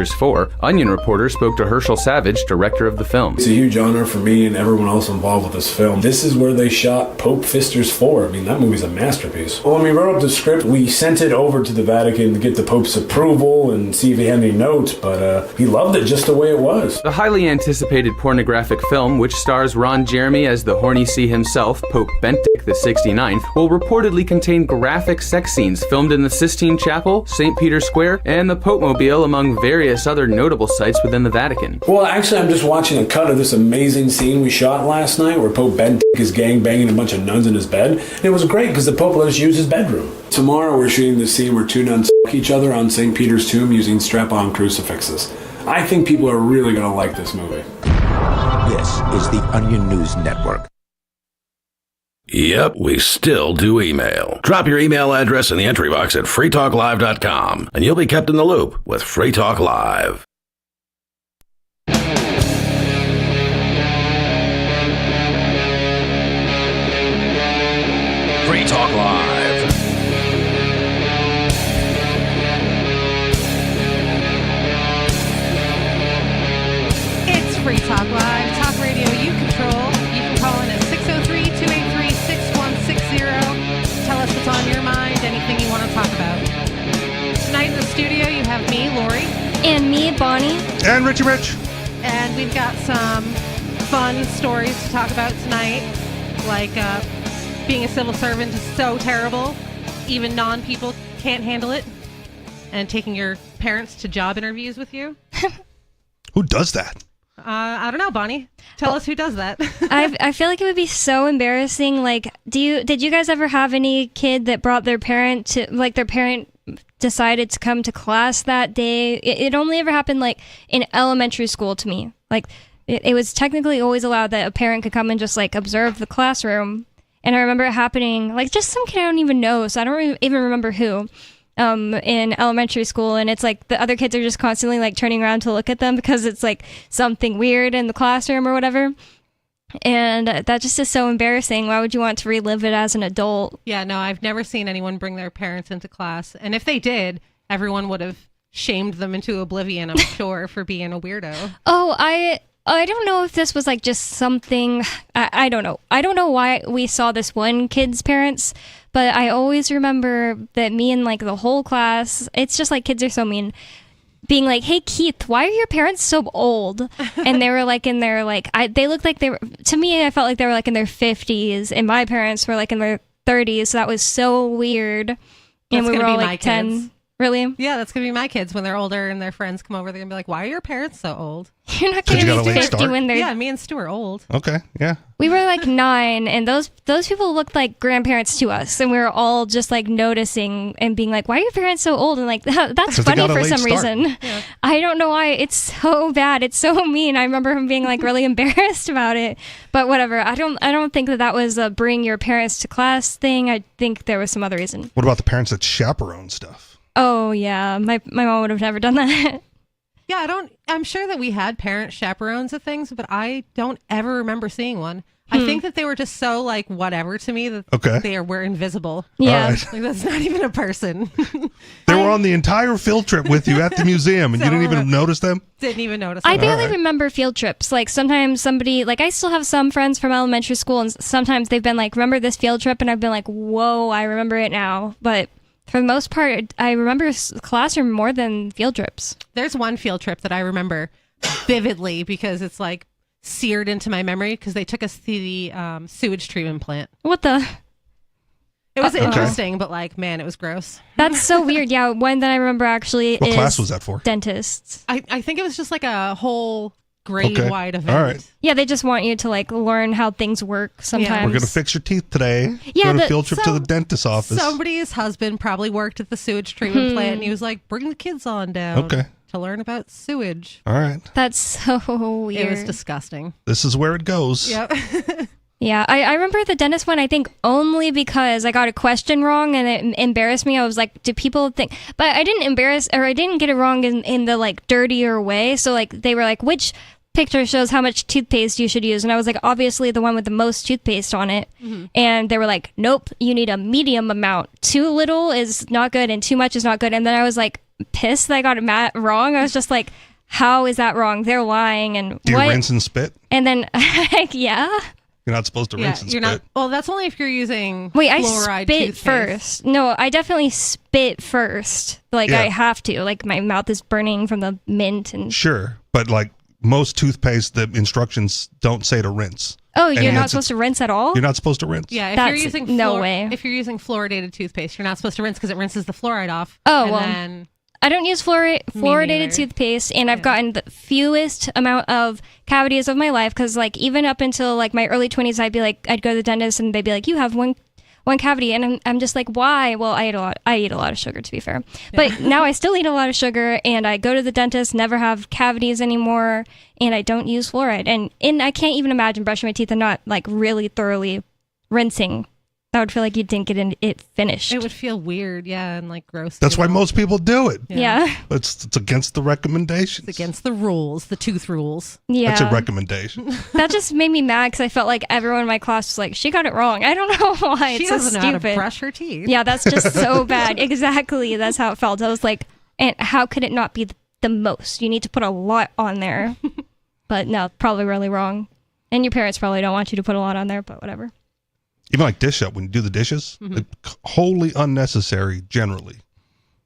Fisters 4, Onion reporter spoke to Herschel Savage, director of the film. It's a huge honor for me and everyone else involved with this film. This is where they shot Pope Fisters 4. I mean, that movie's a masterpiece. Well, when we wrote up the script, we sent it over to the Vatican to get the Pope's approval and see if he had any notes, but he loved it just the way it was. The highly anticipated pornographic film, which stars Ron Jeremy as the horny see himself, Pope Benedict XVI, will reportedly contain graphic sex scenes filmed in the Sistine Chapel, St. Peter's Square, and the Pope-mobile, among various other notable sites within the Vatican. Well, actually, I'm just watching a cut of this amazing scene we shot last night where Pope Benedict is gangbanging a bunch of nuns in his bed. And it was great because the Pope let us use his bedroom. Tomorrow we're shooting the scene where two nuns each other on St. Peter's tomb using strap-on crucifixes. I think people are really going to like this movie. This is the Onion News Network. Yep, we still do email. Drop your email address in the entry box at freetalklive.com and you'll be kept in the loop with Free Talk Live. Free Talk Live. It's Free Talk Live, talk radio you control. You can call in at 603-283-6160. Tell us what's on your mind, anything you want to talk about. Tonight in the studio, you have me, Lori. And me, Bonnie. And Richie Rich. And we've got some fun stories to talk about tonight, like being a civil servant is so terrible, even non-people can't handle it, and taking your parents to job interviews with you. Who does that? I don't know, Bonnie. Tell us who does that. I feel like it would be so embarrassing. Like, did you guys ever have any kid that brought their parent to, like, their parent decided to come to class that day? It only ever happened, like, in elementary school to me. Like, it was technically always allowed that a parent could come and just, like, observe the classroom. And I remember it happening, like, just some kid I don't even know, so I don't even remember who. In elementary school, and it's like the other kids are just constantly like turning around to look at them because it's like something weird in the classroom or whatever, and that just is so embarrassing. Why would you want to relive it as an adult? Yeah, no, I've never seen anyone bring their parents into class, and if they did, everyone would have shamed them into oblivion, I'm sure, for being a weirdo. Oh, I don't know if this was like just something, I don't know. I don't know why we saw this one kid's parents, but I always remember that me and like the whole class, it's just like kids are so mean, being like, hey Keith, why are your parents so old? And they were like in their like, they looked like they were, to me I felt like they were like in their 50s, and my parents were like in their 30s, so that was so weird. And we were all like 10. Kids. Really? Yeah, that's going to be my kids when they're older and their friends come over. They're going to be like, why are your parents so old? You're not going to be 50 when they're... Yeah, me and Stu are old. Okay, yeah. We were like 9, and those people looked like grandparents to us, and we were all just like noticing and being like, why are your parents so old? And like, that's funny for some reason. Yeah. I don't know why. It's so bad. It's so mean. I remember him being like really embarrassed about it, but whatever. I don't think that was a bring your parents to class thing. I think there was some other reason. What about the parents that chaperone stuff? Oh yeah, my mom would have never done that. Yeah, I'm sure that we had parent chaperones at things, but I don't ever remember seeing one. I think that they were just so like whatever to me that they were invisible. Yeah, right. Like that's not even a person. They were on the entire field trip with you at the museum, and you didn't even notice them? Didn't even notice them. I barely remember field trips. Like sometimes somebody, like I still have some friends from elementary school, and sometimes they've been like, remember this field trip? And I've been like, whoa, I remember it now. But for the most part, I remember classroom more than field trips. There's one field trip that I remember vividly because it's like seared into my memory because they took us to the sewage treatment plant. What the? It was interesting, but like, man, it was gross. That's so weird. Yeah, one that I remember actually What class was that for? Dentists. I think it was just like a whole grade-wide event. All right. Yeah, they just want you to like learn how things work sometimes. Yeah. We're going to fix your teeth today. Yeah, go on a field trip to the dentist's office. Somebody's husband probably worked at the sewage treatment plant, and he was like, bring the kids on down to learn about sewage. All right. That's so weird. It was disgusting. This is where it goes. Yep. Yeah, I remember the dentist one, I think, only because I got a question wrong and it embarrassed me. I was like, do people think... But I didn't get it wrong in the, like, dirtier way. So, like, they were like, which picture shows how much toothpaste you should use? And I was like, obviously the one with the most toothpaste on it. Mm-hmm. And they were like, nope, you need a medium amount. Too little is not good and too much is not good. And then I was like, pissed that I got it wrong. I was just like, how is that wrong? They're lying. And Do you what? rinse and spit? And then, yeah. You're not supposed to rinse and you're spit. not. Well, that's only if you're using Wait, I fluoride spit toothpaste. first. No, I definitely spit first. Like, Yeah. I have to. Like, my mouth is burning from the mint. And Sure, but like most toothpaste, the instructions don't say to rinse. oh, And you're not once supposed to rinse at all? You're not supposed to rinse. Yeah, if That's you're using no way. If you're using fluoridated toothpaste, you're not supposed to rinse because it rinses the fluoride off. Oh, and well. then I don't use fluoridated neither. toothpaste, and I've gotten the fewest amount of cavities of my life because, like, even up until like my early 20s, I'd go to the dentist and they'd be like, "You have one cavity," and I'm just like, "Why?" Well, I eat a lot of sugar, to be fair, but now I still eat a lot of sugar, and I go to the dentist, never have cavities anymore, and I don't use fluoride, and I can't even imagine brushing my teeth and not like really thoroughly rinsing. I would feel like you didn't get it finished. it would feel weird, and like gross. That's why too. most people do it. yeah. It's against the recommendations. It's against the rules, the tooth rules. Yeah. That's a recommendation. That just made me mad because I felt like everyone in my class was like, she got it wrong. I don't know why. She It's so doesn't know how to stupid. brush her teeth. Yeah, that's just so bad. Exactly. That's how it felt. I was like, and how could it not be the most? You need to put a lot on there. But no, probably really wrong. And your parents probably don't want you to put a lot on there, but whatever. Even like dish up, when you do the dishes, wholly unnecessary generally.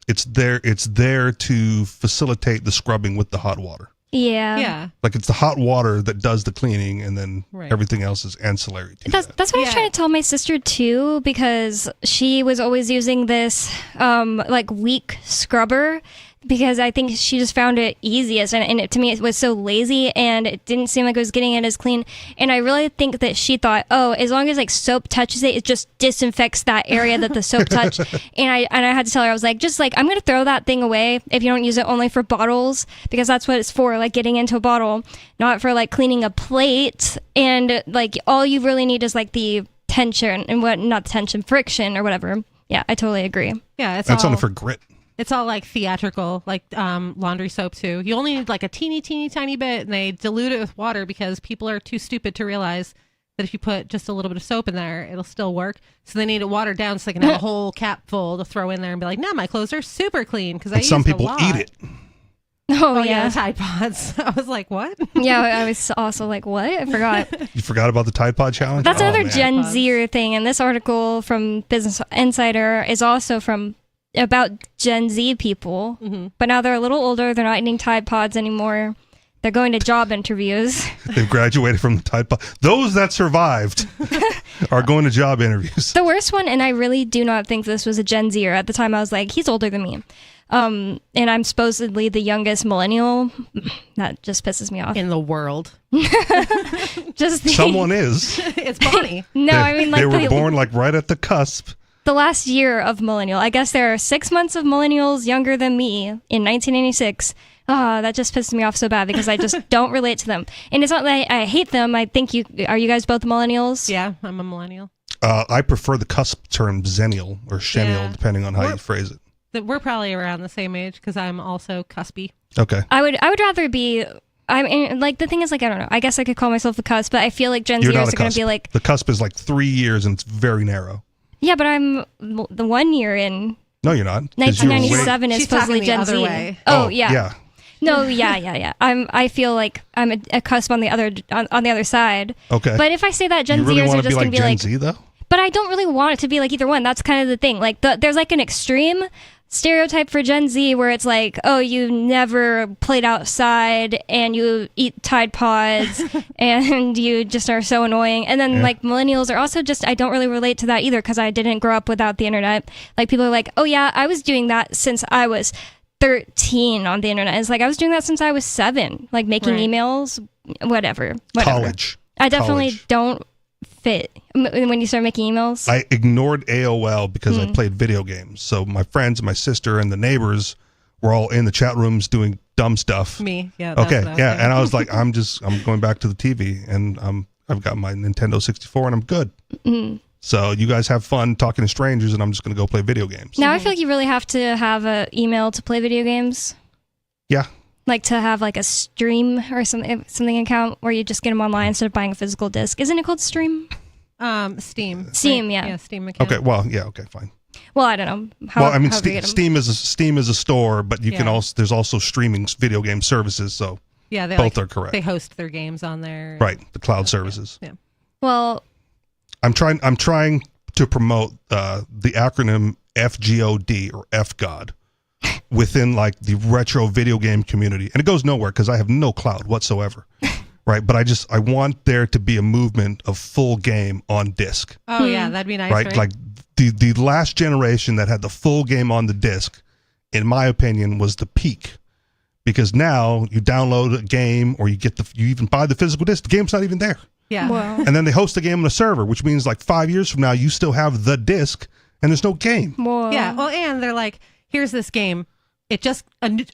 It's there to facilitate the scrubbing with the hot water. Yeah. Yeah. Like it's the hot water that does the cleaning, and then Right. everything else is ancillary to that. That's what I was Yeah. trying to tell my sister too, because she was always using this like weak scrubber because I think she just found it easiest, and to me it was so lazy and it didn't seem like it was getting it as clean. And I really think that she thought, oh, as long as like soap touches it, it just disinfects that area that the soap touched. And I had to tell her, I was like, I'm gonna throw that thing away if you don't use it only for bottles, because that's what it's for, like getting into a bottle, not for like cleaning a plate. And like all you really need is like the tension and friction or whatever. Yeah, I totally agree. Yeah, it's That's all only for grit. It's all like theatrical, like laundry soap too. You only need like a teeny tiny bit, and they dilute it with water because people are too stupid to realize that if you put just a little bit of soap in there, it'll still work. So they need it watered down so they can have a whole cap full to throw in there and be like, "No, my clothes are super clean because I And some used a people lot." eat it. Oh, Oh yeah, yeah. the Tide Pods. I was like, "What?" Yeah, I was also like, what? I forgot. You forgot about the Tide Pod challenge? That's Oh, another man. Gen Zer thing, and this article from Business Insider is also about Gen Z people, but now they're a little older. They're not eating Tide Pods anymore. They're going to job interviews. They've graduated from the Tide Pod. Those that survived are going to job interviews. The worst one, and I really do not think this was a Gen Zer. At the time, I was like, he's older than me. And I'm supposedly the youngest millennial. That just pisses me off. In the world, Just the, Someone is. it's Bonnie. No, I mean like they were the, born like right at the cusp. the last year of millennial. I guess there are 6 months of millennials younger than me in 1986. That just pisses me off so bad because I just don't relate to them. And it's not that I hate them. I think are you guys both millennials? Yeah, I'm a millennial. I prefer the cusp term zennial or shennial, Yeah. depending on how We're- you phrase it. We're probably around the same age because I'm also cuspy. Okay. I would rather be. I mean, like the thing is, like I don't know. I guess I could call myself the cusp, but I feel like Gen You're Zers not are a going to cusp. be like, The cusp is like 3 years and it's very narrow. yeah, but I'm the 1 year in. No, you're not. 'cause you're way- 1997 is She's supposedly talking the Gen other Z. way. Oh yeah. Yeah. No, yeah. I feel like I'm a cusp on the other side. Okay. But if I say that, Gen you really Zers want are to be just like going to be Gen like. Z, though? But I don't really want it to be like either one. That's kind of the thing. Like there's like an extreme stereotype for Gen Z where it's like, oh, you never played outside and you eat Tide Pods and you just are so annoying. And then like millennials are also just, I don't really relate to that either because I didn't grow up without the internet. Like people are like, oh yeah, I was doing that since I was 13 on the internet. It's like I was doing that since I was 7, like making Right. emails, whatever. College. I definitely College. don't fit when you start making emails. I ignored AOL because Hmm. I played video games. So my friends, my sister, and the neighbors were all in the chat rooms doing dumb stuff. Me, yeah. That's Okay, what I was yeah, thinking. and I was like, I'm going back to the TV, and I've got my Nintendo 64, and I'm good. So you guys have fun talking to strangers, and I'm just going to go play video games. Now I feel like you really have to have an email to play video games. Yeah, Like to have like a stream or something account where you just get them online instead of buying a physical disc. Isn't it called Stream? Steam. Steam, right? yeah. Yeah, Steam account. okay, well, yeah, okay, fine. Well, I don't know. How, Well, I mean, how they get 'em. Steam is a store, but you can Yeah. also there's also streaming video game services. So Yeah, they both are correct. They host their games on there. Right, the cloud services. Yeah. Well, I'm trying to promote the acronym FGOD or FGOD within like the retro video game community, and it goes nowhere because I have no cloud whatsoever. Right, but I want there to be a movement of full game on disc. Oh yeah, that'd be nice. Right, Right. like the last generation that had the full game on the disc, in my opinion, was the peak. Because now you download a game or you even buy the physical disc, the game's not even there. yeah. well, And then they host the game on a server, which means like 5 years from now you still have the disc and there's no game. well, Yeah. Well, and they're like, here's this game.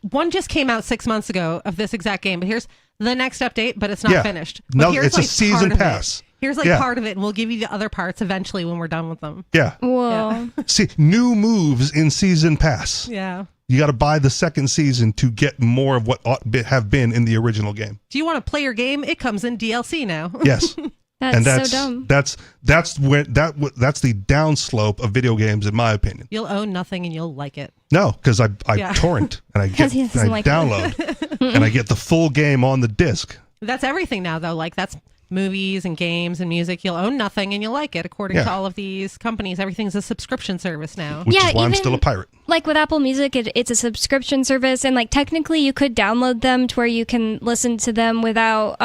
One just came out 6 months ago of this exact game, but here's the next update, but it's not Yeah. finished. No, But here's, it's a like, season part of it. pass. Here's like Yeah. part of it, and we'll give you the other parts eventually when we're done with them. Yeah. well, See, new moves in season pass. Yeah. You got to buy the second season to get more of what have been in the original game. Do you want to play your game? It comes in DLC now. Yes. that's, And so dumb. that's the downslope of video games, in my opinion. You'll own nothing and you'll like it. No, because I Yeah. torrent and I 'Cause he get doesn't I like it. download and I get the full game on the disc. That's everything now, though. Like, that's movies and games and music. You'll own nothing and you'll like it. According Yeah. to all of these companies, everything's a subscription service now. Which Yeah, is why I'm even- still a pirate. Like with Apple Music, it's a subscription service, and like technically you could download them to where you can listen to them without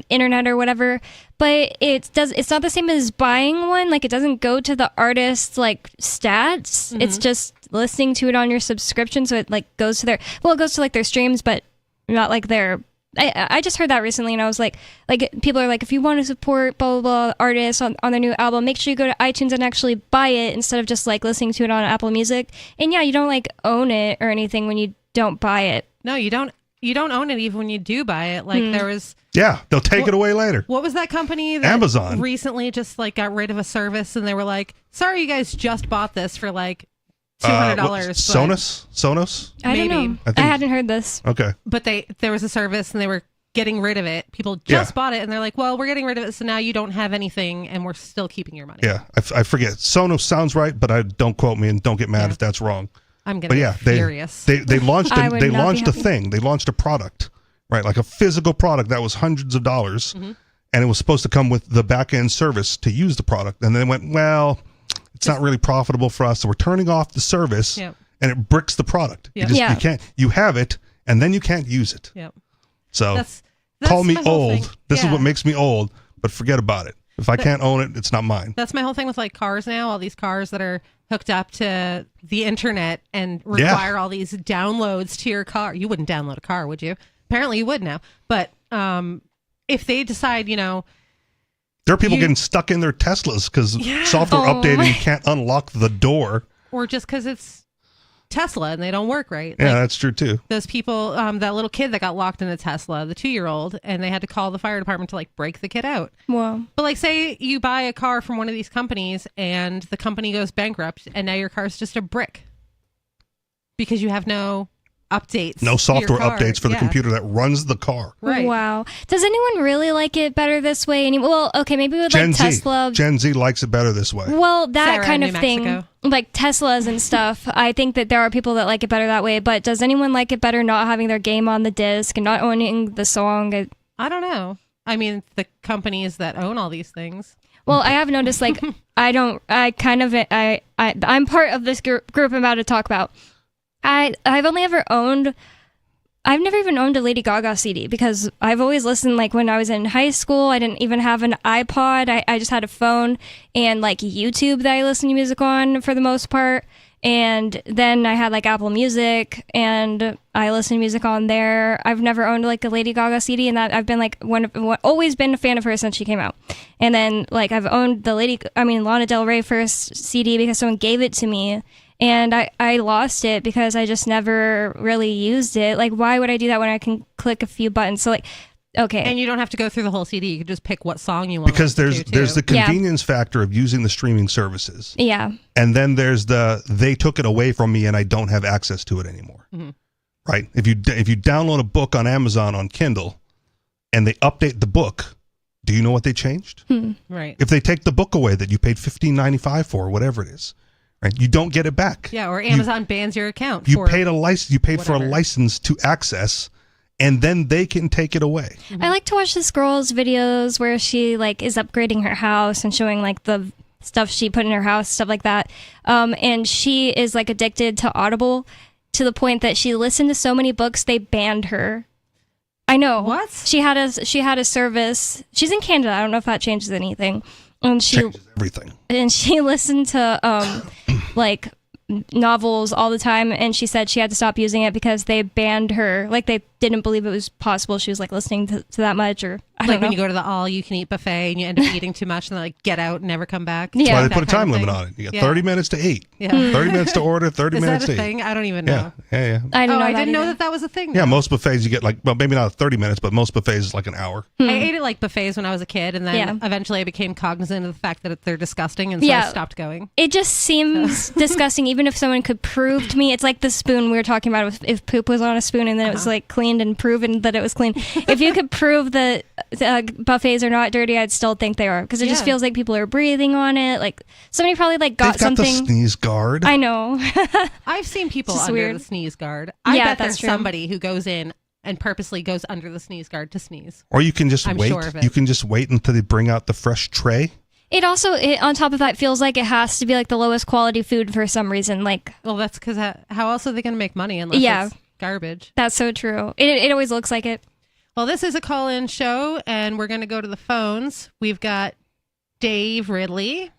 internet or whatever. But it's not the same as buying one. Like it doesn't go to the artist's like stats. It's just listening to it on your subscription. So it like goes to it goes to like their streams, but not like their. I just heard that recently, and I was like people are like, if you want to support blah blah blah artists on their new album, make sure you go to iTunes and actually buy it instead of just like listening to it on Apple Music. And yeah, you don't like own it or anything when you don't buy it. No, you don't. You don't own it even when you do buy it. Like there was. Yeah, they'll take it away later. What was that company that Amazon. recently just like got rid of a service, and they were like, "Sorry, you guys just bought this for like $200." Sonos? I don't Maybe. know. I I, think- hadn't heard this. Okay. But there was a service, and they were getting rid of it. People just bought it, and they're like, "Well, we're getting rid of it, so now you don't have anything, and we're still keeping your money." Yeah, I forget. Sonos sounds right, but don't quote me and don't get mad Yeah. if that's wrong. I'm gonna But yeah, get furious. they launched I would they not be launched a happy. thing. They launched a product, right? Like a physical product that was hundreds of dollars, Mm-hmm. and it was supposed to come with the back end service to use the product. And then they went, well, it's not really profitable for us, so we're turning off the service, Yep. and it bricks the product. Yep. Yeah. You have it, and then you can't use it. Yep. So That's call me my whole old. thing. This is Yeah. what makes me old, but forget about it. If I can't own it, it's not mine. That's my whole thing with like cars now. All these cars that are hooked up to the internet and require all these downloads to your car. You wouldn't download a car, would you? Apparently you would now. But if they decide, There are people getting stuck in their Teslas because software Oh updating my- can't unlock the door. or just because it's Tesla and they don't work right. Yeah, Like, that's true too. those people, that little kid that got locked in a Tesla, the 2-year-old, and they had to call the fire department to like break the kid out. Well, But like, say you buy a car from one of these companies and the company goes bankrupt, and now your car's just a brick because you have no updates, No to your software car. updates for the Yeah. computer that runs the car. Right. wow. Does anyone really like it better this way? Well, okay, maybe with Gen like Z. Tesla. Gen Z likes it better this way. Well, that Sarah kind in of New thing, Mexico. like Teslas and stuff. I think that there are people that like it better that way. But does anyone like it better not having their game on the disc and not owning the song? I don't know. I mean, the companies that own all these things. Well, I have noticed like I'm part of this group I'm about to talk about. I've never even owned a Lady Gaga CD because I've always listened like when I was in high school. I didn't even have an iPod. I just had a phone and like YouTube that I listened to music on for the most part. And then I had like Apple Music and I listened to music on there. I've never owned like a Lady Gaga CD, and that I've been like always been a fan of her since she came out. And then like I've owned the Lana Del Rey first CD because someone gave it to me. And I lost it because I just never really used it. Like, why would I do that when I can click a few buttons? So, like, okay. And you don't have to go through the whole CD. You can just pick what song you want. Because to listen to, there's too. the convenience factor of using the streaming services. Yeah. And then there's they took it away from me and I don't have access to it anymore. Mm-hmm. Right? If you download a book on Amazon on Kindle and they update the book, do you know what they changed? Right. If they take the book away that you paid $15.95 for, whatever it is, Right? You don't get it back. Yeah, or Amazon bans your account. You for paid a license. You paid for a whatever. license to access, and then they can take it away. I like to watch this girl's videos where she like is upgrading her house and showing like the stuff she put in her house, stuff like that. And she is like addicted to Audible to the point that she listened to so many books they banned her. I know. What? She had a service. She's in Canada. I don't know if that changes anything. And Changes everything. she listened to like novels all the time, and she said she had to stop using it because they banned her. Like they didn't believe it was possible she was like listening to that much, or I don't Like know. when you go to the all-you-can-eat buffet and you end up eating too much, and they're like, get out, never come back. Yeah. That's why they That put a kind time of limit thing. on it. You got Yeah. 30 minutes to eat. Yeah. 30 minutes to order, 30 Is minutes that a to thing? eat. I don't even know. Yeah. I didn't know I that didn't know either. that was a thing. Yeah, though. most buffets you get like, well, maybe not 30 minutes, but most buffets is like an hour. I ate it like buffets when I was a kid, and then Yeah. eventually I became cognizant of the fact that they're disgusting, and so Yeah. I stopped going. It just seems disgusting, even if someone could prove to me. It's like the spoon we were talking about. If poop was on a spoon and then it was like cleaned and proven that it was clean. If you could prove that buffets are not dirty, I'd still think they are, because it just Yeah. feels like people are breathing on it. Like somebody probably like got They've got the something. sneeze guard. I know. I've seen people It's just under weird. the sneeze guard. I Yeah, bet that's there's true. somebody who goes in and purposely goes under the sneeze guard to sneeze. Or you can just I'm wait. sure of it. You can just wait until they bring out the fresh tray. It also, on top of that, feels like it has to be like the lowest quality food for some reason. Like Well, that's because how else are they going to make money unless Yeah. it's garbage? that's so true. It always looks like it. Well, this is a call-in show, and we're going to go to the phones. We've got Dave Ridley.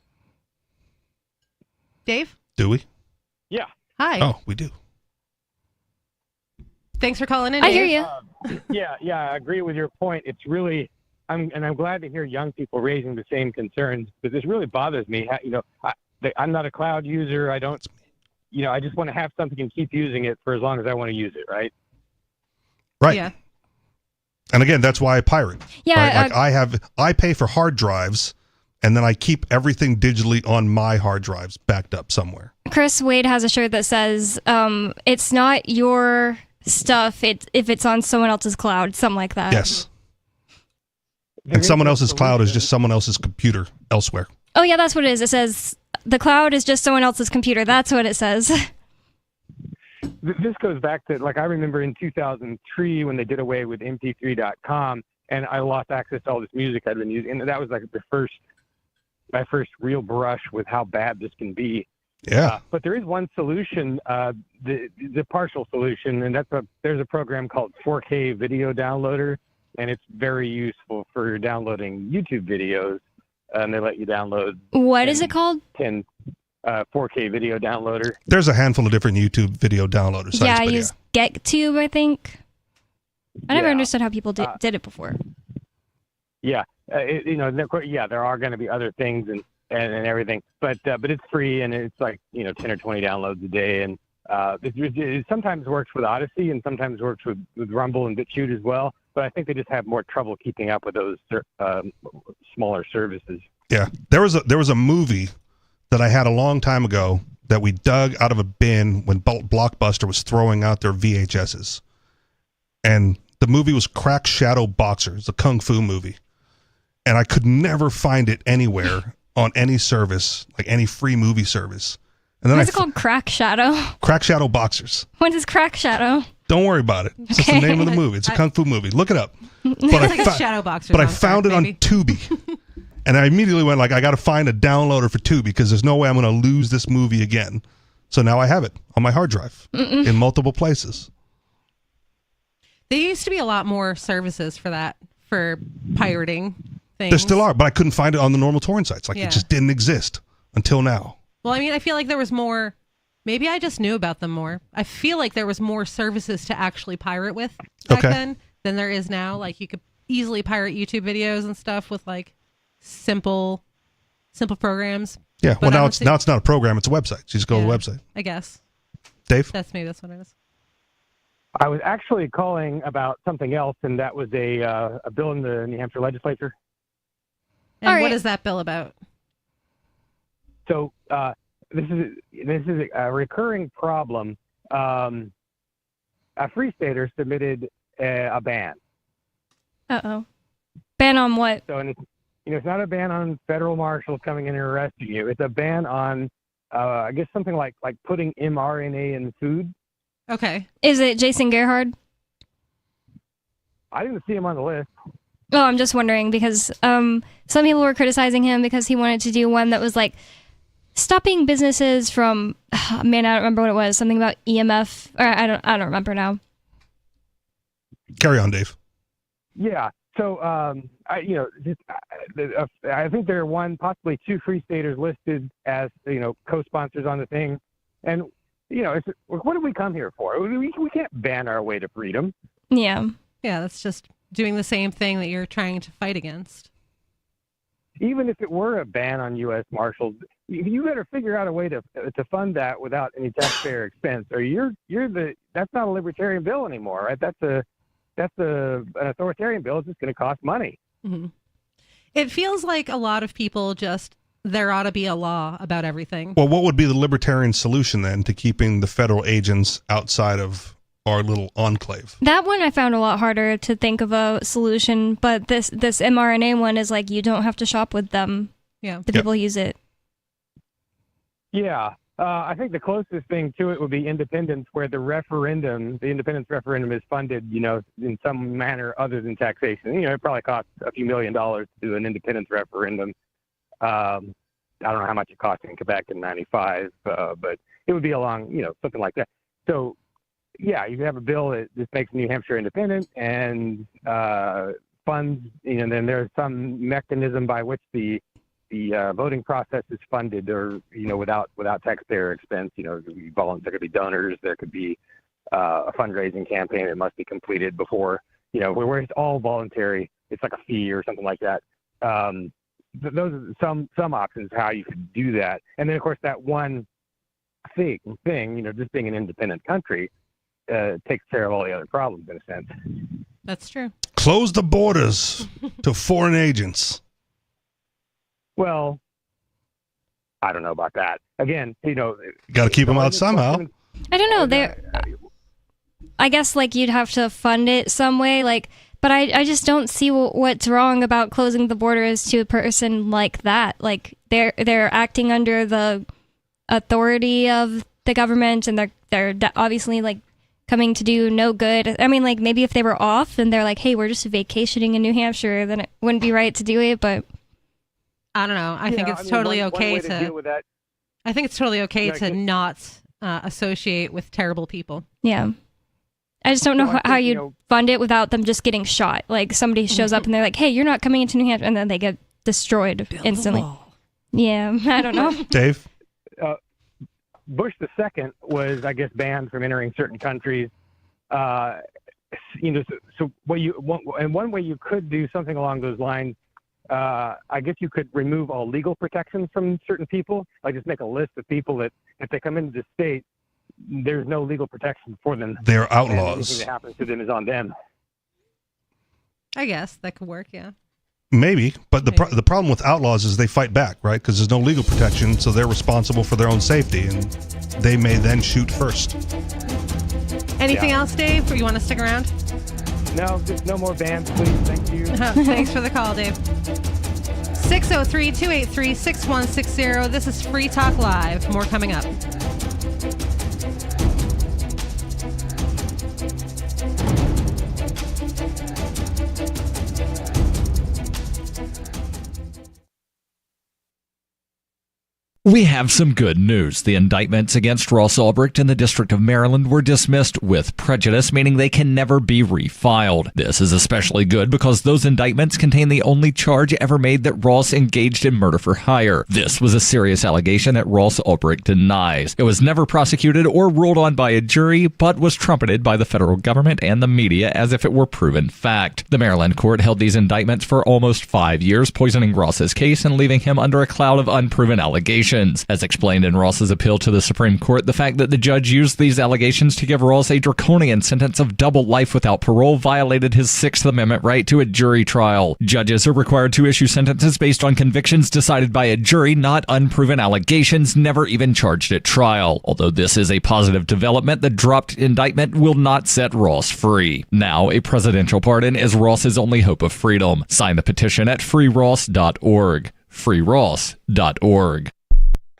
Dave? Do we? Yeah. Hi. Oh, we do. Thanks for calling in, I Dave. hear you. Yeah, I agree with your point. It's really, I'm glad to hear young people raising the same concerns, because this really bothers me. I'm not a cloud user. I don't, I just want to have something and keep using it for as long as I want to use it, right? Right. Yeah. And again, that's why I pirate. Yeah, right? Like I pay for hard drives, and then I keep everything digitally on my hard drives backed up somewhere. Chris Wade has a shirt that says, "It's not your stuff. If it's on someone else's cloud, something like that." Yes. There And is someone no else's cloud is solution. just someone else's computer elsewhere. Oh yeah, that's what it is. It says the cloud is just someone else's computer. That's what it says. This goes back to, like, I remember in 2003 when they did away with MP3.com, and I lost access to all this music I'd been using. And that was like my first real brush with how bad this can be. Yeah. But there is one solution, the partial solution, and there's a program called 4K Video Downloader, and it's very useful for downloading YouTube videos. And they let you download What is it called? 10 4K Video Downloader. There's a handful of different YouTube video downloader sites. Yeah, I but use GetTube, I think. I never Yeah. understood how people did it before. Yeah, there are going to be other things and everything, but it's free, and it's like 10 or 20 downloads a day, and it sometimes works with Odyssey and sometimes works with Rumble and BitChute as well. But I think they just have more trouble keeping up with those smaller services. Yeah. There was a movie that I had a long time ago that we dug out of a bin when Blockbuster was throwing out their VHSs. And the movie was Crack Shadow Boxer. It's a kung fu movie. And I could never find it anywhere on any service, like any free movie service. And then What's it called? Crack Shadow? Crack Shadow Boxers. What is Crack Shadow? Don't worry about it. It's just the name of the movie. It's a kung fu movie. Look it up. But It's like a shadow boxer. But I found it on Tubi. And I immediately went I got to find a downloader for Tubi because there's no way I'm going to lose this movie again. So now I have it on my hard drive in multiple places. There used to be a lot more services for that, for pirating things. There still are, but I couldn't find it on the normal torrent sites. Like Yeah. it just didn't exist until now. Well, I mean, I feel like there was more. Maybe I just knew about them more. I feel like there was more services to actually pirate with back Okay. then than there is now. Like you could easily pirate YouTube videos and stuff with like simple programs. Yeah. But Well, I now don't it's think- now it's not a program. It's a website. You just go to the Yeah. website. I guess Dave? that's what it is. I was actually calling about something else, and that was a bill in the New Hampshire legislature. And All what right. is that bill about? So this is a recurring problem. A Free Stater submitted a ban. Uh-oh. Ban on what? So, and it's not a ban on federal marshals coming in and arresting you. It's a ban on I guess something like putting mRNA in food. Okay. Is it Jason Gerhard? I didn't see him on the list. Oh, I'm just wondering because some people were criticizing him because he wanted to do one that was like stopping businesses from. Man, I don't remember what it was. Something about EMF, or I don't remember now. Carry on, Dave. Yeah. So, I think there are possibly two Free Staters listed as, co-sponsors on the thing. And, what did we come here for? We can't ban our way to freedom. Yeah. Yeah, that's just doing the same thing that you're trying to fight against. Even if it were a ban on U.S. Marshals, you better figure out a way to fund that without any taxpayer expense, or that's not a libertarian bill anymore, right? That's an authoritarian bill. It's just going to cost money. Mm-hmm. It feels like a lot of people there ought to be a law about everything. Well, what would be the libertarian solution then to keeping the federal agents outside of our little enclave? That one I found a lot harder to think of a solution, but this mRNA one is like you don't have to shop with them. Yeah. The people use it. Yeah. I think the closest thing to it would be independence, where the independence referendum is funded, in some manner other than taxation. It probably costs a few $1 million to do an independence referendum. I don't know how much it cost in Quebec in '95, but it would be along, something like that. So, yeah, you have a bill that just makes New Hampshire independent and funds, and then there's some mechanism by which the voting process is funded, or without taxpayer expense. There could be donors, there could be a fundraising campaign that must be completed before, where it's all voluntary. It's like a fee or something like that. Those are some options how you could do that. And then of course that one thing, just being an independent country takes care of all the other problems in a sense. That's true. Close the borders to foreign agents. Well, I don't know about that. Again, got to keep them out somehow. I don't know. I guess like you'd have to fund it some way. But I just don't see what's wrong about closing the borders to a person like that. Like they're acting under the authority of the government, and they're obviously like coming to do no good. I mean, like maybe if they were off and they're like, hey, we're just vacationing in New Hampshire, then it wouldn't be right to do it. But I don't know. I think it's totally okay to deal with that. I think it's totally okay to not associate with terrible people. Yeah. I just don't know how you'd fund it without them just getting shot. Like somebody shows up and they're like, hey, you're not coming into New Hampshire, and then they get destroyed instantly. Yeah, I don't know. Dave? Bush II was, I guess, banned from entering certain countries. So one way you could do something along those lines, I guess you could remove all legal protections from certain people. Like just make a list of people that if they come into the state, there's no legal protection for them. They're outlaws. Anything that happens to them is on them. I guess that could work, yeah. Maybe, but the problem with outlaws is they fight back, right? Because there's no legal protection, so they're responsible for their own safety, and they may then shoot first. Anything else, Dave? Or you want to stick around? No, just no more bans, please. Thank you. Thanks for the call, Dave. 603-283-6160. This is Free Talk Live. More coming up. We have some good news. The indictments against Ross Ulbricht in the District of Maryland were dismissed with prejudice, meaning they can never be refiled. This is especially good because those indictments contain the only charge ever made that Ross engaged in murder for hire. This was a serious allegation that Ross Ulbricht denies. It was never prosecuted or ruled on by a jury, but was trumpeted by the federal government and the media as if it were proven fact. The Maryland court held these indictments for almost 5 years, poisoning Ross's case and leaving him under a cloud of unproven allegations. As explained in Ross's appeal to the Supreme Court, the fact that the judge used these allegations to give Ross a draconian sentence of double life without parole violated his Sixth Amendment right to a jury trial. Judges are required to issue sentences based on convictions decided by a jury, not unproven allegations never even charged at trial. Although this is a positive development, the dropped indictment will not set Ross free. Now, a presidential pardon is Ross's only hope of freedom. Sign the petition at freeross.org. freeross.org.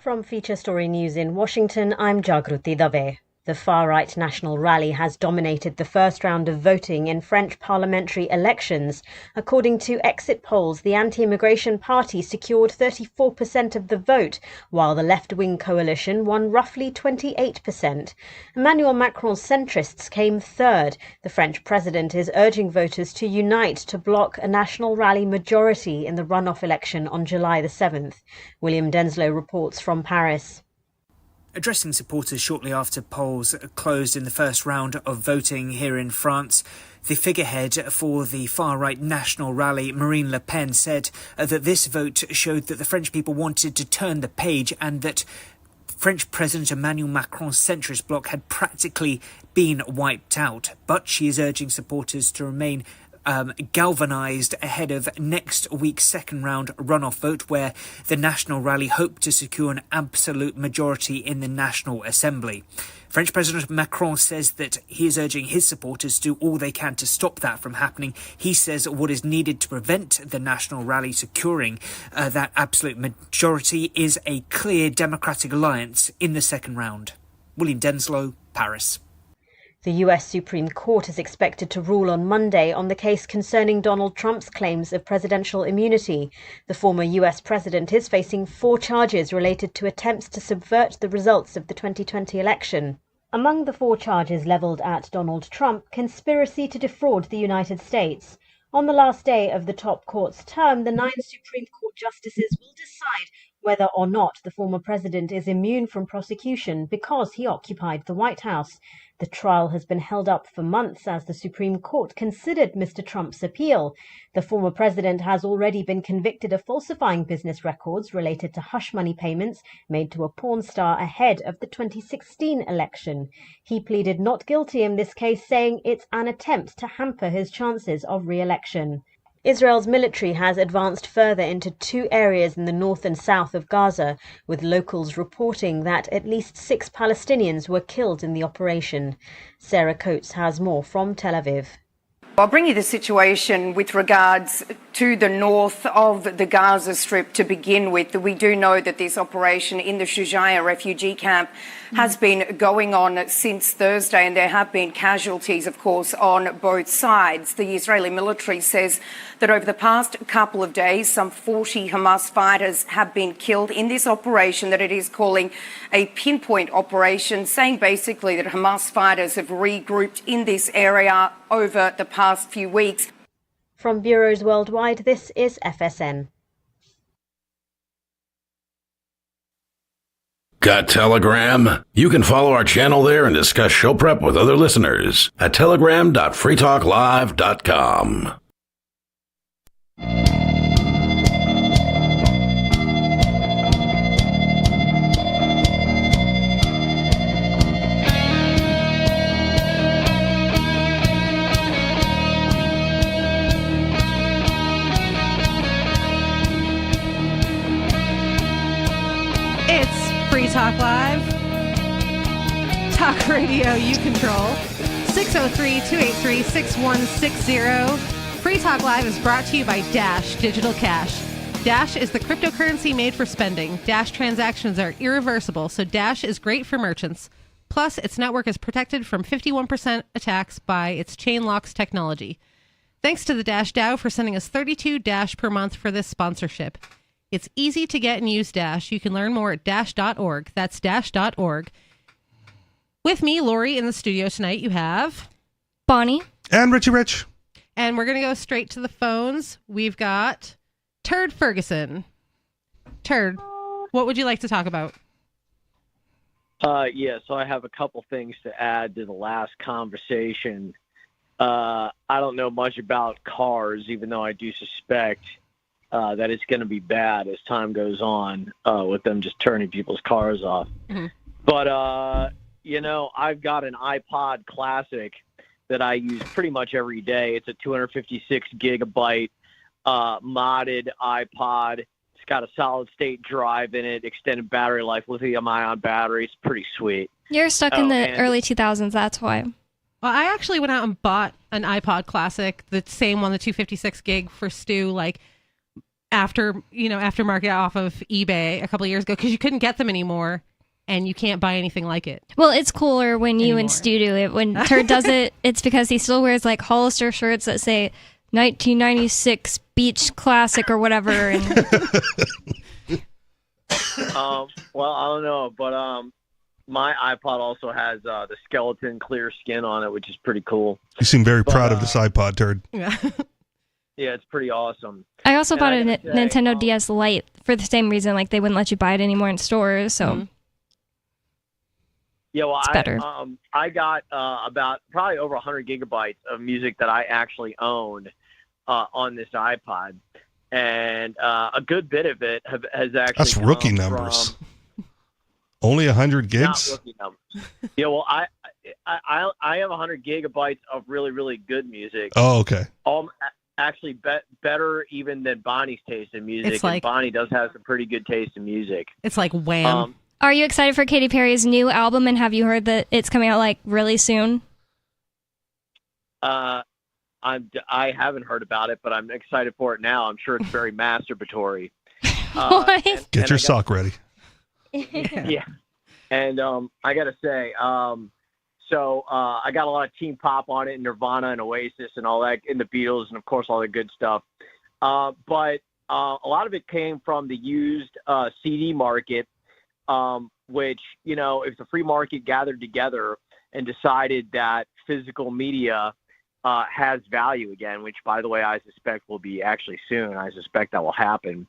From Feature Story News in Washington, I'm Jagruti Dave. The far-right National Rally has dominated the first round of voting in French parliamentary elections. According to exit polls, the anti-immigration party secured 34% of the vote, while the left-wing coalition won roughly 28%. Emmanuel Macron's centrists came third. The French president is urging voters to unite to block a National Rally majority in the runoff election on July the 7th. William Denslow reports from Paris. Addressing supporters shortly after polls closed in the first round of voting here in France, the figurehead for the far-right National Rally, Marine Le Pen, said that this vote showed that the French people wanted to turn the page and that French President Emmanuel Macron's centrist bloc had practically been wiped out. But she is urging supporters to remain galvanised ahead of next week's second round runoff vote, where the National Rally hope to secure an absolute majority in the National Assembly. French President Macron says that he is urging his supporters to do all they can to stop that from happening. He says what is needed to prevent the National Rally securing that absolute majority is a clear democratic alliance in the second round. William Denslow, Paris. The US Supreme Court is expected to rule on Monday on the case concerning Donald Trump's claims of presidential immunity. The former US president is facing 4 charges related to attempts to subvert the results of the 2020 election. Among the 4 charges leveled at Donald Trump, conspiracy to defraud the United States. On the last day of the top court's term, the 9 Supreme Court justices will decide whether or not the former president is immune from prosecution because he occupied the White House. The trial has been held up for months as the Supreme Court considered Mr. Trump's appeal. The former president has already been convicted of falsifying business records related to hush money payments made to a porn star ahead of the 2016 election. He pleaded not guilty in this case, saying it's an attempt to hamper his chances of re-election. Israel's military has advanced further into 2 areas in the north and south of Gaza, with locals reporting that at least 6 Palestinians were killed in the operation. Sarah Coates has more from Tel Aviv. I'll bring you the situation with regards to the north of the Gaza Strip to begin with. We do know that this operation in the Shujaiya refugee camp has been going on since Thursday, and there have been casualties, of course, on both sides. The Israeli military says that over the past couple of days, some 40 Hamas fighters have been killed in this operation that it is calling a pinpoint operation, saying basically that Hamas fighters have regrouped in this area over the past few weeks. From bureaus worldwide, this is FSN. Got Telegram? You can follow our channel there and discuss show prep with other listeners at telegram.freetalklive.com. Free Talk Live. Talk radio you control. 603-283-6160. Free Talk Live is brought to you by Dash Digital Cash. Dash is the cryptocurrency made for spending. Dash transactions are irreversible, so Dash is great for merchants. Plus, its network is protected from 51% attacks by its chain locks technology. Thanks to the Dash DAO for sending us 32 Dash per month for this sponsorship. It's easy to get and use Dash. You can learn more at dash.org. That's dash.org. With me, Lori, in the studio tonight, you have Bonnie and Richie Rich. And we're going to go straight to the phones. We've got Turd Ferguson. Turd, what would you like to talk about? Yeah, so I have a couple things to add to the last conversation. I don't know much about cars, even though I do suspect that it's going to be bad as time goes on with them just turning people's cars off. Mm-hmm. But, you know, I've got an iPod Classic that I use pretty much every day. It's a 256 gigabyte modded iPod. It's got a solid-state drive in it, extended battery life, lithium-ion battery. It's pretty sweet. You're stuck in the early 2000s, that's why. Well, I actually went out and bought an iPod Classic, the same one, the 256 gig for Stu, like, aftermarket off of eBay a couple of years ago because you couldn't get them anymore, and you can't buy anything like it. Well, it's cooler when you and Stu do it. When Turd does it, it's because he still wears like Hollister shirts that say 1996 Beach Classic or whatever. And well, I don't know, but my iPod also has the skeleton clear skin on it, which is pretty cool. You seem very proud of this iPod, Turd. Yeah. Yeah, it's pretty awesome. I also bought a Nintendo DS Lite for the same reason. Like, they wouldn't let you buy it anymore in stores, so... Yeah, well, it's better. I got about probably over 100 gigabytes of music that I actually own on this iPod, and a good bit of it has actually. That's rookie numbers. Only 100 gigs. Not rookie numbers. Yeah, well, I have 100 gigabytes of really, really good music. Oh, okay. Actually, better even than Bonnie's taste in music. It's like, and Bonnie does have some pretty good taste in music. It's like Wham. Are you excited for Katy Perry's new album, and have you heard that it's coming out like really soon? I haven't heard about it, but I'm excited for it now. I'm sure it's very masturbatory. Get your sock ready. Yeah. And I got to say, so I got a lot of Teen Pop on it, and Nirvana and Oasis and all that, and the Beatles, and of course all the good stuff. But a lot of it came from the used CD market, which, if the free market gathered together and decided that physical media has value again, which, by the way, I suspect will be actually soon. I suspect that will happen.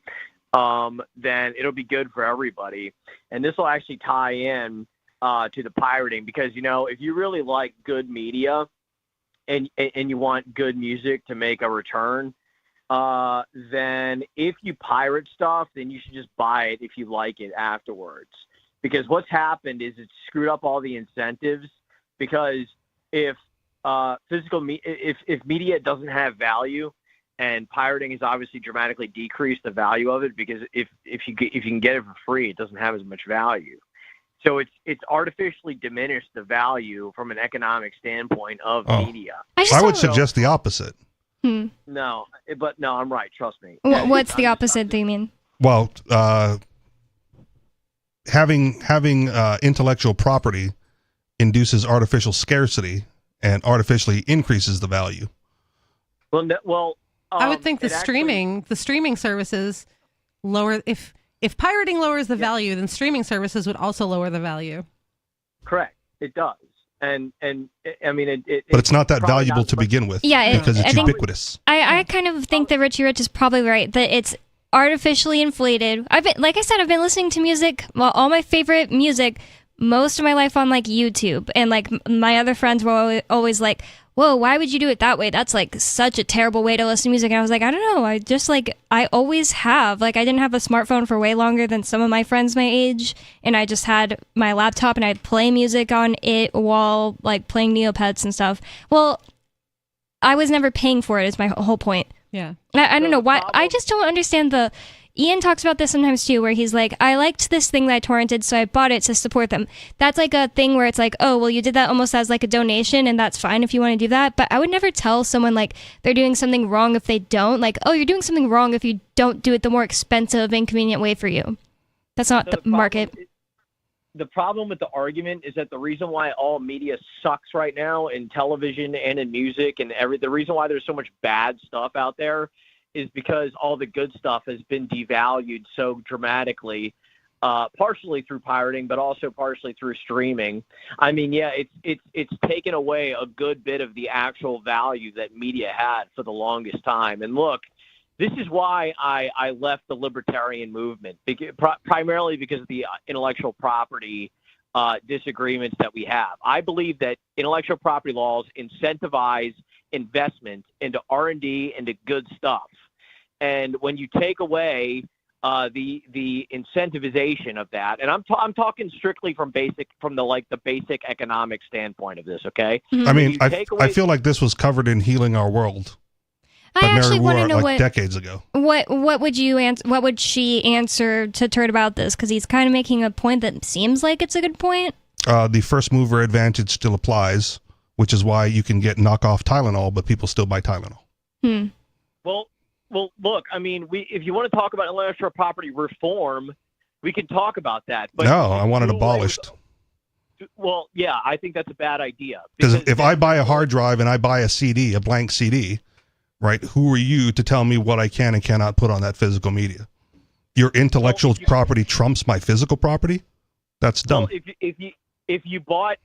Then it'll be good for everybody. And this will actually tie in to the pirating because, if you really like good media and you want good music to make a return, then if you pirate stuff, then you should just buy it if you like it afterwards. Because what's happened is it's screwed up all the incentives. Because if if media doesn't have value, and pirating has obviously dramatically decreased the value of it, because if you can get it for free, it doesn't have as much value. So it's artificially diminished the value from an economic standpoint of media. I would suggest the opposite. No, I'm right. Trust me. What's the opposite? Do you mean? Well, having intellectual property induces artificial scarcity and artificially increases the value. Well, I would think the streaming services lower. If pirating lowers the value, then streaming services would also lower the value. Correct. It does. And I mean, but it's not that valuable to begin with. Yeah, because it's ubiquitous. I kind of think that Richie Rich is probably right, that it's artificially inflated. I've been listening to music, all my favorite music, most of my life on like YouTube, and like my other friends were always like, whoa, why would you do it that way? That's like such a terrible way to listen to music. And I was like, I don't know. I always have. Like, I didn't have a smartphone for way longer than some of my friends my age. And I just had my laptop and I'd play music on it while like playing Neopets and stuff. Well, I was never paying for it is my whole point. Yeah. I don't know why. I just don't understand Ian talks about this sometimes too, where he's like, I liked this thing that I torrented, so I bought it to support them. That's like a thing where it's like, oh, well, you did that almost as like a donation, and that's fine if you want to do that. But I would never tell someone like they're doing something wrong if they don't. Like, oh, you're doing something wrong if you don't do it the more expensive, inconvenient way for you. That's not the market. The problem with the argument is that the reason why all media sucks right now in television and in music and the reason why there's so much bad stuff out there is because all the good stuff has been devalued so dramatically, partially through pirating, but also partially through streaming. I mean, yeah, it's taken away a good bit of the actual value that media had for the longest time. And look, this is why I left the libertarian movement, primarily because of the intellectual property disagreements that we have. I believe that intellectual property laws incentivize investment into R&D, into good stuff. And when you take away the incentivization of that, and I'm talking strictly from the basic economic standpoint of this, okay? I mean, I feel like this was covered in Healing Our World. I actually want to know like decades ago. What would you answer? What would she answer to Turd about this? Because he's kind of making a point that seems like it's a good point. The first mover advantage still applies, which is why you can get knockoff Tylenol, but people still buy Tylenol. Well, Well, look, I mean, if you want to talk about intellectual property reform, we can talk about that. But No, I want it abolished. Well, yeah, I think that's a bad idea. Because if I buy a hard drive and I buy a CD, a blank CD, right, who are you to tell me what I can and cannot put on that physical media? Your intellectual property trumps my physical property? That's dumb. Well, if you bought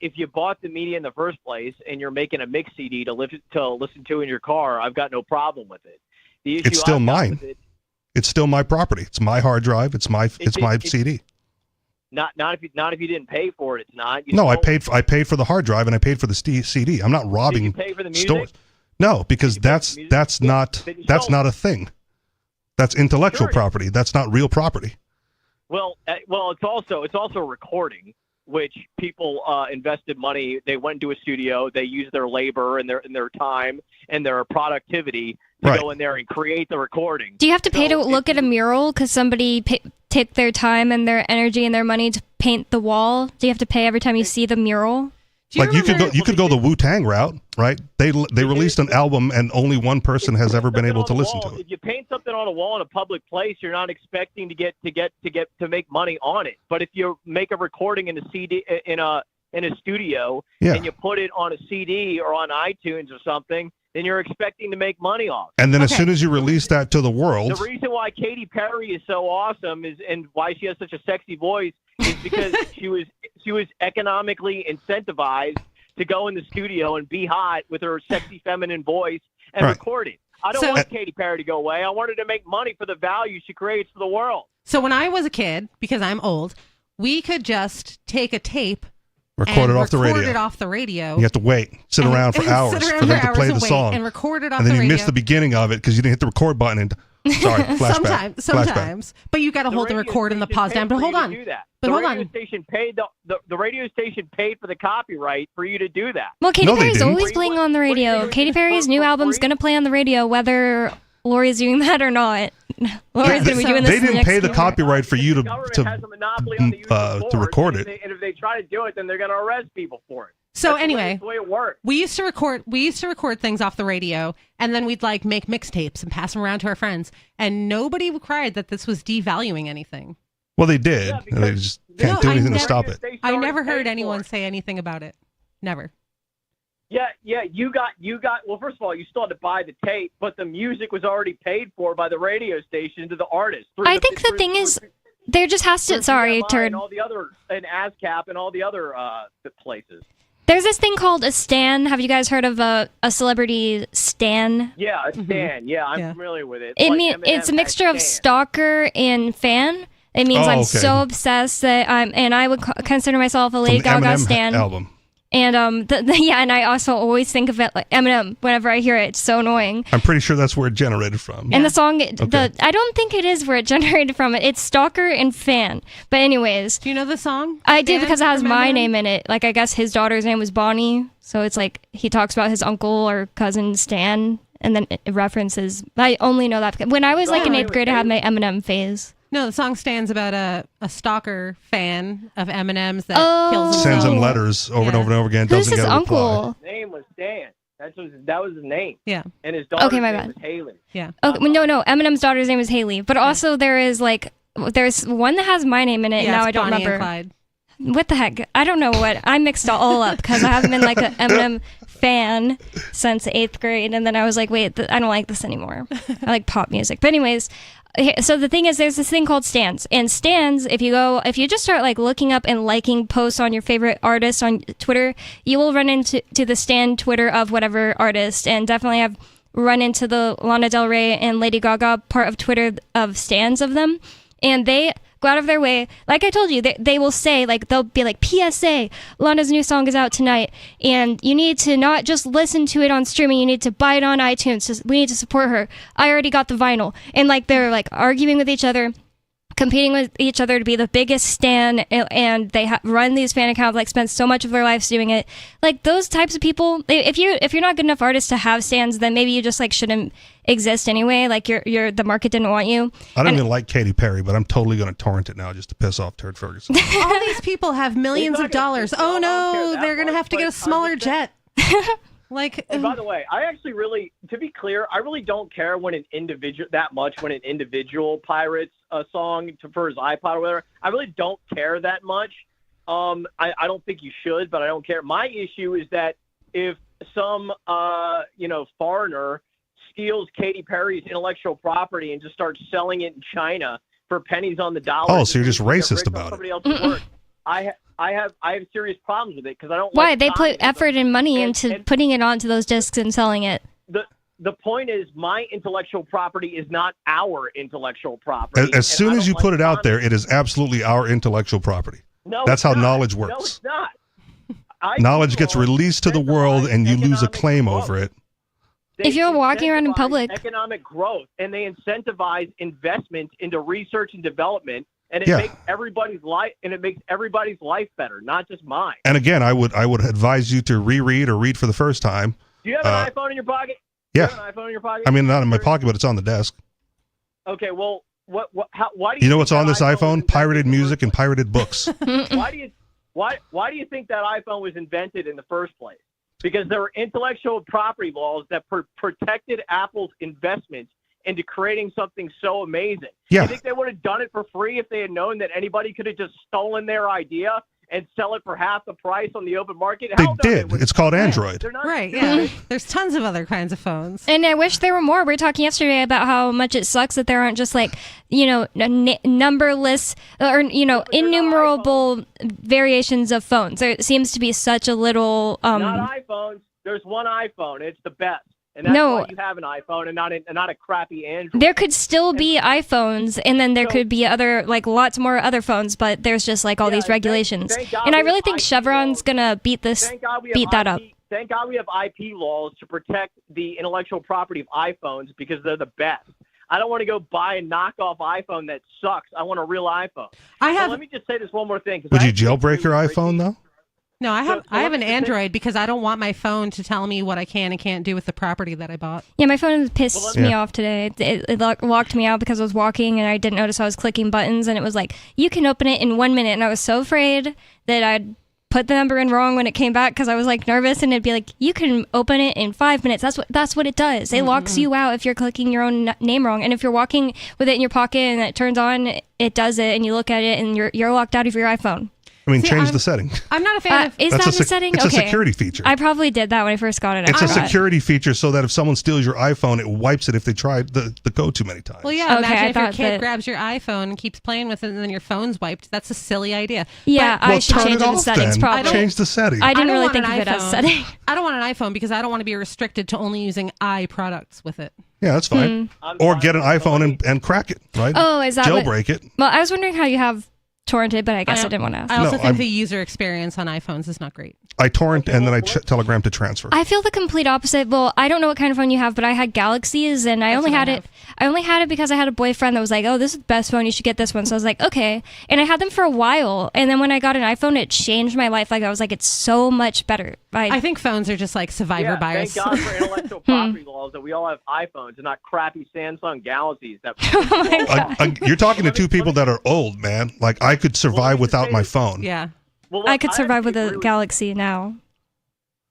the media in the first place and you're making a mix CD to listen to in your car, I've got no problem with it. The issue It's still I've got mine. with it, It's still my property. It's my hard drive. It's my CD. Not if you didn't pay for it. It's not. No, I paid for the hard drive and I paid for the CD. I'm not robbing Did you pay for the music? stores. No, because that's not a thing. That's intellectual property. That's not real property. Well, it's also recording, which people invested money. They went into a studio. They used their labor and their time and their productivity to go in there and create the recording. Do you have to pay to look at a mural because somebody took their time and their energy and their money to paint the wall? Do you have to pay every time you see the mural? Like you could go the Wu-Tang route, right? They released an album and only one person has ever been able to listen to it. If you paint something on a wall in a public place, you're not expecting to make money on it. But if you make a recording in a CD in a studio and you put it on a CD or on iTunes or something, then you're expecting to make money off it. And then as soon as you release that to the world, the reason why Katy Perry is so awesome and why she has such a sexy voice is because she was economically incentivized to go in the studio and be hot with her sexy feminine voice and record it. I don't want Katy Perry to go away. I want her to make money for the value she creates for the world. So when I was a kid, because I'm old, we could just take a tape record it off the radio. You have to wait, sit around for hours for them to play the song, and record it off and then the you radio. miss the beginning of it because you didn't hit the record button. And sorry, flashback. Sometimes, but you got to hold the record and the pause down. But hold on, the radio station paid the radio station paid for the copyright for you to do that. Well, Katy Perry's always playing on the radio. Katy Perry's new album's going to play on the radio whether Lori's doing that or not. Lori's going to be doing this. They didn't pay the copyright for you to record it. And if they try to do it, then they're going to arrest people for it. So That's anyway, the way it works. We used to record things off the radio, and then we'd like make mixtapes and pass them around to our friends. And nobody cried that this was devaluing anything. Well, they did. Yeah, they just can't do anything to stop it. I never heard anyone say anything about it. Never. Yeah, you got. Well, first of all, you still had to buy the tape, but the music was already paid for by the radio station to the artist. I think the thing is, there just has to. Sorry, Turd. And all the other, and ASCAP and all the other places. There's this thing called a stan. Have you guys heard of a celebrity stan? Yeah, a stan. Yeah, I'm familiar with it. It's a mixture of stalker and fan. It means I'm so obsessed that I would consider myself a Lady Gaga stan. Album. And and I also always think of it like Eminem whenever I hear it. It's so annoying. I'm pretty sure that's where it generated from. And the song, I don't think it is where it generated from. It's stalker and fan. But anyways, do you know the song? I do because it has my name in it. Like I guess his daughter's name was Bonnie, so it's like he talks about his uncle or cousin Stan, and then it references. I only know that because when I was like in 8th grade, I had my Eminem phase. No, the song stands about a stalker fan of Eminem's that kills himself. Sends him letters over and over and over again. Who's doesn't his get a uncle? reply. His name was Stan. That was his name. Yeah. And his daughter's my name bad. was Haley. Yeah. Okay, no. Eminem's daughter's name is Haley, but also there's one that has my name in it. Yeah, and now it's I don't Bonnie remember. and Clyde. What the heck? I don't know what. I mixed it all up because I haven't been like an Eminem fan since 8th grade, and then I was like, wait, I don't like this anymore. I like pop music. But anyways, so the thing is, there's this thing called stans, and stans, if you just start like looking up and liking posts on your favorite artist on Twitter, you will run into the stan Twitter of whatever artist, and definitely have run into the Lana Del Rey and Lady Gaga part of Twitter of stans of them, and they go out of their way. Like I told you, they will say, like, they'll be like, PSA, Lana's new song is out tonight, and you need to not just listen to it on streaming, you need to buy it on iTunes. We need to support her. I already got the vinyl. And, like, they're, like, arguing with each other, competing with each other to be the biggest stan, and they run these fan accounts, like, spend so much of their lives doing it. Like, those types of people, if you're not good enough artist to have stans, then maybe you just, like, shouldn't exist anyway. Like, the market didn't want you. I don't even like Katy Perry, but I'm totally going to torrent it now just to piss off Turd Ferguson. All these people have millions of dollars. Oh no, they're going to have to get a smaller jet. Like, and by the way, I actually really, to be clear, I really don't care when an individual pirates a song for his iPod or whatever. I really don't care that much. I don't think you should, but I don't care. My issue is that if some foreigner steals Katy Perry's intellectual property and just starts selling it in China for pennies on the dollar. Oh, so you're just racist about somebody else's work. I have serious problems with it because I don't. Why? Like They put effort and money into putting it onto those discs and selling it. The point is, my intellectual property is not our intellectual property. As soon as you put it out there, it is absolutely our intellectual property. No, that's how knowledge works. No, it's not. Knowledge gets released to the world, and you lose a claim over it. If you're walking around in public, economic growth, and they incentivize investment into research and development, and it makes everybody's life better, not just mine. And again, I would advise you to reread or read for the first time. Do you have an iPhone in your pocket? Yeah. Do you have an iPhone in your pocket? I mean, not in my pocket, but it's on the desk. Okay, well, why do you? You know what's on this iPhone? Pirated music and pirated books. Why do you think that iPhone was invented in the first place? Because there were intellectual property laws that protected Apple's investment into creating something so amazing. Yeah. You think they would have done it for free if they had known that anybody could have just stolen their idea and sell it for half the price on the open market? They did. It's called Android. Right, yeah. There's tons of other kinds of phones. And I wish there were more. We were talking yesterday about how much it sucks that there aren't just numberless or, innumerable variations of phones. There seems to be such a little... Not iPhones. There's one iPhone. It's the best. And that's why you have an iPhone and not a crappy Android. There could still be iPhones, and then there could be lots more other phones, but there's just all these regulations. And I really think Chevron's gonna beat that up. Thank God we have IP laws to protect the intellectual property of iPhones because they're the best. I don't want to go buy a knockoff iPhone that sucks. I want a real iPhone. Let me just say this one more thing. Would you jailbreak your iPhone though? No, I have an Android because I don't want my phone to tell me what I can and can't do with the property that I bought. Yeah, my phone pissed me off today. It locked me out because I was walking and I didn't notice I was clicking buttons, and it was like, you can open it in 1 minute. And I was so afraid that I'd put the number in wrong when it came back because I was nervous, and it'd be like, you can open it in 5 minutes. That's what it does. It locks you out if you're clicking your own name wrong. And if you're walking with it in your pocket and it turns on, it does it, and you look at it and you're locked out of your iPhone. I mean, change the setting. I'm not a fan of... Is that a setting? It's a security feature. I probably did that when I first got it. It's a security feature so that if someone steals your iPhone, it wipes it if they try the code too many times. Well, yeah, imagine if your kid grabs your iPhone and keeps playing with it and then your phone's wiped. That's a silly idea. Yeah, I should change the settings probably. Change the setting. I didn't really think of it as a setting. I don't want an iPhone because I don't want to be restricted to only using products with it. Yeah, that's fine. Or get an iPhone and crack it, right? Oh, is that jailbreak it? Well, I was wondering how you have torrented, but I guess I didn't want to ask. I also think the user experience on iPhones is not great. I torrent and then I telegram to transfer. I feel the complete opposite. Well, I don't know what kind of phone you have, but I had Galaxies, and I only had it because I had a boyfriend that was like, "Oh, this is the best phone. You should get this one." So I was like, "Okay." And I had them for a while, and then when I got an iPhone, it changed my life. I was like, "It's so much better." I think phones are just like survivor bias. Thank God for intellectual property laws that we all have iPhones and not crappy Samsung Galaxies. You're talking to two people that are old, man. Like I could survive without my phone. Yeah. Well, I could survive with a Galaxy now.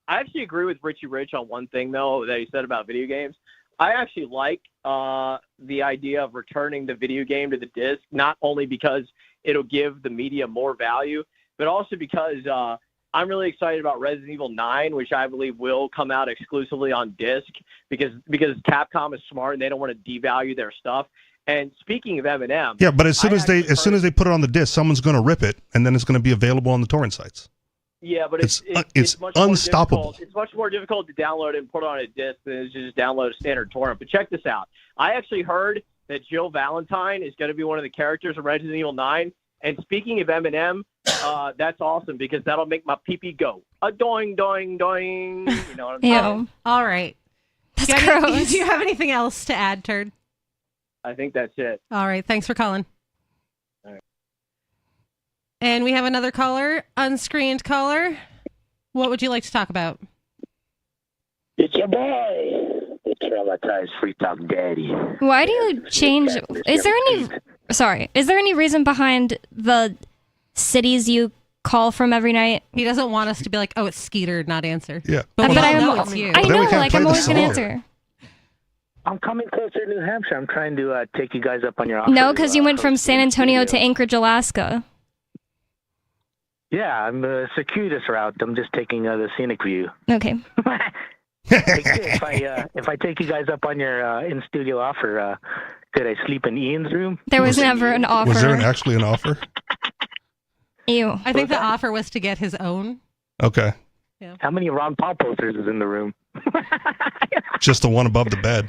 I actually agree with Richie Rich on one thing, though, that he said about video games. I actually like the idea of returning the video game to the disc, not only because it'll give the media more value, but also because I'm really excited about Resident Evil 9, which I believe will come out exclusively on disc because Capcom is smart and they don't want to devalue their stuff. And speaking of Eminem, yeah, but as soon as they put it on the disc, someone's going to rip it, and then it's going to be available on the torrent sites. Yeah, but it's much unstoppable. It's much more difficult to download it and put it on a disc than it is to just download a standard torrent. But check this out. I actually heard that Jill Valentine is going to be one of the characters of Resident Evil 9. And speaking of Eminem, that's awesome because that'll make my pee-pee go. Doing, doing, doing. You know what I'm saying? All right. That's gross. Do you have anything else to add, Turd? I think that's it. All right. Thanks for calling. All right. And we have another caller, unscreened caller. What would you like to talk about? It's your boy, the traumatized Free Talk Daddy. Why do you change? Is there any reason behind the cities you call from every night. He doesn't want us to be like, oh, it's Skeeter, not answer. Yeah. But we But all I know it's you. I then we know, can't like play I'm the always gonna song. answer. I'm coming closer to New Hampshire. I'm trying to take you guys up on your offer. No, because you went from host San the Antonio to studio. Anchorage, Alaska. Yeah, I'm a circuitous route. I'm just taking the scenic view. Okay. If I take you guys up on your in studio offer, could I sleep in Ian's room? There was never an offer. Was there actually an offer? Ew. I think the offer was to get his own. Okay. How many Ron Paul posters is in the room? Just the one above the bed.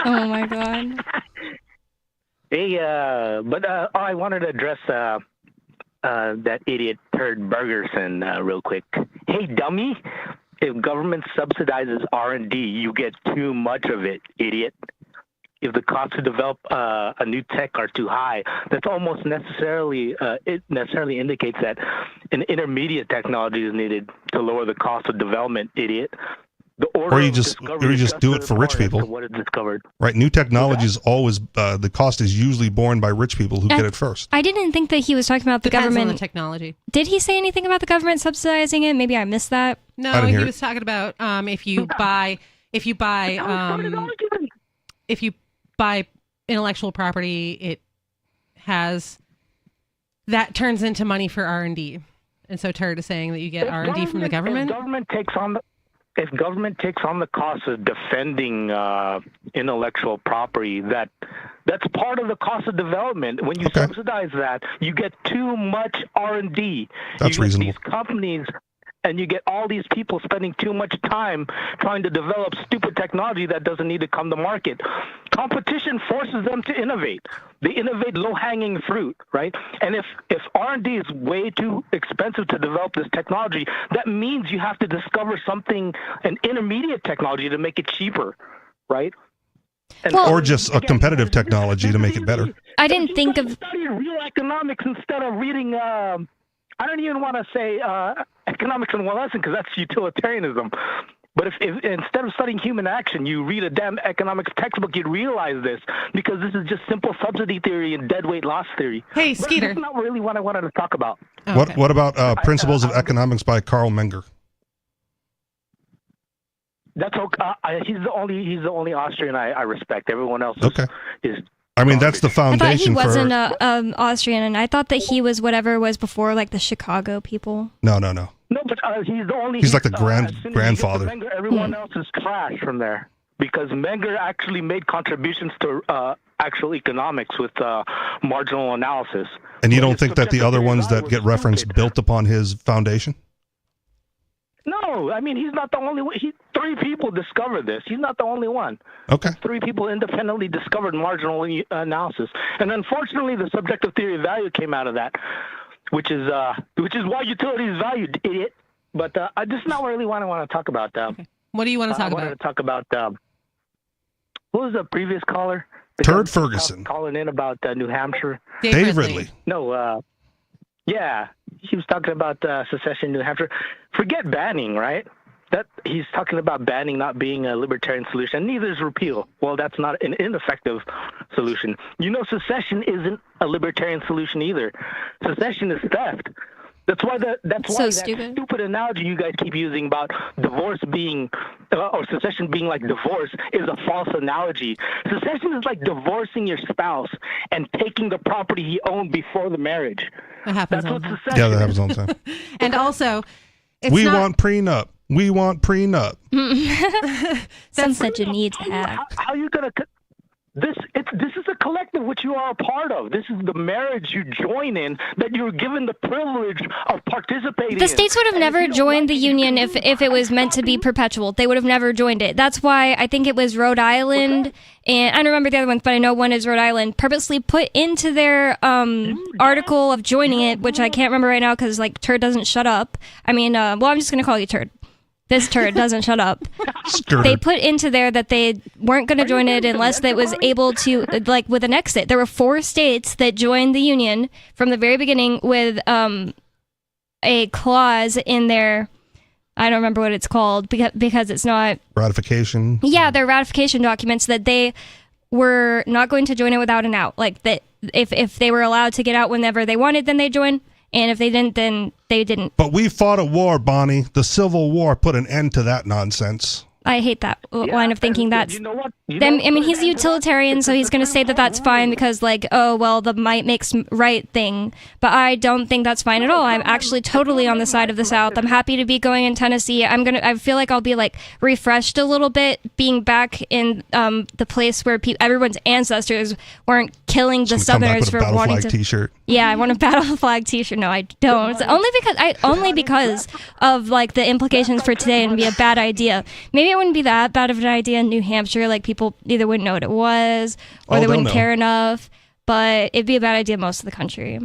Oh my god. Hey, I wanted to address that idiot Turd Bergerson real quick. Hey, dummy! If government subsidizes R&D, you get too much of it, idiot. If the costs to develop a new tech are too high, that's almost necessarily it necessarily indicates that an intermediate technology is needed to lower the cost of development, idiot. Or you just do it for rich people. What is discovered? Right. New technology is always the cost is usually borne by rich people who get it first. I didn't think that he was talking about the Depends government. on the technology. Did he say anything about the government subsidizing it? Maybe I missed that. No, he was talking about if you buy intellectual property, it has that turns into money for R&D. And so Turd is saying that you get R&D from the government. If government takes on the cost of defending intellectual property, that's part of the cost of development. When you subsidize that, you get too much R&D. That's reasonable. These companies, and you get all these people spending too much time trying to develop stupid technology that doesn't need to come to market. Competition forces them to innovate. They innovate low-hanging fruit, right? And if R&D is way too expensive to develop this technology, that means you have to discover something, an intermediate technology to make it cheaper, right? Or just a competitive technology to make it better. I didn't think of study real economics instead of reading. I don't even want to say economics in one lesson because that's utilitarianism. But if instead of studying human action, you read a damn economics textbook, you'd realize this because this is just simple subsidy theory and deadweight loss theory. Hey, Skeeter. That's not really what I wanted to talk about. What about Principles of Economics by Carl Menger? That's okay. He's the only Austrian I respect. Everyone else is I mean, that's the foundation I thought he for... wasn't Austrian, and I thought that he was whatever was before, like the Chicago people. No. No, but he's the only... He's like the as soon as you get grandfather. to Menger, everyone else is trash from there because Menger actually made contributions to actual economics with marginal analysis. And you don't think that the other ones that get referenced built upon his foundation? No, I mean, he's not the only one. 3 people discovered this. He's not the only one. Okay. 3 people independently discovered marginal analysis. And unfortunately, the subjective theory of value came out of that, which is why utility is valued, idiot. But I just not really what I want to talk about. What do you want to talk I wanted to talk about, what was the previous caller? Turd Ferguson. Calling in about New Hampshire. Dave Ridley. No, yeah, he was talking about secession in New Hampshire. Forget banning, right? That he's talking about banning not being a libertarian solution. Neither is repeal. Well, that's not an ineffective solution. You know, secession isn't a libertarian solution either. Secession is theft. That's why that stupid analogy you guys keep using about divorce being or secession being like divorce is a false analogy. Secession is like divorcing your spouse and taking the property he owned before the marriage. That happens That's all the what time. secession Yeah, that happens all the time. And also, it's We not, want prenup. We want prenup. Something that you need to have. How are you gonna? This is a collective which you are a part of. This is the marriage you join in that you're given the privilege of participating in. The states would have never joined the union if it was meant to be perpetual. They would have never joined it. That's why I think it was Rhode Island, and I don't remember the other ones, but I know one is Rhode Island, purposely put into their article of joining it, which I can't remember right now because like Turd doesn't shut up. I mean, well, I'm just going to call you Turd. This turd doesn't shut up. They put into there that they weren't going to join it unless that was able to, like, with an exit. There were 4 states that joined the union from the very beginning with a clause in their, I don't remember what it's called because it's not... Ratification. Yeah, their ratification documents that they were not going to join it without an out. Like, that if they were allowed to get out whenever they wanted, then they join. And if they didn't, then they didn't. But we fought a war, Bonnie. The Civil War put an end to that nonsense. I hate that line of thinking. That's. You know what? I mean, he's a utilitarian, so he's going to say that that's fine because, like, oh, well, the might makes right thing. But I don't think that's fine at all. I'm actually totally on the side of the South. I'm happy to be going in Tennessee. I feel like I'll be, like, refreshed a little bit being back in the place where everyone's ancestors weren't killing the Southerners for wanting to. T-shirt. Yeah, I want a battle flag T-shirt. No, I don't. Only because of, like, the implications for today, and it'd be a bad idea. Maybe it wouldn't be that bad of an idea in New Hampshire. Like, people either wouldn't know what it was or they wouldn't care enough. But it'd be a bad idea most of the country.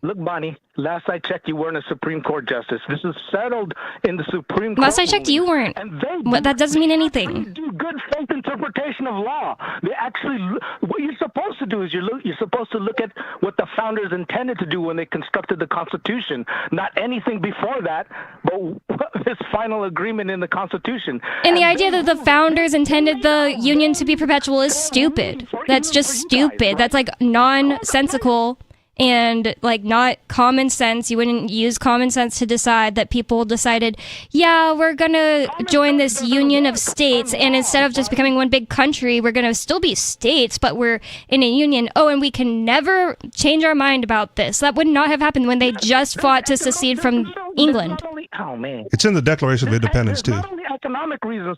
Look, Bonnie, last I checked, you weren't a Supreme Court justice. This is settled in the Supreme Court. Last I checked, you weren't. That doesn't mean anything. They do good faith interpretation of law. They actually, what you're supposed to do is you're supposed to look at what the founders intended to do when they constructed the Constitution, not anything before that, but this final agreement in the Constitution. And the idea that the founders intended the Union to be perpetual is stupid. That's just stupid. That's like nonsensical. And, like, not common sense. You wouldn't use common sense to decide that people decided, yeah, we're going to join this union of states, and instead of just becoming one big country, we're going to still be states, but we're in a union. Oh, and we can never change our mind about this. That would not have happened when they just fought to secede from England. Oh, man. It's in the Declaration of Independence, too. Not only economic reasons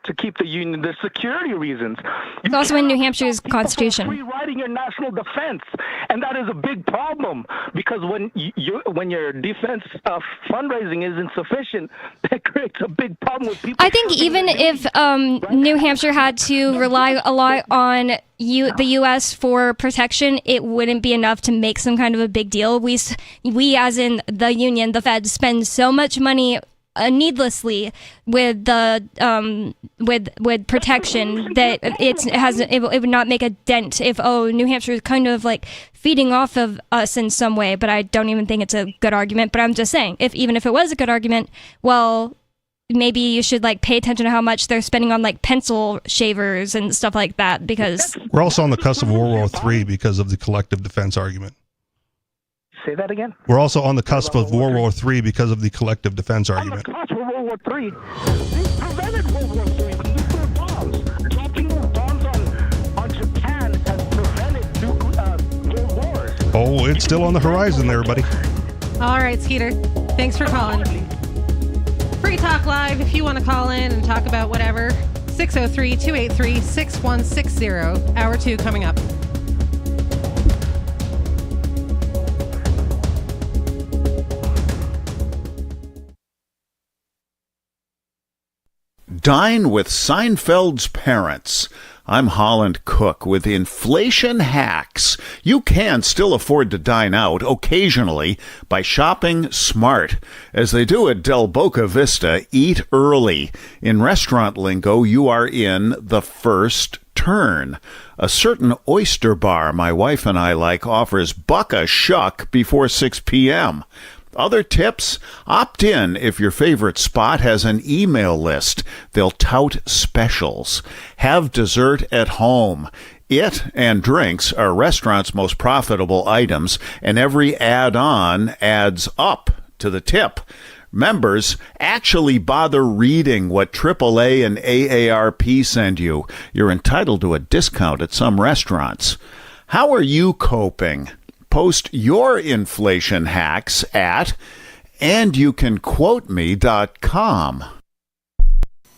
to keep the union, there's security reasons. It's also in New Hampshire's Constitution. Rewriting your national defense, and that is a big problem because when your defense fundraising is insufficient, that creates a big problem with people. I think even if New Hampshire had to rely a lot on the U.S. for protection, it wouldn't be enough to make some kind of a big deal. We as in the Union, the Fed, spend so much money needlessly with the with protection that it would not make a dent if New Hampshire is kind of like feeding off of us in some way. But I don't even think it's a good argument. But I'm just saying, even if it was a good argument, well, maybe you should like pay attention to how much they're spending on like pencil shavers and stuff like that, because we're also on the cusp of World War III because of the collective defense argument. Say that again? We're also on the cusp of World War III because of the collective defense argument. On the cusp of World War III? They prevented World War III with nuclear bombs. Dropping bombs on Japan has prevented world wars. Oh, it's still on the horizon there, buddy. All right, Skeeter. Thanks for calling. Free Talk Live, if you want to call in and talk about whatever. 603-283-6160. Hour 2 coming up. Dine with Seinfeld's parents. I'm Holland Cook with Inflation Hacks. You can still afford to dine out occasionally by shopping smart. As they do at Del Boca Vista, eat early. In restaurant lingo, you are in the first turn. A certain oyster bar my wife and I like offers buck a shuck before 6 p.m. Other tips? Opt in if your favorite spot has an email list. They'll tout specials. Have dessert at home. It and drinks are restaurants' most profitable items, and every add-on adds up to the tip. Members actually bother reading what AAA and AARP send you. You're entitled to a discount at some restaurants. How are you coping? Post your inflation hacks at andyoucanquoteme.com.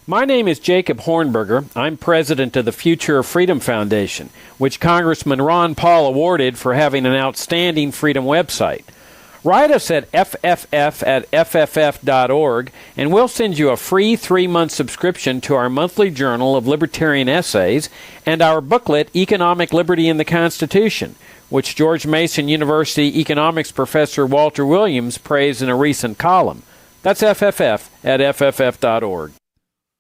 My name is Jacob Hornberger. I'm president of the Future of Freedom Foundation, which Congressman Ron Paul awarded for having an outstanding freedom website. Write us at fff@fff.org, and we'll send you a free 3-month subscription to our monthly journal of libertarian essays and our booklet, Economic Liberty in the Constitution, which George Mason University economics professor Walter Williams praised in a recent column. That's fff@fff.org.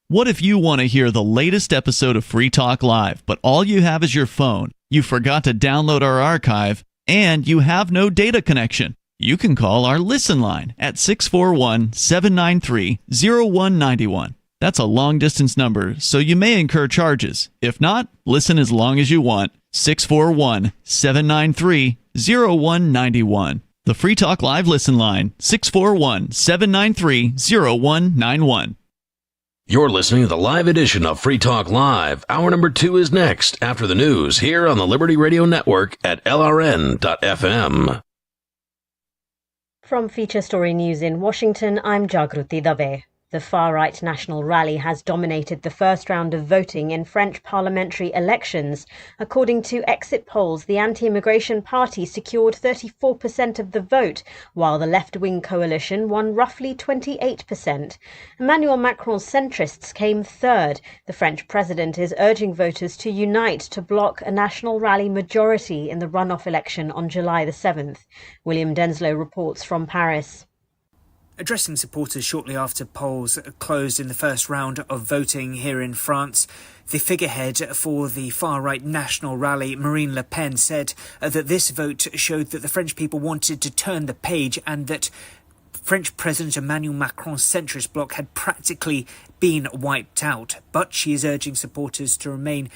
What if you want to hear the latest episode of Free Talk Live, but all you have is your phone, you forgot to download our archive, and you have no data connection? You can call our Listen line at 641-793-0191. That's a long-distance number, so you may incur charges. If not, listen as long as you want. 641-793-0191. The Free Talk Live listen line, 641-793-0191. You're listening to the live edition of Free Talk Live. Hour number 2 is next after the news here on the Liberty Radio Network at LRN.FM. From Feature Story News in Washington, I'm Jagruti Dave. The far-right National Rally has dominated the first round of voting in French parliamentary elections. According to exit polls, the anti-immigration party secured 34% of the vote, while the left-wing coalition won roughly 28%. Emmanuel Macron's centrists came third. The French president is urging voters to unite to block a National Rally majority in the runoff election on July the 7th. William Denslow reports from Paris. Addressing supporters shortly after polls closed in the first round of voting here in France, the figurehead for the far-right National Rally, Marine Le Pen, said that this vote showed that the French people wanted to turn the page and that French President Emmanuel Macron's centrist bloc had practically been wiped out. But she is urging supporters to remain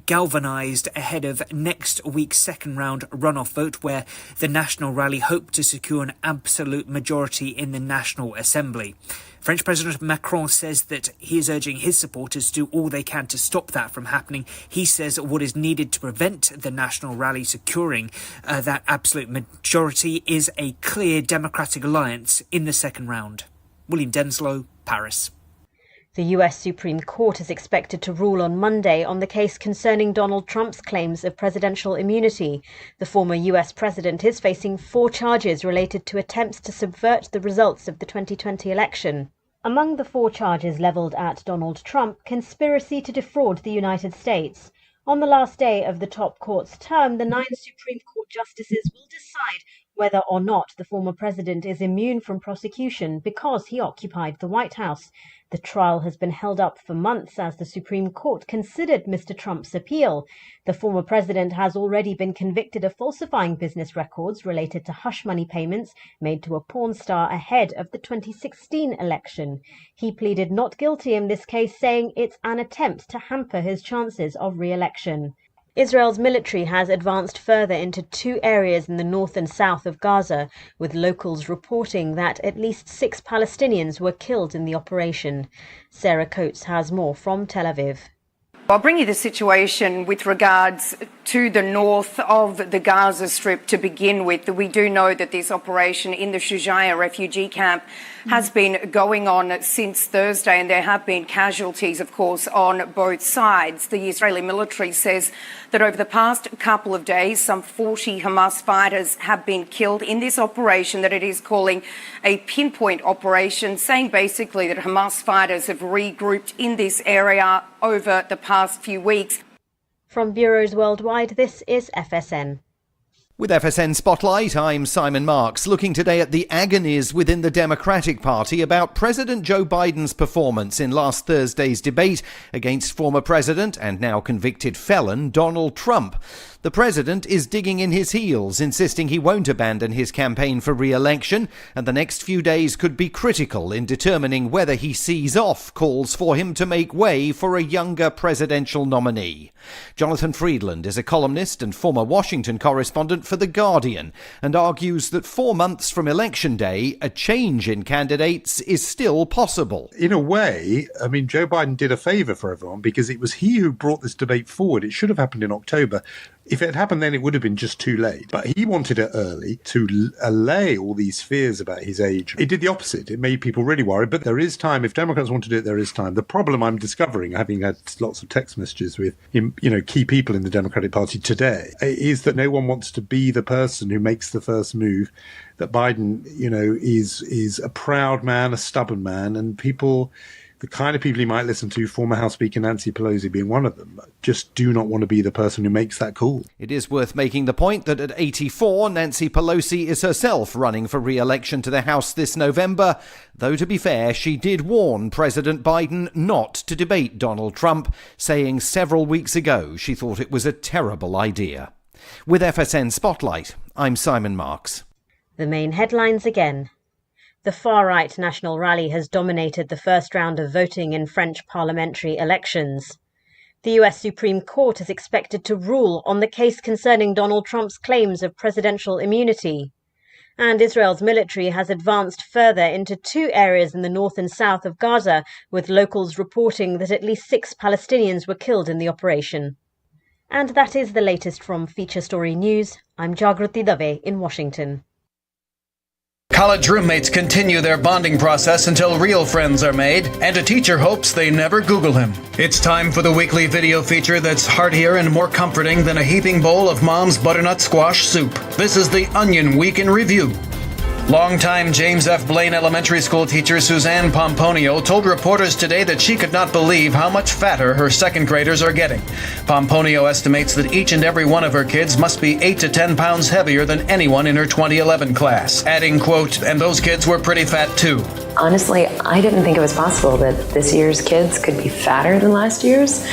galvanised ahead of next week's second round runoff vote, where the National Rally hope to secure an absolute majority in the National Assembly. French President Macron says that he is urging his supporters to do all they can to stop that from happening. He says what is needed to prevent the National Rally securing that absolute majority is a clear democratic alliance in the second round. William Denslow, Paris. The US Supreme Court is expected to rule on Monday on the case concerning Donald Trump's claims of presidential immunity. The former US president is facing 4 charges related to attempts to subvert the results of the 2020 election. Among the 4 charges leveled at Donald Trump, conspiracy to defraud the United States. On the last day of the top court's term, the 9 Supreme Court justices will decide whether or not the former president is immune from prosecution because he occupied the White House. The trial has been held up for months as the Supreme Court considered Mr. Trump's appeal. The former president has already been convicted of falsifying business records related to hush money payments made to a porn star ahead of the 2016 election. He pleaded not guilty in this case, saying it's an attempt to hamper his chances of re-election. Israel's military has advanced further into 2 areas in the north and south of Gaza, with locals reporting that at least 6 Palestinians were killed in the operation. Sarah Coates has more from Tel Aviv. I'll bring you the situation with regards to the north of the Gaza Strip to begin with. We do know that this operation in the Shujaiya refugee camp has been going on since Thursday, and there have been casualties, of course, on both sides. The Israeli military says that over the past couple of days, some 40 Hamas fighters have been killed in this operation that it is calling a pinpoint operation, saying basically that Hamas fighters have regrouped in this area over the past few weeks. From bureaus worldwide, this is FSN. With FSN Spotlight, I'm Simon Marks, looking today at the agonies within the Democratic Party about President Joe Biden's performance in last Thursday's debate against former President and now convicted felon Donald Trump. The president is digging in his heels, insisting he won't abandon his campaign for re-election, and the next few days could be critical in determining whether he sees off calls for him to make way for a younger presidential nominee. Jonathan Friedland is a columnist and former Washington correspondent for The Guardian and argues that 4 months from Election Day, a change in candidates is still possible. In a way, I mean, Joe Biden did a favour for everyone because it was he who brought this debate forward. It should have happened in October. If it had happened then, it would have been just too late. But he wanted it early to allay all these fears about his age. It did the opposite. It made people really worried. But there is time. If Democrats want to do it, there is time. The problem I'm discovering, having had lots of text messages with key people in the Democratic Party today, is that no one wants to be the person who makes the first move. That Biden, is a proud man, a stubborn man, and people, the kind of people he might listen to, former House Speaker Nancy Pelosi being one of them, just do not want to be the person who makes that call. It is worth making the point that at 84, Nancy Pelosi is herself running for re-election to the House this November, though to be fair, she did warn President Biden not to debate Donald Trump, saying several weeks ago she thought it was a terrible idea. With FSN Spotlight, I'm Simon Marks. The main headlines again. The far-right National Rally has dominated the first round of voting in French parliamentary elections. The US Supreme Court is expected to rule on the case concerning Donald Trump's claims of presidential immunity. And Israel's military has advanced further into 2 areas in the north and south of Gaza, with locals reporting that at least 6 Palestinians were killed in the operation. And that is the latest from Feature Story News. I'm Jagrati Dave in Washington. College roommates continue their bonding process until real friends are made, and a teacher hopes they never Google him. It's time for the weekly video feature that's heartier and more comforting than a heaping bowl of mom's butternut squash soup. This is the Onion Week in Review. Longtime James F. Blaine Elementary School teacher Suzanne Pomponio told reporters today that she could not believe how much fatter her second graders are getting. Pomponio estimates that each and every one of her kids must be 8 to 10 pounds heavier than anyone in her 2011 class, adding, quote, "and those kids were pretty fat too." Honestly, I didn't think it was possible that this year's kids could be fatter than last year's,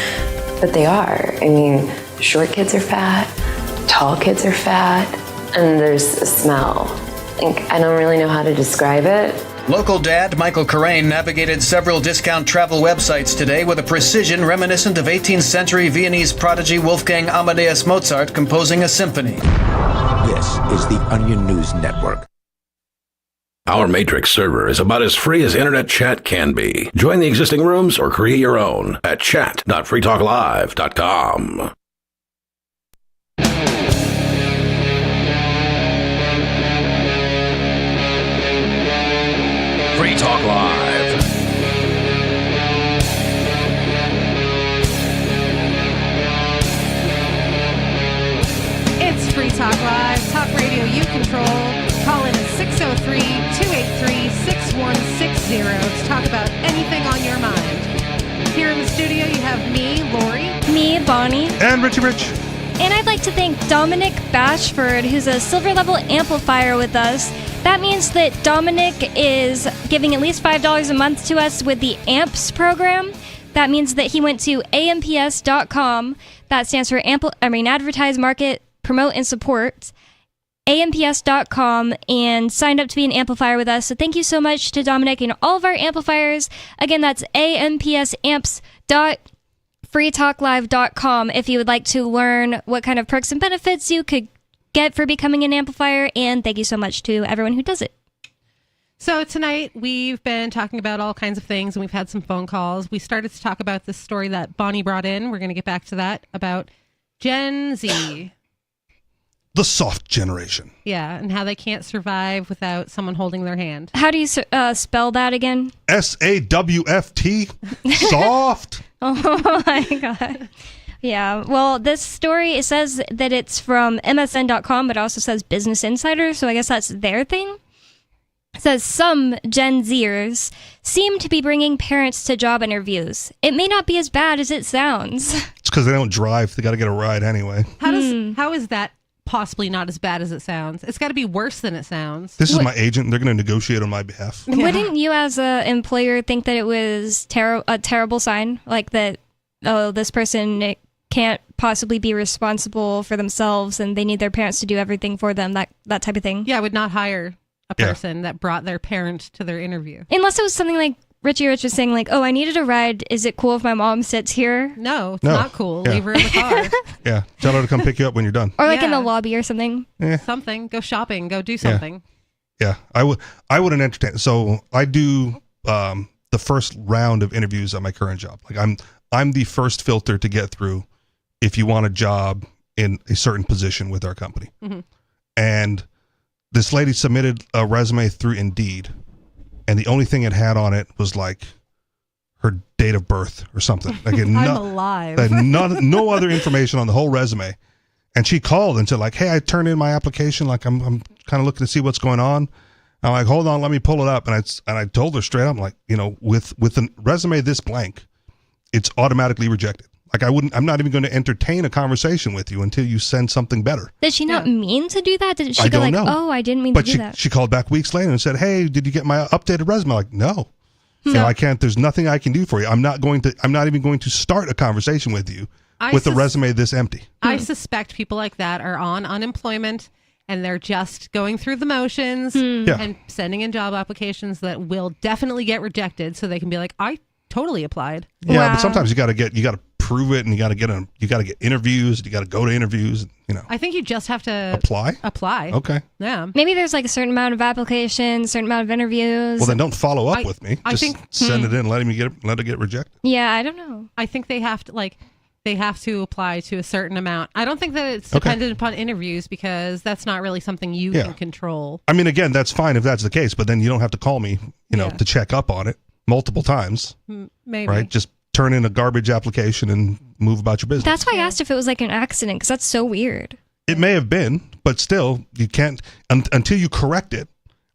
but they are. I mean, short kids are fat, tall kids are fat, and there's a smell. I don't really know how to describe it. Local dad Michael Carrain navigated several discount travel websites today with a precision reminiscent of 18th century Viennese prodigy Wolfgang Amadeus Mozart composing a symphony. This is the Onion News Network. Our Matrix server is about as free as internet chat can be. Join the existing rooms or create your own at chat.freetalklive.com. Free Talk Live. It's Free Talk Live, talk radio you control. Call in at 603-283-6160 to talk about anything on your mind. Here in the studio, you have me, Lori. Me, Bonnie. And Richie Rich. And I'd like to thank Dominic Bashford, who's a silver level amplifier with us. That means that Dominic is giving at least $5 a month to us with the AMPS program. That means that he went to amps.com. That stands for Advertise, Market, Promote, and Support. amps.com and signed up to be an amplifier with us. So thank you so much to Dominic and all of our amplifiers. Again, that's ampsamps.freetalklive.com if you would like to learn what kind of perks and benefits you could get for becoming an amplifier. And thank you so much to everyone who does it. So tonight we've been talking about all kinds of things and we've had some phone calls. We started to talk about this story that Bonnie brought in. We're going to get back to that about Gen Z. The soft generation. Yeah, and how they can't survive without someone holding their hand. How do you spell that again? SAWFT. Soft. Oh my God. Yeah, well, this story, it says that it's from MSN.com, but it also says Business Insider, so I guess that's their thing. It says some Gen Zers seem to be bringing parents to job interviews. It may not be as bad as it sounds. It's because they don't drive. They got to get a ride anyway. How is that possibly not as bad as it sounds? It's got to be worse than it sounds. This is my agent. They're going to negotiate on my behalf. Yeah. Wouldn't you as an employer think that it was a terrible sign? Like that, oh, this person can't possibly be responsible for themselves and they need their parents to do everything for them, that type of thing. Yeah, I would not hire a person that brought their parent to their interview. Unless it was something like Richie Rich was saying, like, oh, I needed a ride. Is it cool if my mom sits here? No, it's not cool. Yeah. Leave her in the car. Yeah, tell her to come pick you up when you're done. Or like in the lobby or something. Something. Go shopping. Go do something. Yeah, I wouldn't entertain. So I do the first round of interviews at my current job. Like I'm the first filter to get through if you want a job in a certain position with our company. Mm-hmm. And this lady submitted a resume through Indeed, and the only thing it had on it was like her date of birth or something. Like I'm alive. No other information on the whole resume. And she called and said, like, hey, I turned in my application. Like, I'm kind of looking to see what's going on. I'm like, hold on, let me pull it up. And I told her straight up, like, you know, with a resume this blank, it's automatically rejected. Like, I'm not even going to entertain a conversation with you until you send something better. Did she not mean to do that? Did she go like, oh, I didn't mean to do that? She called back weeks later and said, hey, did you get my updated resume? I'm like, no. You know, I can't, there's nothing I can do for you. I'm not even going to start a conversation with you with a resume this empty. I suspect people like that are on unemployment and they're just going through the motions and sending in job applications that will definitely get rejected so they can be like, I totally applied. Yeah, but sometimes you got to prove it, and you got to get interviews, you got to go to interviews, I think you just have to apply. Okay. Yeah. Maybe there's like a certain amount of applications, certain amount of interviews. Well, then don't follow up with me. I Just think- send it in, let it get rejected. Yeah, I don't know. I think they have to apply to a certain amount. I don't think that it's Okay. dependent upon interviews because that's not really something you Yeah. can control. I mean, again, that's fine if that's the case, but then you don't have to call me, to check up on it multiple times. Maybe. Right? Just turn in a garbage application and move about your business. That's why I asked if it was like an accident, because that's so weird. It may have been, but still, you can't until you correct it.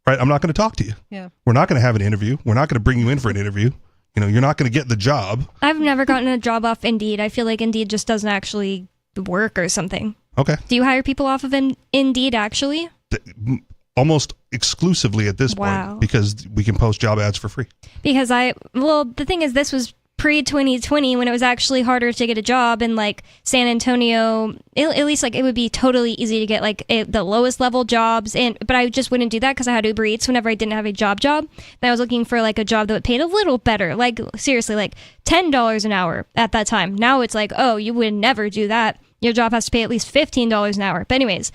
Right? I'm not going to talk to you. Yeah. We're not going to have an interview. We're not going to bring you in for an interview. You're not going to get the job. I've never gotten a job off Indeed. I feel like Indeed just doesn't actually work or something. Okay. Do you hire people off of Indeed actually? Almost exclusively at this Wow. point, because we can post job ads for free. Because the thing is, this was pre-2020 when it was actually harder to get a job in like San Antonio. At least like it would be totally easy to get like the lowest level jobs, but I just wouldn't do that because I had Uber Eats whenever I didn't have a job. And I was looking for like a job that would pay a little better, like seriously, like $10 an hour at that time. Now it's like, oh, you would never do that. Your job has to pay at least $15 an hour. But anyways,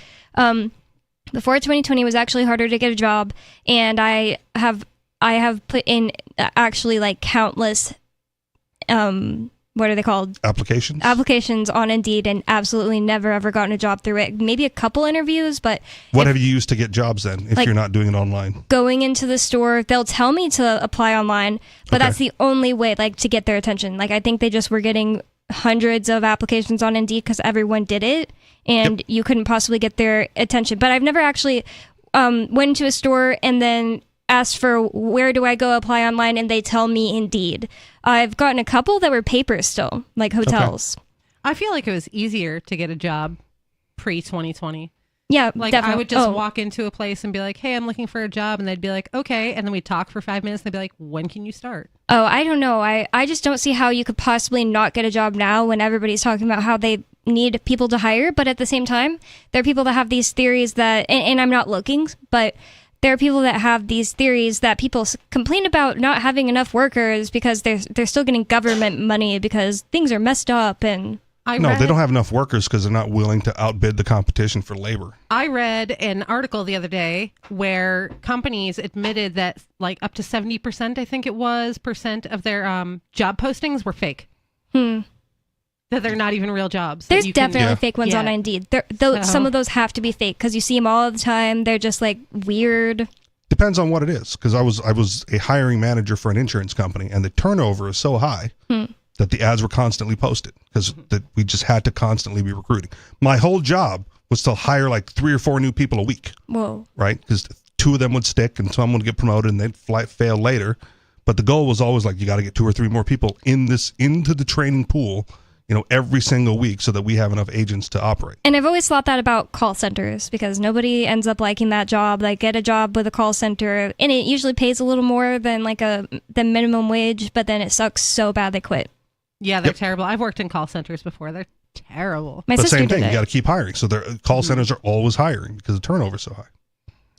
before 2020 it was actually harder to get a job, and I have put in actually like countless what are they called? Applications on Indeed, and absolutely never ever gotten a job through it. Maybe a couple interviews, but What have you used to get jobs then, if Like- you're not doing it online? going into the store, they'll tell me to apply online, but Okay. that's the only way like to get their attention. Like I think they just were getting hundreds of applications on Indeed because everyone did it, and you couldn't possibly get their attention. But I've never actually went into a store and then asked for where do I go apply online, and they tell me Indeed. I've gotten a couple that were paper still, like hotels. I feel like it was easier to get a job pre-2020. Yeah, Like definitely. I would just Oh. walk into a place and be like, "Hey, I'm looking for a job," and they'd be like, "Okay," and then we'd talk for 5 minutes. And they'd be like, "When can you start?" Oh, I don't know. I just don't see how you could possibly not get a job now when everybody's talking about how they need people to hire. But at the same time, there are people that have these theories that, and I'm not looking, but there are people that have these theories that people complain about not having enough workers because they're still getting government money because things are messed up. And They don't have enough workers because they're not willing to outbid the competition for labor. I read an article the other day where companies admitted that like up to 70%, I think it was, percent of their job postings were fake. That they're not even real jobs. that there's you can- definitely fake ones on Indeed. Some of those have to be fake because you see them all the time. They're just like weird. Depends on what it is, because I was a hiring manager for an insurance company, and the turnover is so high that the ads were constantly posted because we just had to constantly be recruiting. My whole job was to hire like 3 or 4 new people a week. Whoa. Right? Because 2 of them would stick and some would get promoted and they'd fail later. But the goal was always like, you got to get 2 or 3 more people into the training pool, every single week so that we have enough agents to operate. And I've always thought that about call centers because nobody ends up liking that job. Like get a job with a call center and it usually pays a little more than the minimum wage, but then it sucks so bad they quit. Yeah, they're terrible. I've worked in call centers before. They're terrible. My but sister same did thing, it. you got to keep hiring. So their call centers are always hiring because the turnover is so high.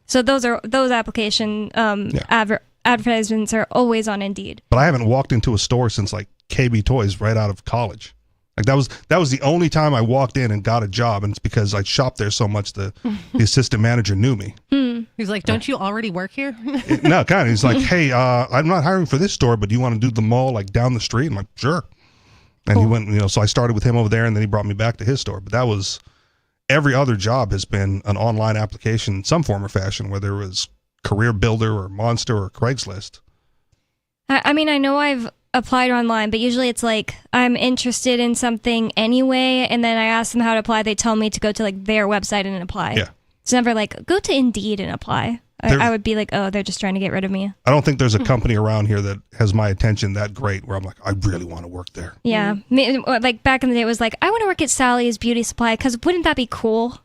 So those application advertisements are always on Indeed. But I haven't walked into a store since like KB Toys right out of college. Like that was the only time I walked in and got a job, and it's because I shopped there so much the assistant manager knew me. He's like, "Don't you already work here?" No, kind of. He's like, "Hey, I'm not hiring for this store, but do you want to do the mall like down the street?" I'm like, "Sure." And he went, so I started with him over there, and then he brought me back to his store. But that was every other job has been an online application in some form or fashion, whether it was Career Builder or Monster or Craigslist. I mean, I know I've applied online, but usually it's like I'm interested in something anyway, and then I ask them how to apply. They tell me to go to like their website and apply. Yeah. It's never like go to Indeed and apply. I would be like, oh, they're just trying to get rid of me. I don't think there's a company around here that has my attention that great where I'm like, I really want to work there. Yeah. Like back in the day, it was like, I want to work at Sally's Beauty Supply because wouldn't that be cool?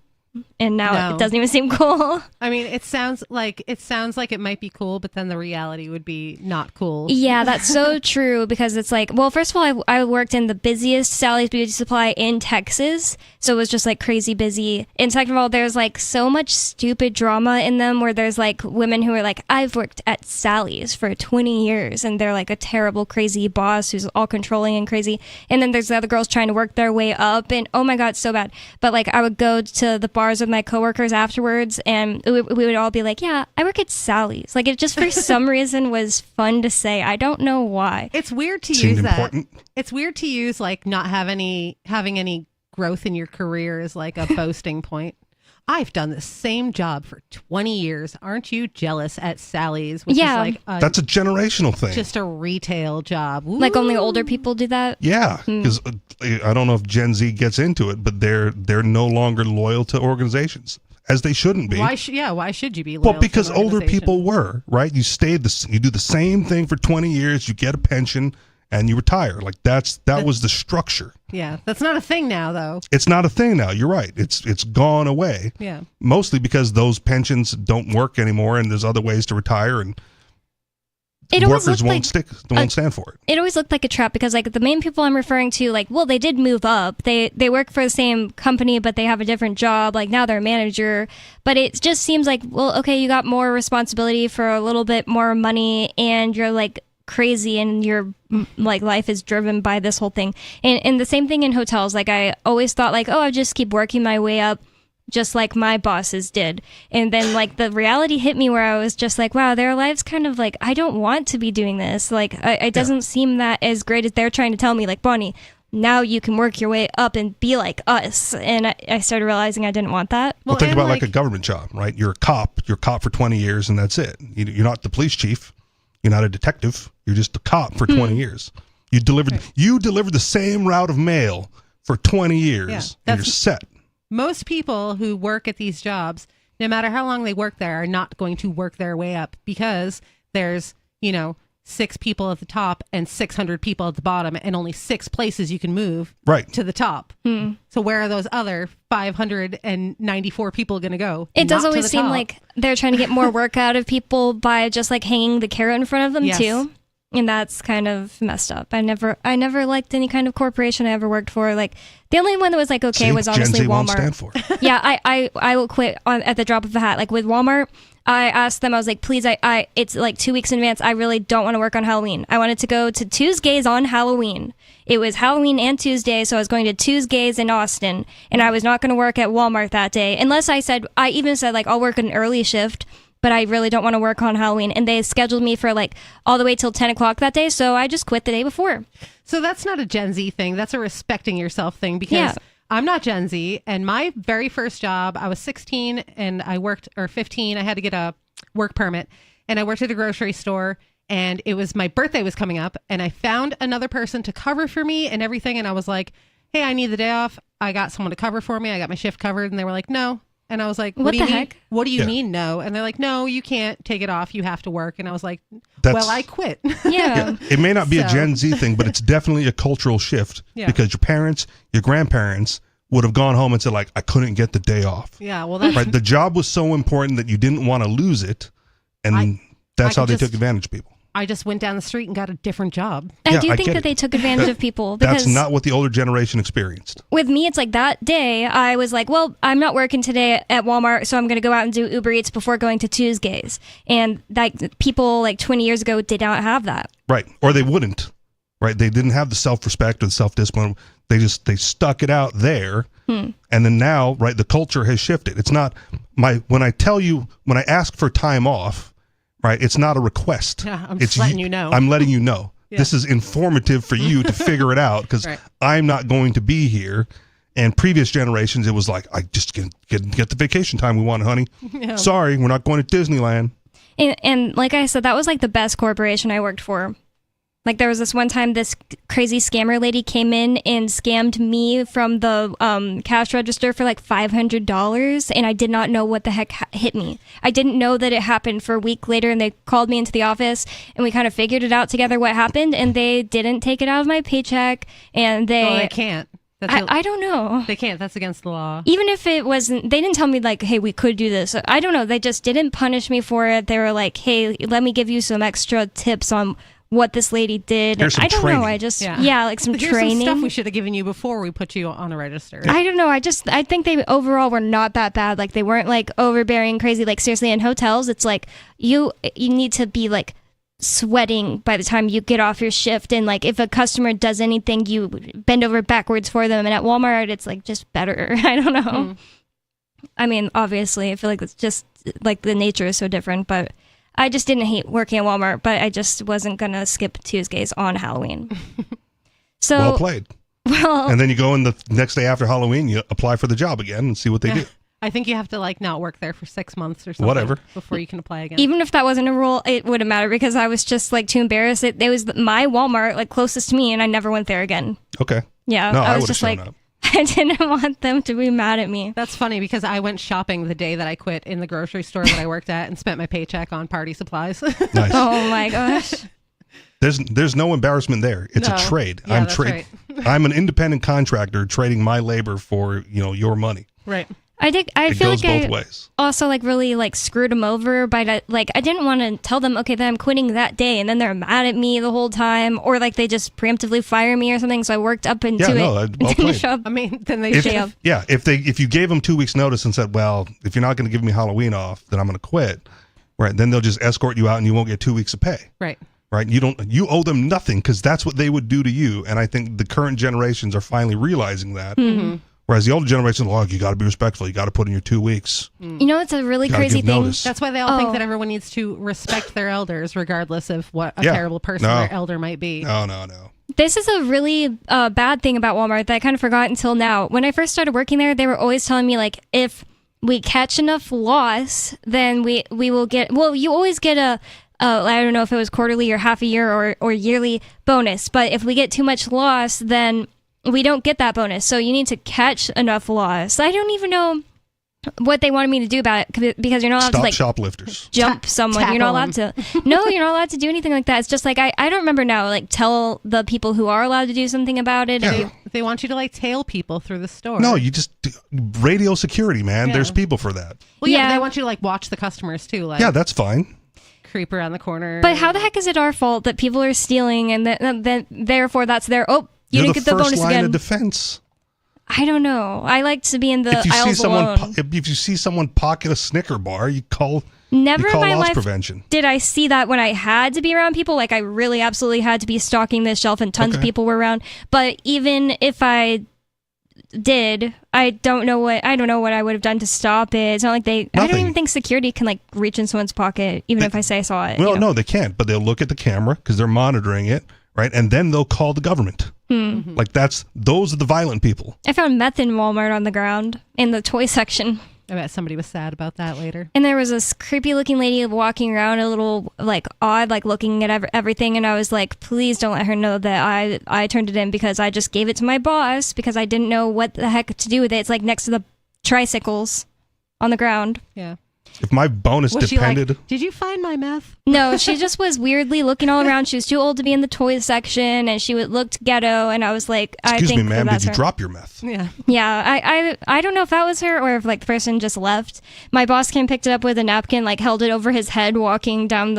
and now No. it doesn't even seem cool. I mean, it sounds like it might be cool, but then the reality would be not cool. Yeah, that's so true because it's like, well, first of all, I worked in the busiest Sally's Beauty Supply in Texas, so it was just like crazy busy. And second of all, there's like so much stupid drama in them where there's like women who are like, I've worked at Sally's for 20 years, and they're like a terrible, crazy boss who's all controlling and crazy. And then there's the other girls trying to work their way up, and oh my God, so bad. But like I would go to the bars with my coworkers afterwards, and we would all be like, yeah, I work at Sally's. Like it just for some reason was fun to say. I don't know why. It's weird to Seemed use important. that. It's weird to use like not having any growth in your career as like a boasting point. I've done the same job for 20 years. Aren't you jealous at Sally's? Which Yeah. is like That's a generational thing. just a retail job. Like only Woo. older people do that? Yeah, because I don't know if Gen Z gets into it, but they're no longer loyal to organizations, as they shouldn't be. Why should you be loyal Well, because to an older organization? people were, right? You you do the same thing for 20 years, you get a pension, and you retire. Like that was the structure. Yeah, that's not a thing now, though. It's not a thing now. You're right. It's gone away. Yeah. Mostly because those pensions don't work anymore, and there's other ways to retire, and It always workers looked won't stand for it. It always looked like a trap because like the main people I'm referring to, like, well, they did move up. They work for the same company, but they have a different job. Like now they're a manager. But it just seems like, well, okay, you got more responsibility for a little bit more money, and you're like crazy, and your like life is driven by this whole thing. And the same thing in hotels. Like I always thought like, oh, I just keep working my way up, just like my bosses did. And then like the reality hit me where I was just like, wow, their lives kind of like, I don't want to be doing this. Like it doesn't seem that as great as they're trying to tell me, like, Bonnie, now you can work your way up and be like us. And I started realizing I didn't want that. Well, think about like a government job, right? You're a cop for 20 years, and that's it. You're not the police chief. You're not a detective. You're just a cop for 20 years. You delivered the same route of mail for 20 years, and you're set. Most people who work at these jobs, no matter how long they work there, are not going to work their way up because there's, 6 people at the top and 600 people at the bottom, and only 6 places you can move to the top. So where are those other 594 people going to go? It does Not to always the seem top. like they're trying to get more work out of people by just like hanging the carrot in front of them Yes. too. And that's kind of messed up. I never liked any kind of corporation I ever worked for. Like the only one that was like okay was honestly Gen Z Walmart. won't stand for it. Yeah, I will quit at the drop of a hat. Like with Walmart, I asked them, I was like, please, it's like 2 weeks in advance. I really don't want to work on Halloween. I wanted to go to Tuesdays on Halloween. It was Halloween and Tuesday, so I was going to Tuesdays in Austin, and I was not going to work at Walmart that day unless I even said like I'll work an early shift, but I really don't want to work on Halloween. And they scheduled me for like all the way till 10 o'clock that day, so I just quit the day before. So that's not a Gen Z thing. That's a respecting yourself thing because I'm not Gen Z. And my very first job, I was 16 and I worked, or 15, I had to get a work permit. And I worked at a grocery store, and it was my birthday was coming up, and I found another person to cover for me and everything. And I was like, hey, I need the day off. I got someone to cover for me. I got my shift covered. And they were like, no. And I was like, what do you mean? heck? What do you mean no? And they're like, no, you can't take it off. You have to work. And I was like, That's- well, I quit. Yeah. It may not be a So- Gen Z thing, but it's definitely a cultural shift Yeah. because your parents, your grandparents would have gone home and said like, I couldn't get the day off. Yeah, well, that's Right. The job was so important that you didn't want to lose it. And that's I how they just- took advantage of people. I just went down the street and got a different job. I Yeah, do I think get that it. they took advantage of people because That's not what the older generation experienced. with me, it's like that day I was like, well, I'm not working today at Walmart, so I'm going to go out and do Uber Eats before going to Tuesdays. And like people like 20 years ago did not have that. Right. Or they wouldn't. Right. They didn't have the self-respect or the self-discipline. They stuck it out there. And then now, right, the culture has shifted. It's not when I ask for time off, right, it's not a request. Yeah, I'm It's just letting you know. I'm letting you know. Yeah. This is informative for you to figure it out because Right. I'm not going to be here. And previous generations, it was like, I just get the vacation time we want, honey. Yeah. Sorry, we're not going to Disneyland. And like I said, that was like the best corporation I worked for. Like there was this one time this crazy scammer lady came in and scammed me from the cash register for like $500, and I did not know what the heck hit me. I didn't know that it happened for a week later, and they called me into the office, and we kind of figured it out together what happened, and they didn't take it out of my paycheck, and Well, they can't. I don't know. They can't. That's against the law. Even if it wasn't, they didn't tell me like, hey, we could do this. I don't know. They just didn't punish me for it. They were like, hey, let me give you some extra tips on what this lady did. Here's some I don't training. know. I just, like some Here's training. some stuff we should have given you before we put you on a register. I don't know. I think they overall were not that bad. Like they weren't like overbearing, crazy. Like seriously, in hotels, it's like you need to be like sweating by the time you get off your shift, and like if a customer does anything, you bend over backwards for them. And at Walmart, it's like just better. I don't know. I mean, obviously, I feel like it's just like the nature is so different, but I just didn't hate working at Walmart, but I just wasn't gonna skip Tuesdays on Halloween. So well played. Well, and then you go in the next day after Halloween, you apply for the job again and see what they do. I think you have to like not work there for 6 months or something. Whatever. Before you can apply again. even if that wasn't a rule, it wouldn't matter because I was just like too embarrassed. It was my Walmart like closest to me, and I never went there again. Okay. Yeah, No, I would've was just shown like, up. I didn't want them to be mad at me. That's funny because I went shopping the day that I quit in the grocery store that I worked at and spent my paycheck on party supplies. Nice. Oh my gosh. There's no embarrassment there. It's No. a trade. Yeah, that's right. I'm an independent contractor trading my labor for your money. Right. I It feel goes like both I ways. also like really like screwed them over by that. Like I didn't want to tell them, okay, that I'm quitting that day, and then they're mad at me the whole time, or like they just preemptively fire me or something. So I worked up into Yeah, it. no, and well didn't played. show up. I mean, then they If, should have. yeah, if you gave them 2 weeks notice and said, well, if you're not going to give me Halloween off, then I'm going to quit. Right. Then they'll just escort you out and you won't get 2 weeks of pay. Right. Right. You owe them nothing because that's what they would do to you. And I think the current generations are finally realizing that. Mm-hmm. Whereas the older generation, you got to be respectful. You got to put in your 2 weeks. You know, it's a really Gotta crazy give thing. notice. That's why they all think that everyone needs to respect their elders, regardless of what a Yeah. terrible person No. their elder might be. No. This is a really bad thing about Walmart that I kind of forgot until now. When I first started working there, they were always telling me like, if we catch enough loss, then we will get. Well, you always get a. I don't know if it was quarterly or half a year or yearly bonus, but if we get too much loss, then we don't get that bonus. So you need to catch enough loss. I don't even know what they wanted me to do about it because you're not allowed Stop to like shoplifters. jump someone. You're not allowed to. No, you're not allowed to do anything like that. It's just like I don't remember now. Like tell the people who are allowed to do something about it. Yeah. They want you to like tail people through the store. No, you just radio security, man. Yeah. There's people for that. Well, yeah, but Yeah. they want you to like watch the customers too. Like, Yeah, that's fine. creep around the corner. But how the heck is it our fault that people are stealing and that therefore that's their you You're didn't the get the first bonus line again? of defense. I don't know. I like to be in the If you see aisles someone, alone. if you see someone pocket a Snicker bar, you call. Never you call in my loss life prevention. did I see that when I had to be around people. Like I really absolutely had to be stocking this shelf and tons of Okay. people were around. But even if I did, I don't know what I would have done to stop it. It's not like I don't Nothing. even think security can like reach in someone's pocket, even if I say I saw it. Well, you know? no, they can't. But they'll look at the camera because they're monitoring it, right? And then they'll call the government. Hmm. Like those are the violent people. I found meth in Walmart on the ground in the toy section. I bet somebody was sad about that later. And there was this creepy looking lady walking around a little like odd, like looking at everything. And I was like, please don't let her know that I turned it in because I just gave it to my boss because I didn't know what the heck to do with it. It's like next to the tricycles on the ground. Yeah. If my bonus Was she like, depended, did you find my meth? No, she just was weirdly looking all around. She was too old to be in the toys section and she looked ghetto. And I was like, excuse I me, think ma'am, that's did you her. drop your meth? Yeah. Yeah, I don't know if that was her or if like the person just left. My boss came, picked it up with a napkin, like held it over his head, walking down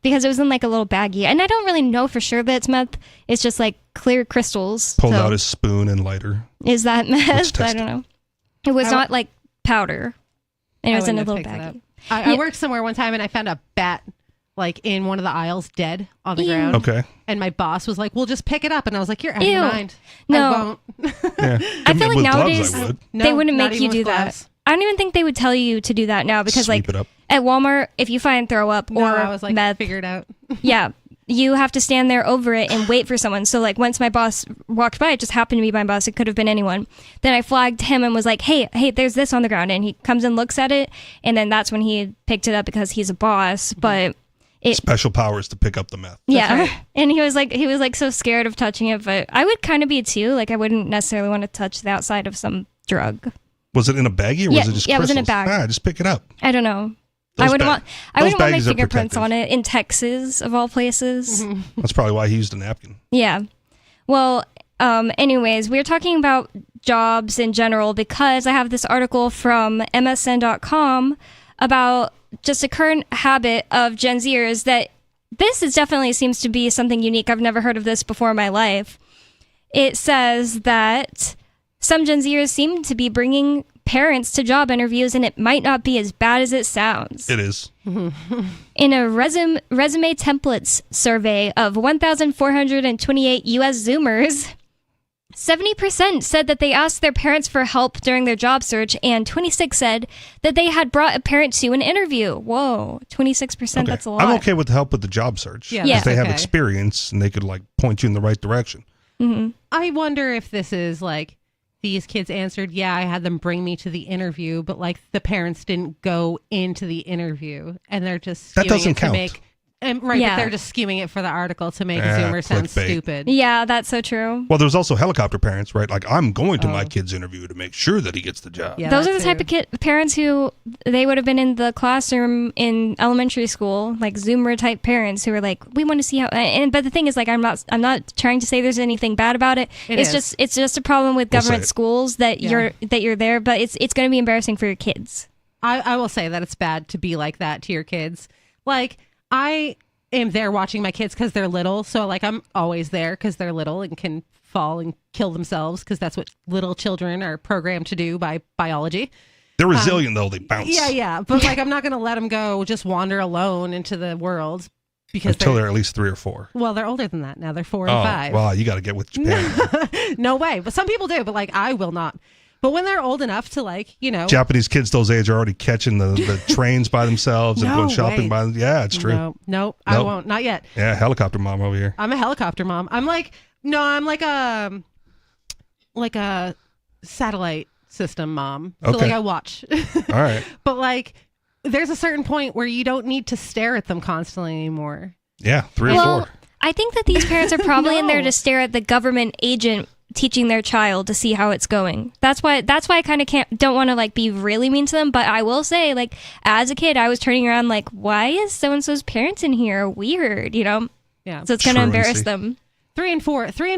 because it was in like a little baggie. And I don't really know for sure that it's meth. It's just like clear crystals. Pulled So out his spoon and lighter. is that Let's meth? test I don't know. It was not like powder. And it was in a little baggie. I worked somewhere one time and I found a bat like in one of the aisles dead on the ground. Okay. And my boss was like, well, just pick it up. And I was like, you're out of Ew. your mind. No. I won't. Yeah. I feel like With nowadays gloves, I would. they No, wouldn't not make you even do with that. gloves. I don't even think they would tell you to do that now because Sweep like it up. at Walmart, if you find throw up No, or I was like, meth, figure it out. yeah, you have to stand there over it and wait for someone. So like once my boss walked by, it just happened to be my boss. It could have been anyone. Then I flagged him and was like, hey, there's this on the ground. And he comes and looks at it. And then that's when he picked it up because he's a boss. But Special powers to pick up the meth. yeah. And he was like so scared of touching it. But I would kind of be too. Like I wouldn't necessarily want to touch the outside of some drug. Was it in a baggie or Yeah, was it just yeah, it was in a crystals? bag. Just pick it up. I don't know. Those I wouldn't bag- want those my baggies are fingerprints protective. on it in Texas of all places. That's probably why he used a napkin. Yeah. Well, Anyways, we're talking about jobs in general because I have this article from MSN.com about just a current habit of Gen Zers that this is definitely seems to be something unique. I've never heard of this before in my life. It says that some Gen Zers seem to be bringing parents to job interviews, and it might not be as bad as it sounds. It is. In a resume templates survey of 1,428 U.S. Zoomers, 70% said that they asked their parents for help during their job search, and 26% said that they had brought a parent to an interview. Whoa, 26%, that's a lot. I'm okay with help with the job search. Yeah, if they have okay. experience and they could like point you in the right direction. Mm-hmm. I wonder if this is like these kids answered, yeah, I had them bring me to the interview, but like the parents didn't go into the interview and they're just That skewing doesn't it to count. make right, Yeah. but they're just skewing it for the article to make Yeah, Zoomer sound clickbait. stupid. Yeah, that's so true. Well, there's also helicopter parents, right? Like, I'm going to my kid's interview to make sure that he gets the job. Yeah, Those that are the type too. of parents who they would have been in the classroom in elementary school, like Zoomer type parents who are like, we want to see how. And but the thing is, like, I'm not trying to say there's anything bad about it. It It's just a problem with We'll say government it. schools that Yeah. you're there, but it's going to be embarrassing for your kids. I will say that it's bad to be like that to your kids. Like, I am there watching my kids because they're little. So, like, I'm always there because they're little and can fall and kill themselves because that's what little children are programmed to do by biology. They're resilient, though. They bounce. Yeah. But, like, I'm not going to let them go just wander alone into the world because Until they're at least 3 or 4. well, they're older than that now. They're 4 and Oh, 5. wow. You got to get with Japan. No way. But some people do, but, like, I will not. But when they're old enough to, like, you know. Japanese kids those age are already catching the trains by themselves and No going shopping way. by them. Yeah, it's true. No, I Nope. won't. Not yet. Yeah, helicopter mom over here. I'm a helicopter mom. I'm like a satellite system mom. So Okay. like I watch. All right. But like there's a certain point where you don't need to stare at them constantly anymore. Yeah, 3 or Well, 4. I think that these parents are probably in there No. to stare at the government agent teaching their child to see how it's going. That's why I kind of don't want to like be really mean to them, but I will say, like, as a kid I was turning around like, why is so and so's parents in here? Weird, you know? Yeah. So it's gonna embarrass Truancy. them. 3 and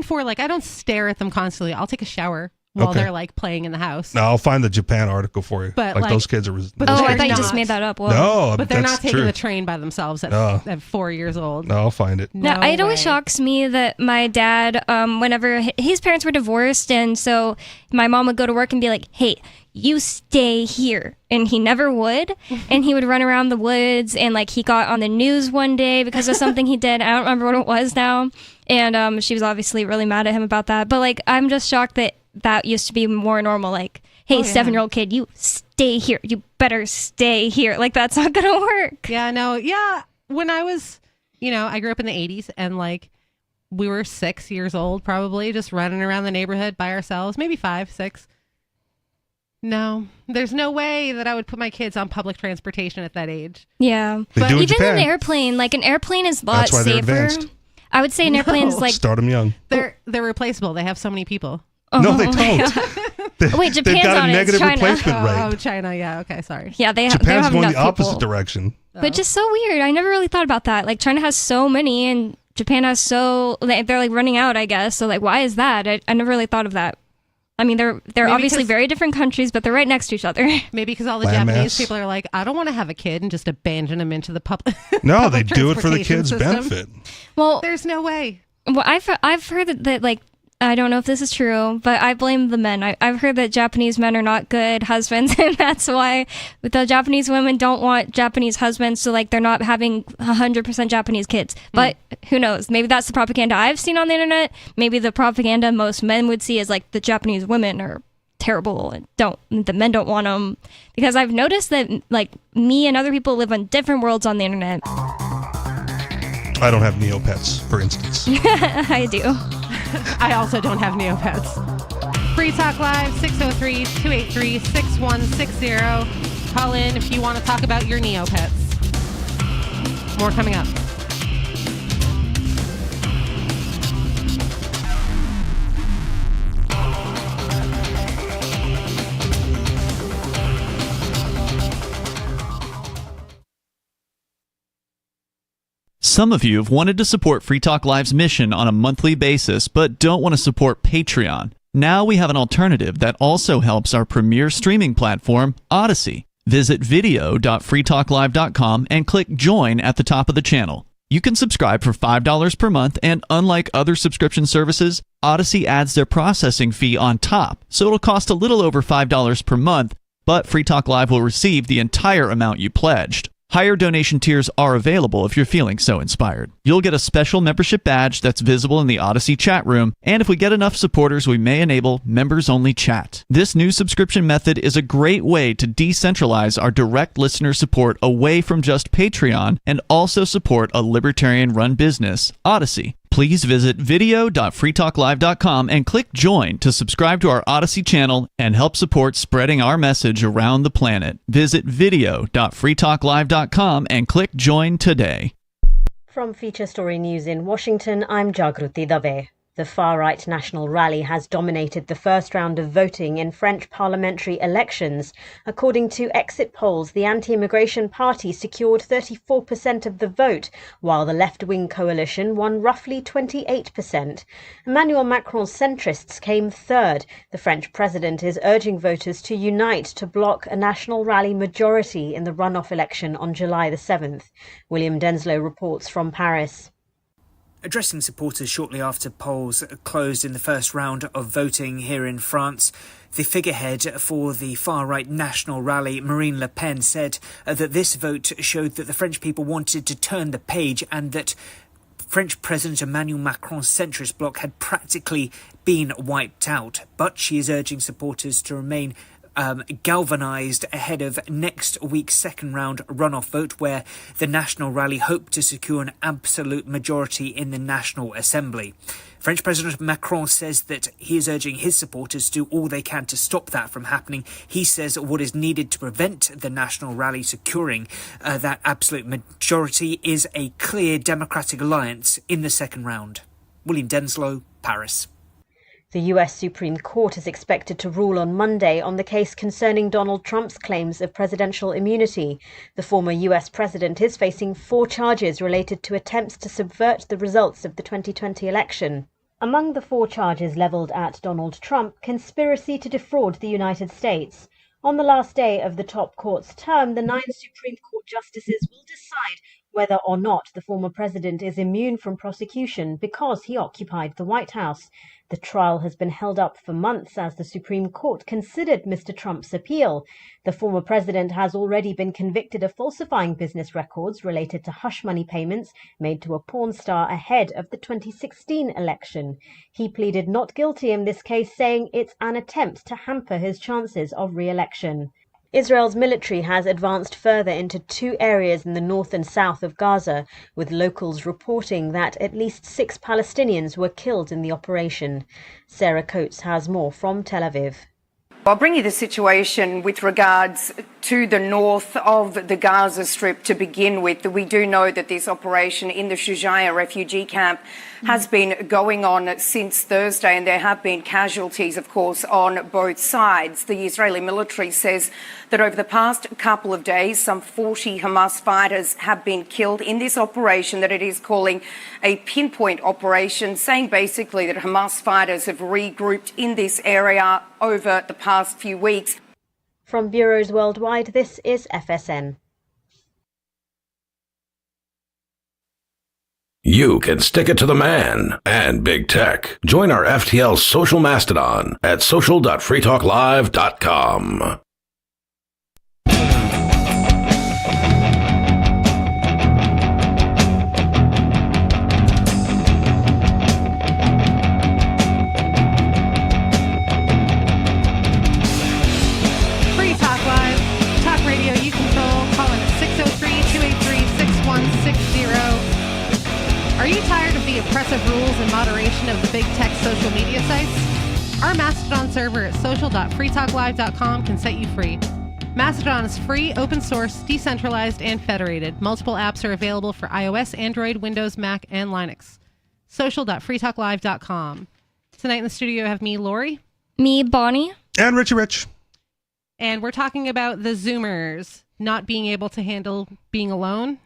4, like I don't stare at them constantly. I'll take a shower while Okay. they're like playing in the house. No, I'll find the Japan article for you. But, like, like- those kids are. but Oh, those I kids thought you are- just made that up. Whoa. No, But they're that's not taking true. the train by themselves at, No. at 4 years old. No, I'll find it. No, it always way. shocks me that my dad, whenever his parents were divorced, and so my mom would go to work and be like, hey, you stay here. And he never would. And he would run around the woods, and like he got on the news one day because of something he did. I don't remember what it was now. And she was obviously really mad at him about that. But like, I'm just shocked that that used to be more normal. Like, hey, Oh, yeah. 7-year-old kid, you stay here. You better stay here. Like, that's not going to work. Yeah, no, yeah. When I was, I grew up in the 80s and like we were 6 years old, probably just running around the neighborhood by ourselves, maybe 5, 6. No, there's no way that I would put my kids on public transportation at that age. Yeah. They do in even Japan. an airplane, like an airplane is a lot That's why they're safer. advanced. I would say an airplane is like. Start them young. They're replaceable. They have so many people. No, they Oh, don't. Wait, They've Japan's got a on it. It's negative China. replacement rate. Oh, China. Yeah. Okay. Sorry. Yeah, they don't Japan's have going enough the opposite people. direction. Which is so weird. I never really thought about that. Like China has so many, and Japan has they're like running out, I guess. So like, why is that? I never really thought of that. I mean, they're obviously 'cause- very different countries, but they're right next to each other. Maybe because all the Landmass. Japanese people are like, I don't want to have a kid and just abandon them into the public. No, they public do it for the transportation kids' system. benefit. Well, There's no way. Well, I've heard that like I don't know if this is true, but I blame the men. I've heard that Japanese men are not good husbands, and that's why the Japanese women don't want Japanese husbands. So like they're not having 100% Japanese kids. But who knows? Maybe that's the propaganda I've seen on the internet. Maybe the propaganda most men would see is like the Japanese women are terrible and the men don't want them, because I've noticed that like me and other people live on different worlds on the internet. I don't have Neopets, for instance. I do. I also don't have Neopets. Free Talk Live, 603-283-6160. Call in if you want to talk about your Neopets. More coming up. Some of you have wanted to support Free Talk Live's mission on a monthly basis, but don't want to support Patreon. Now we have an alternative that also helps our premier streaming platform, Odyssey. Visit video.freetalklive.com and click Join at the top of the channel. You can subscribe for $5 per month, and unlike other subscription services, Odyssey adds their processing fee on top, so it'll cost a little over $5 per month, but Free Talk Live will receive the entire amount you pledged. Higher donation tiers are available if you're feeling so inspired. You'll get a special membership badge that's visible in the Odyssey chat room, and if we get enough supporters, we may enable members-only chat. This new subscription method is a great way to decentralize our direct listener support away from just Patreon and also support a libertarian-run business, Odyssey. Please visit video.freetalklive.com and click Join to subscribe to our Odyssey channel and help support spreading our message around the planet. Visit video.freetalklive.com and click Join today. From Feature Story News in Washington, I'm Jagruti Dave. The far-right National Rally has dominated the first round of voting in French parliamentary elections. According to exit polls, the anti-immigration party secured 34% of the vote, while the left-wing coalition won roughly 28%. Emmanuel Macron's centrists came third. The French president is urging voters to unite to block a National Rally majority in the runoff election on July the 7th. William Denslow reports from Paris. Addressing supporters shortly after polls closed in the first round of voting here in France, the figurehead for the far-right National Rally, Marine Le Pen, said that this vote showed that the French people wanted to turn the page and that French President Emmanuel Macron's centrist bloc had practically been wiped out. But she is urging supporters to remain galvanised ahead of next week's second round runoff vote, where the National Rally hope to secure an absolute majority in the National Assembly. French President Macron says that he is urging his supporters to do all they can to stop that from happening. He says what is needed to prevent the National Rally securing that absolute majority is a clear democratic alliance in the second round. William Denslow, Paris. The US Supreme Court is expected to rule on Monday on the case concerning Donald Trump's claims of presidential immunity. The former US president is facing 4 charges related to attempts to subvert the results of the 2020 election. Among the 4 charges leveled at Donald Trump, conspiracy to defraud the United States. On the last day of the top court's term, the 9 Supreme Court justices will decide whether or not the former president is immune from prosecution because he occupied the White House. The trial has been held up for months as the Supreme Court considered Mr. Trump's appeal. The former president has already been convicted of falsifying business records related to hush money payments made to a porn star ahead of the 2016 election. He pleaded not guilty in this case, saying it's an attempt to hamper his chances of re-election. Israel's military has advanced further into 2 areas in the north and south of Gaza, with locals reporting that at least 6 Palestinians were killed in the operation. Sarah Coates has more from Tel Aviv. I'll bring you the situation with regards to the north of the Gaza Strip to begin with. We do know that this operation in the Shujaiya refugee camp has been going on since Thursday, and there have been casualties, of course, on both sides. The Israeli military says that over the past couple of days, some 40 Hamas fighters have been killed in this operation that it is calling a pinpoint operation, saying basically that Hamas fighters have regrouped in this area over the past few weeks. From bureaus worldwide, this is FSN. You can stick it to the man and big tech. Join our FTL social mastodon at social.freetalklive.com. Free Talk Live. Talk radio you control. Call in at 603-283-6160. Are you tired of the oppressive rules and moderation of the big tech social media sites? Our Mastodon server at social.freetalklive.com can set you free. Mastodon is free, open source, decentralized, and federated. Multiple apps are available for iOS, Android, Windows, Mac, and Linux. Social.freetalklive.com. Tonight in the studio I have me, Lori. Me, Bonnie. And Richie Rich. And we're talking about the Zoomers not being able to handle being alone.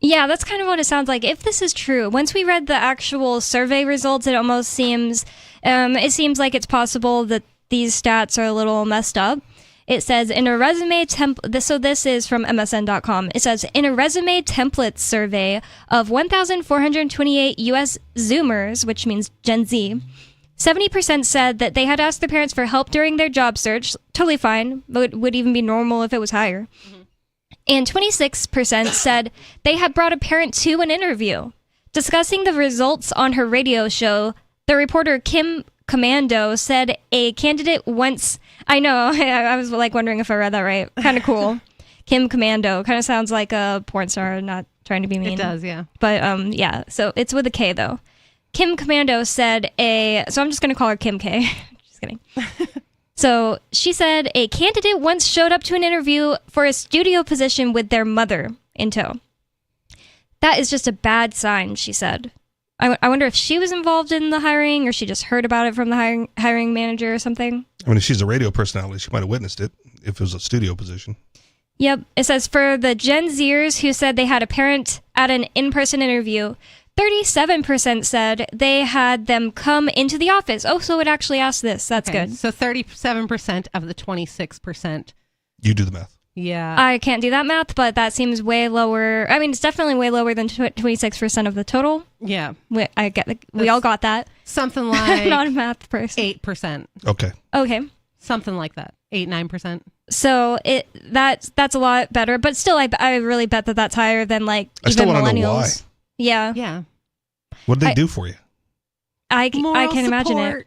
Yeah, that's kind of what it sounds like. If this is true, once we read the actual survey results, it almost seems, like it's possible that these stats are a little messed up. It says in a resume template, so this is from MSN.com. It says in a resume template survey of 1,428 U.S. Zoomers, which means Gen Z, 70% said that they had asked their parents for help during their job search. Totally fine. Would even be normal if it was higher. Mm-hmm. And 26% said they had brought a parent to an interview. Discussing the results on her radio show, the reporter Kim Commando said a candidate once... I know, I was like wondering if I read that right. Kind of cool. Kim Commando. Kind of sounds like a porn star, not trying to be mean. It does, yeah. But yeah, so it's with a K though. Kim Commando said so I'm just going to call her Kim K. Just kidding. So she said a candidate once showed up to an interview for a studio position with their mother in tow. That is just a bad sign, she said. I wonder if she was involved in the hiring or she just heard about it from the hiring manager or something. I mean, if she's a radio personality, she might have witnessed it if it was a studio position. Yep. It says for the Gen Zers who said they had a parent at an in-person interview, 37% said they had them come into the office. Oh, so it actually asked this. That's good. So 37% of the 26%. You do the math. Yeah. I can't do that math, but that seems way lower. I mean, it's definitely way lower than 26% of the total. Yeah. We all got that. Something like... I'm not a math person. 8%. Okay. Something like that. 8-9%. So that's a lot better, but still, I really bet that that's higher than like even millennials. Yeah. Yeah. What did they do for you? I can't imagine it.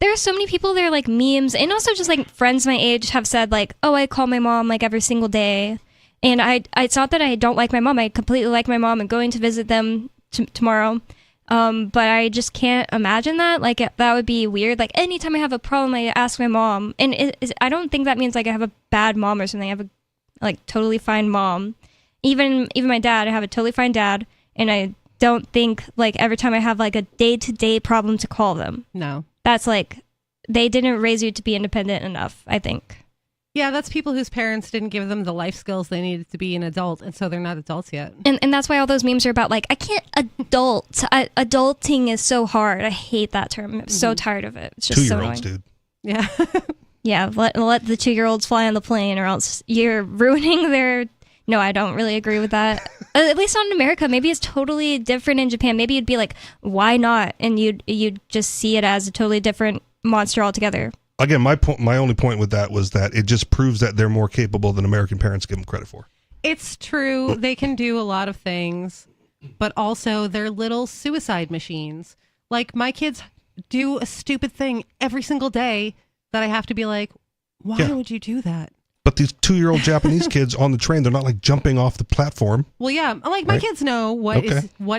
There are so many people that are like memes, and also just like friends my age have said like, oh, I call my mom like every single day, and it's not that I don't like my mom. I completely like my mom and going to visit them tomorrow. But I just can't imagine that. Like that would be weird. Like anytime I have a problem, I ask my mom, and I don't think that means like I have a bad mom or something. I have a like totally fine mom. Even my dad, I have a totally fine dad, and I don't think like every time I have like a day-to-day problem to call them. No. That's like, they didn't raise you to be independent enough, I think. Yeah, that's people whose parents didn't give them the life skills they needed to be an adult, and so they're not adults yet. And that's why all those memes are about like, I can't adult. Adulting is so hard. I hate that term. I'm so tired of it. It's just so annoying. 2-year-olds, dude. Yeah. Yeah, let the 2-year-olds fly on the plane, or else you're ruining their... No, I don't really agree with that. At least not in America. Maybe it's totally different in Japan. Maybe you'd be like, why not? And you'd just see it as a totally different monster altogether. Again, my only point with that was that it just proves that they're more capable than American parents give them credit for. It's true. They can do a lot of things, but also they're little suicide machines. Like my kids do a stupid thing every single day that I have to be like, why would you do that? But these 2-year-old Japanese kids on the train, they're not like jumping off the platform. Well, yeah, like my kids know what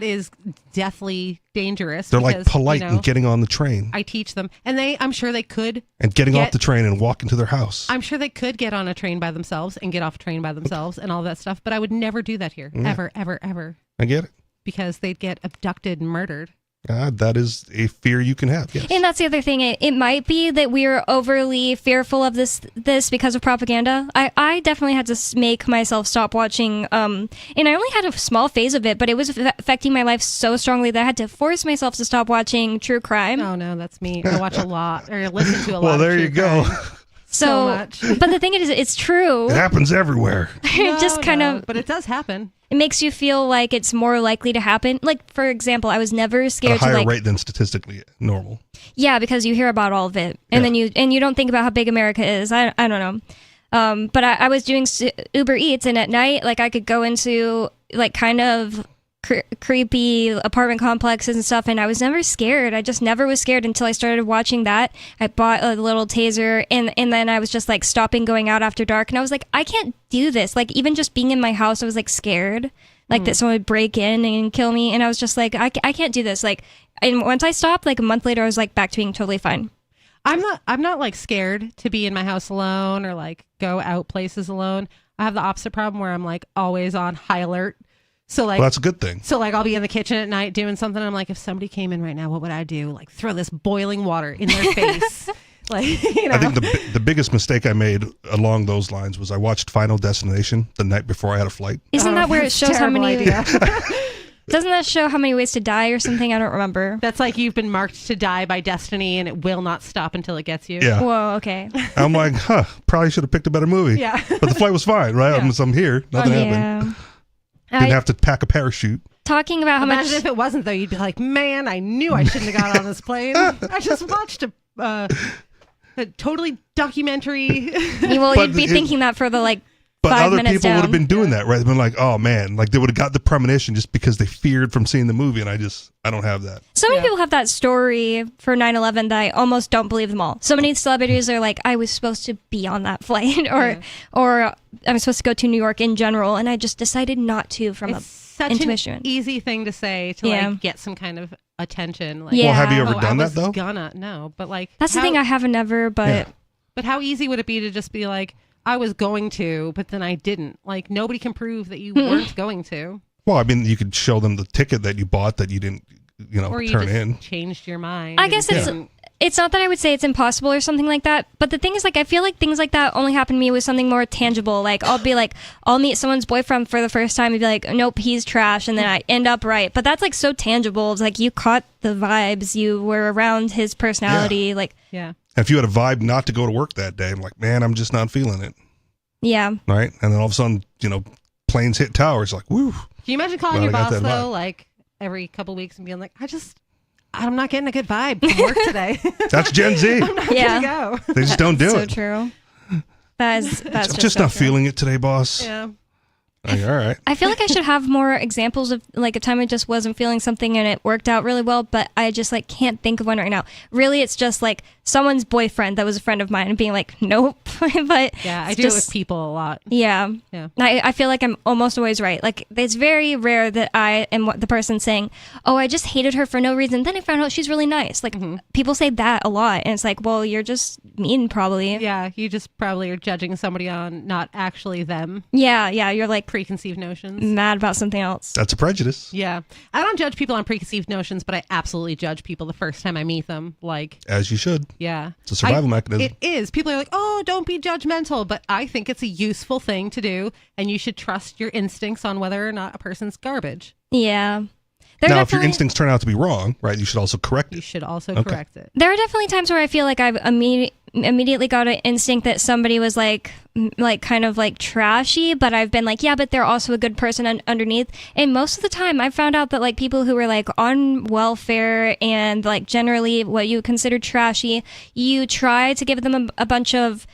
is deathly dangerous. They're like polite and getting on the train. I teach them, and I'm sure they could. And getting off the train and walking to their house. I'm sure they could get on a train by themselves and get off a train by themselves and all that stuff. But I would never do that here, ever, ever, ever. I get it. Because they'd get abducted and murdered. That is a fear you can have, yes. And that's the other thing. It might be that we're overly fearful of this because of propaganda. I definitely had to make myself stop watching, and I only had a small phase of it, but it was affecting my life so strongly that I had to force myself to stop watching true crime. Oh, no, that's me. I watch a lot, or listen to a lot well, of there true you go. crime. So much. But the thing is, it's true. It happens everywhere. But it does happen. It makes you feel like it's more likely to happen. Like, for example, I was never scared At a higher to rate than statistically normal. Yeah, because you hear about all of it, and then you don't think about how big America is. I don't know. But I was doing Uber Eats, and at night, like I could go into like kind of creepy apartment complexes and stuff, and I was never scared. I just never was scared until I started watching that. I bought a little taser, and then I was just like stopping going out after dark, and I was like, I can't do this. Like even just being in my house, I was like scared, like that someone would break in and kill me, and I was just like, I can't do this. Like, and once I stopped, like a month later, I was like back to being totally fine. I'm not like scared to be in my house alone or like go out places alone. I have the opposite problem where I'm like always on high alert. So like, well, that's a good thing. So like I'll be in the kitchen at night doing something. I'm like, if somebody came in right now, what would I do? Like throw this boiling water in their face. Like, you know. I think the biggest mistake I made along those lines was I watched Final Destination the night before I had a flight. Isn't that where it shows how many? Idea. Doesn't that show how many ways to die or something? I don't remember. That's like you've been marked to die by destiny, and it will not stop until it gets you. Yeah. Whoa. Okay. I'm like, probably should have picked a better movie. Yeah. But the flight was fine, right? Yeah. I'm here. Nothing happened. Didn't have to pack a parachute. Talking about how Imagine much. if it wasn't, though. You'd be like, man, I knew I shouldn't have got on this plane. I just watched a totally documentary. Well, you'd be thinking that for the But 5 other minutes people down. would have been doing that, right? They've been like, oh man, like they would have got the premonition just because they feared from seeing the movie. And I don't have that. So many people have that story for 9/11 that I almost don't believe them all. So many celebrities are like, I was supposed to be on that flight, or I'm supposed to go to New York in general, and I just decided not to from Such intuition. an easy thing to say to like get some kind of attention. Like, Well, have you ever done that, though? No, but like That's the thing. I haven't ever, but But how easy would it be to just be like, I was going to, but then I didn't. Like, nobody can prove that you weren't going to. Well, I mean, you could show them the ticket that you bought that you didn't, Or you turn just in. changed your mind. I guess it's not that I would say it's impossible or something like that. But the thing is, like, I feel like things like that only happen to me with something more tangible. Like, I'll meet someone's boyfriend for the first time and be like, nope, he's trash, and then I end up right. But that's like so tangible. It's like you caught the vibes, you were around his personality, yeah. And if you had a vibe not to go to work that day, I'm like, man, I'm just not feeling it. Yeah. Right? And then all of a sudden, planes hit towers. Like, woo. Can you imagine calling Glad your I got boss, that though, vibe. like every couple weeks and being like, I'm not getting a good vibe from work today. That's Gen Z. I'm not going to go. They just don't do it. So true. That's I'm just not feeling it today, boss. Yeah. Like, all right. I feel like I should have more examples of like a time I just wasn't feeling something and it worked out really well, but I just like can't think of one right now. Really, it's just like someone's boyfriend that was a friend of mine and being like, nope. But Yeah, I it's do it with people a lot. Yeah. Yeah. I feel like I'm almost always right. Like it's very rare that I am the person saying, oh, I just hated her for no reason. Then I found out she's really nice. Like people say that a lot. And it's like, well, you're just mean probably. Yeah, you just probably are judging somebody on not actually them. Yeah, you're like preconceived notions. Mad about something else. That's a prejudice. Yeah. I don't judge people on preconceived notions, but I absolutely judge people the first time I meet them. Like, As you should. yeah. It's a survival mechanism. It is. People are like, oh, don't be judgmental. But I think it's a useful thing to do. And you should trust your instincts on whether or not a person's garbage. Yeah. Now, if your instincts turn out to be wrong, right, you should also correct it. You should also Okay. correct it. There are definitely times where I feel like I've immediately got an instinct that somebody was like kind of like trashy, but I've been like, yeah, but they're also a good person underneath. And most of the time I found out that like people who were like on welfare and like generally what you consider trashy, you try to give them a bunch of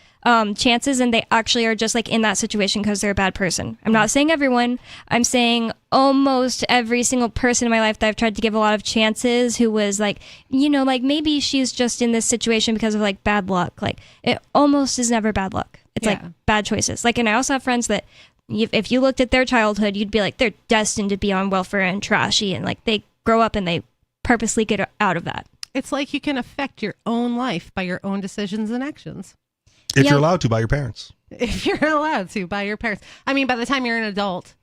chances and they actually are just like in that situation because they're a bad person. I'm not saying everyone. I'm saying almost every single person in my life that I've tried to give a lot of chances who was like, like maybe she's just in this situation because of like bad luck. Like it almost is never bad luck. It's like bad choices. Like, and I also have friends that if you looked at their childhood, you'd be like, they're destined to be on welfare and trashy. And like they grow up and they purposely get out of that. It's like you can affect your own life by your own decisions and actions. If you're allowed to by your parents. If you're allowed to by your parents. I mean, by the time you're an adult,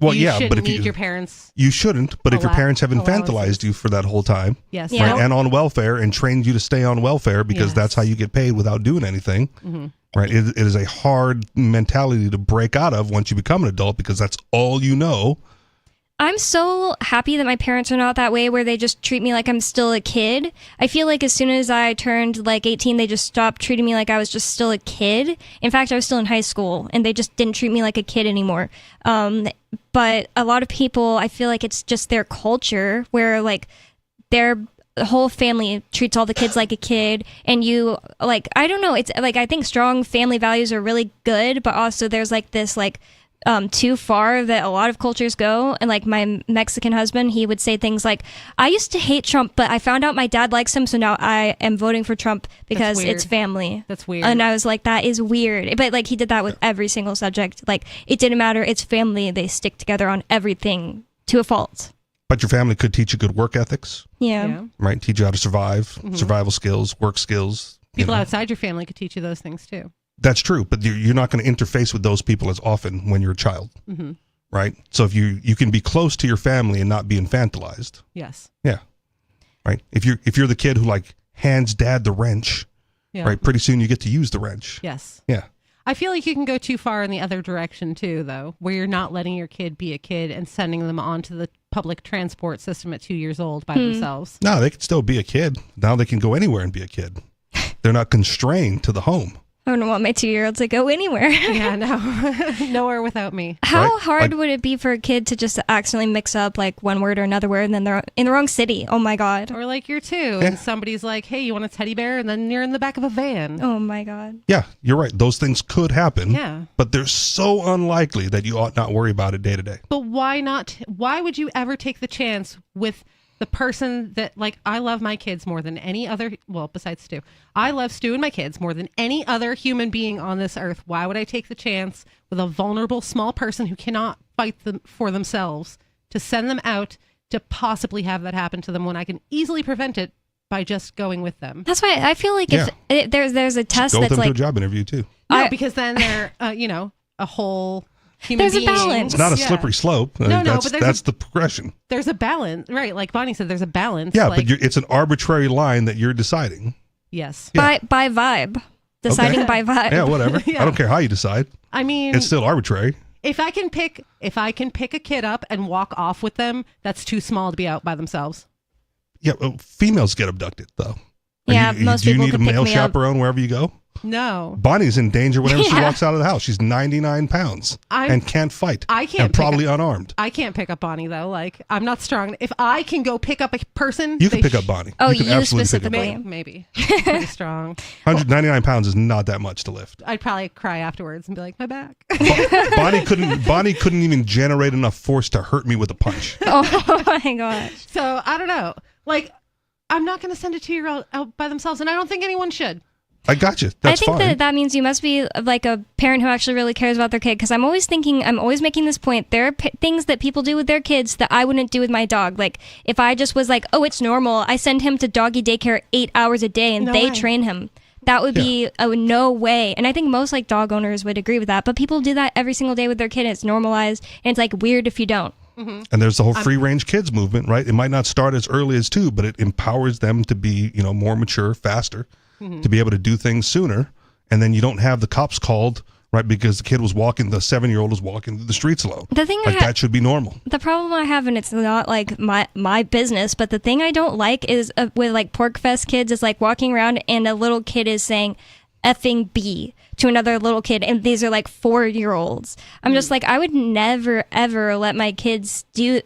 Well, you yeah, shouldn't but if need you, your parents. you shouldn't. But if your parents have infantilized you for that whole time, Yes. right, Yeah. and on welfare and trained you to stay on welfare because Yes. that's how you get paid without doing anything, Mhm. right? It is a hard mentality to break out of once you become an adult because that's all you know. I'm so happy that my parents are not that way where they just treat me like I'm still a kid. I feel like as soon as I turned like 18, they just stopped treating me like I was just still a kid. In fact, I was still in high school and they just didn't treat me like a kid anymore. But a lot of people, I feel like it's just their culture where like their whole family treats all the kids like a kid and you like, I don't know. It's like, I think strong family values are really good, but also there's like this like, too far that a lot of cultures go. And like my Mexican husband, he would say things like, I used to hate Trump, but I found out my dad likes him, so now I am voting for Trump because weird. it's family. That's weird. And I was like, that is weird. But like he did that with every single subject. Like it didn't matter, it's family. They stick together on everything to a fault. But your family could teach you good work ethics, Yeah. right? Teach you how to survive, Mhm. survival skills, work skills. People outside your family could teach you those things too. That's true, but you're not going to interface with those people as often when you're a child, Mm-hmm. right? So if you can be close to your family and not be infantilized. Yes. Yeah. Right. If you're the kid who like hands dad the wrench, Yeah. Right. Pretty soon you get to use the wrench. Yes. Yeah. I feel like you can go too far in the other direction too, though, where you're not letting your kid be a kid and sending them onto the public transport system at 2 years old by themselves. No, they can still be a kid. Now they can go anywhere and be a kid. They're not constrained to the home. I don't want my 2-year-old to go anywhere. Yeah, no. Nowhere without me. How hard would it be for a kid to just accidentally mix up like one word or another word and then they're in the wrong city? Oh my God. Or like you're 2 and somebody's like, hey, you want a teddy bear? And then you're in the back of a van. Oh my God. Yeah, you're right. Those things could happen. Yeah. But they're so unlikely that you ought not worry about it day to day. But why not? Why would you ever take the chance with the person that, like, I love my kids more than any other, well, besides Stu. I love Stu and my kids more than any other human being on this earth. Why would I take the chance with a vulnerable small person who cannot fight them for themselves to send them out to possibly have that happen to them when I can easily prevent it by just going with them? That's why I feel like if there's a test Go with that's them to like a job interview too. No, because then they're, a whole human There's a being. balance. It's not a slippery slope. No, that's, but that's the progression. There's a balance, right? Like Bonnie said, there's a balance. Yeah, like, but it's an arbitrary line that you're deciding. yes. by vibe. Deciding Okay. by vibe. Yeah, whatever. Yeah. I don't care how you decide. I mean, It's still arbitrary. if I can pick a kid up and walk off with them, that's too small to be out by themselves. Yeah, well, females get abducted though. Yeah, most do you people need a could pick male me up. chaperone wherever you go? No. Bonnie's in danger whenever she Yeah. walks out of the house. She's 99 pounds and can't fight. I can't and probably pick up, unarmed. I can't pick up Bonnie though. Like, I'm not strong. If I can go pick up a person, You can pick up Bonnie. Oh, you can you absolutely pick up specifically. Bonnie. Maybe. Pretty strong. 199 pounds is not that much to lift. I'd probably cry afterwards and be like, my back. Bonnie couldn't even generate enough force to hurt me with a punch. Oh my gosh. So I don't know. Like, I'm not going to send a 2-year-old out by themselves, and I don't think anyone should. I got you. That's I think fine. that means you must be like a parent who actually really cares about their kid. Because I'm always making this point. There are things that people do with their kids that I wouldn't do with my dog. Like if I just was like, oh, it's normal. I send him to doggy daycare 8 hours a day and No they way. train him. That would be no way. And I think most like dog owners would agree with that. But people do that every single day with their kid. And it's normalized. And it's like weird if you don't. And there's the whole free range kids movement, right? It might not start as early as 2, but it empowers them to be, more mature, faster, to be able to do things sooner. And then you don't have the cops called, right? Because the 7-year-old was walking through the streets alone. The thing that should be normal. The problem I have, and it's not like my business, but the thing I don't like is with like Pork Fest kids is like walking around and a little kid is saying effing B to another little kid, and these are like 4-year-olds. I'm just like, I would never ever let my kids be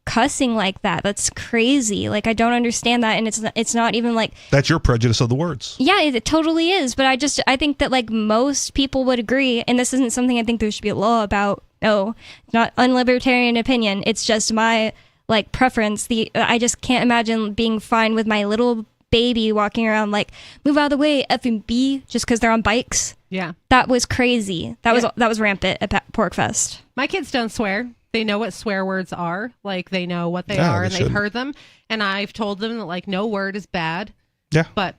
cussing like that. That's crazy. Like I don't understand that, and it's not even like That's your prejudice of the words. yeah, it totally is. But I think that like most people would agree, and this isn't something I think there should be a law about. No, not unlibertarian opinion. It's just my like preference. I just can't imagine being fine with my little baby walking around like move out of the way effing B just because they're on bikes. Yeah. That was crazy. That was rampant at Pork Fest. My kids don't swear. They know what swear words are. Like they know what they Yeah, are they and they've shouldn't. heard them. And I've told them that like no word is bad. Yeah. But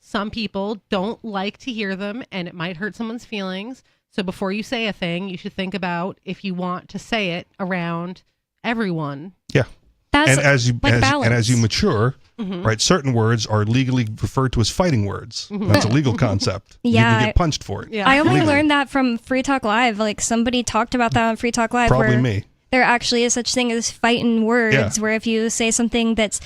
some people don't like to hear them and it might hurt someone's feelings. So before you say a thing, you should think about if you want to say it around everyone. Yeah. That's and as you like as balance. you mature, Mhm. right, certain words are legally referred to as fighting words. Mhm. That's a legal concept. You Yeah. can get punched for it. Yeah. I only Legally. learned that from Free Talk Live. Like somebody talked about that on Free Talk Live. Probably where me. There actually is such thing as fighting words, Yeah. where if you say something that's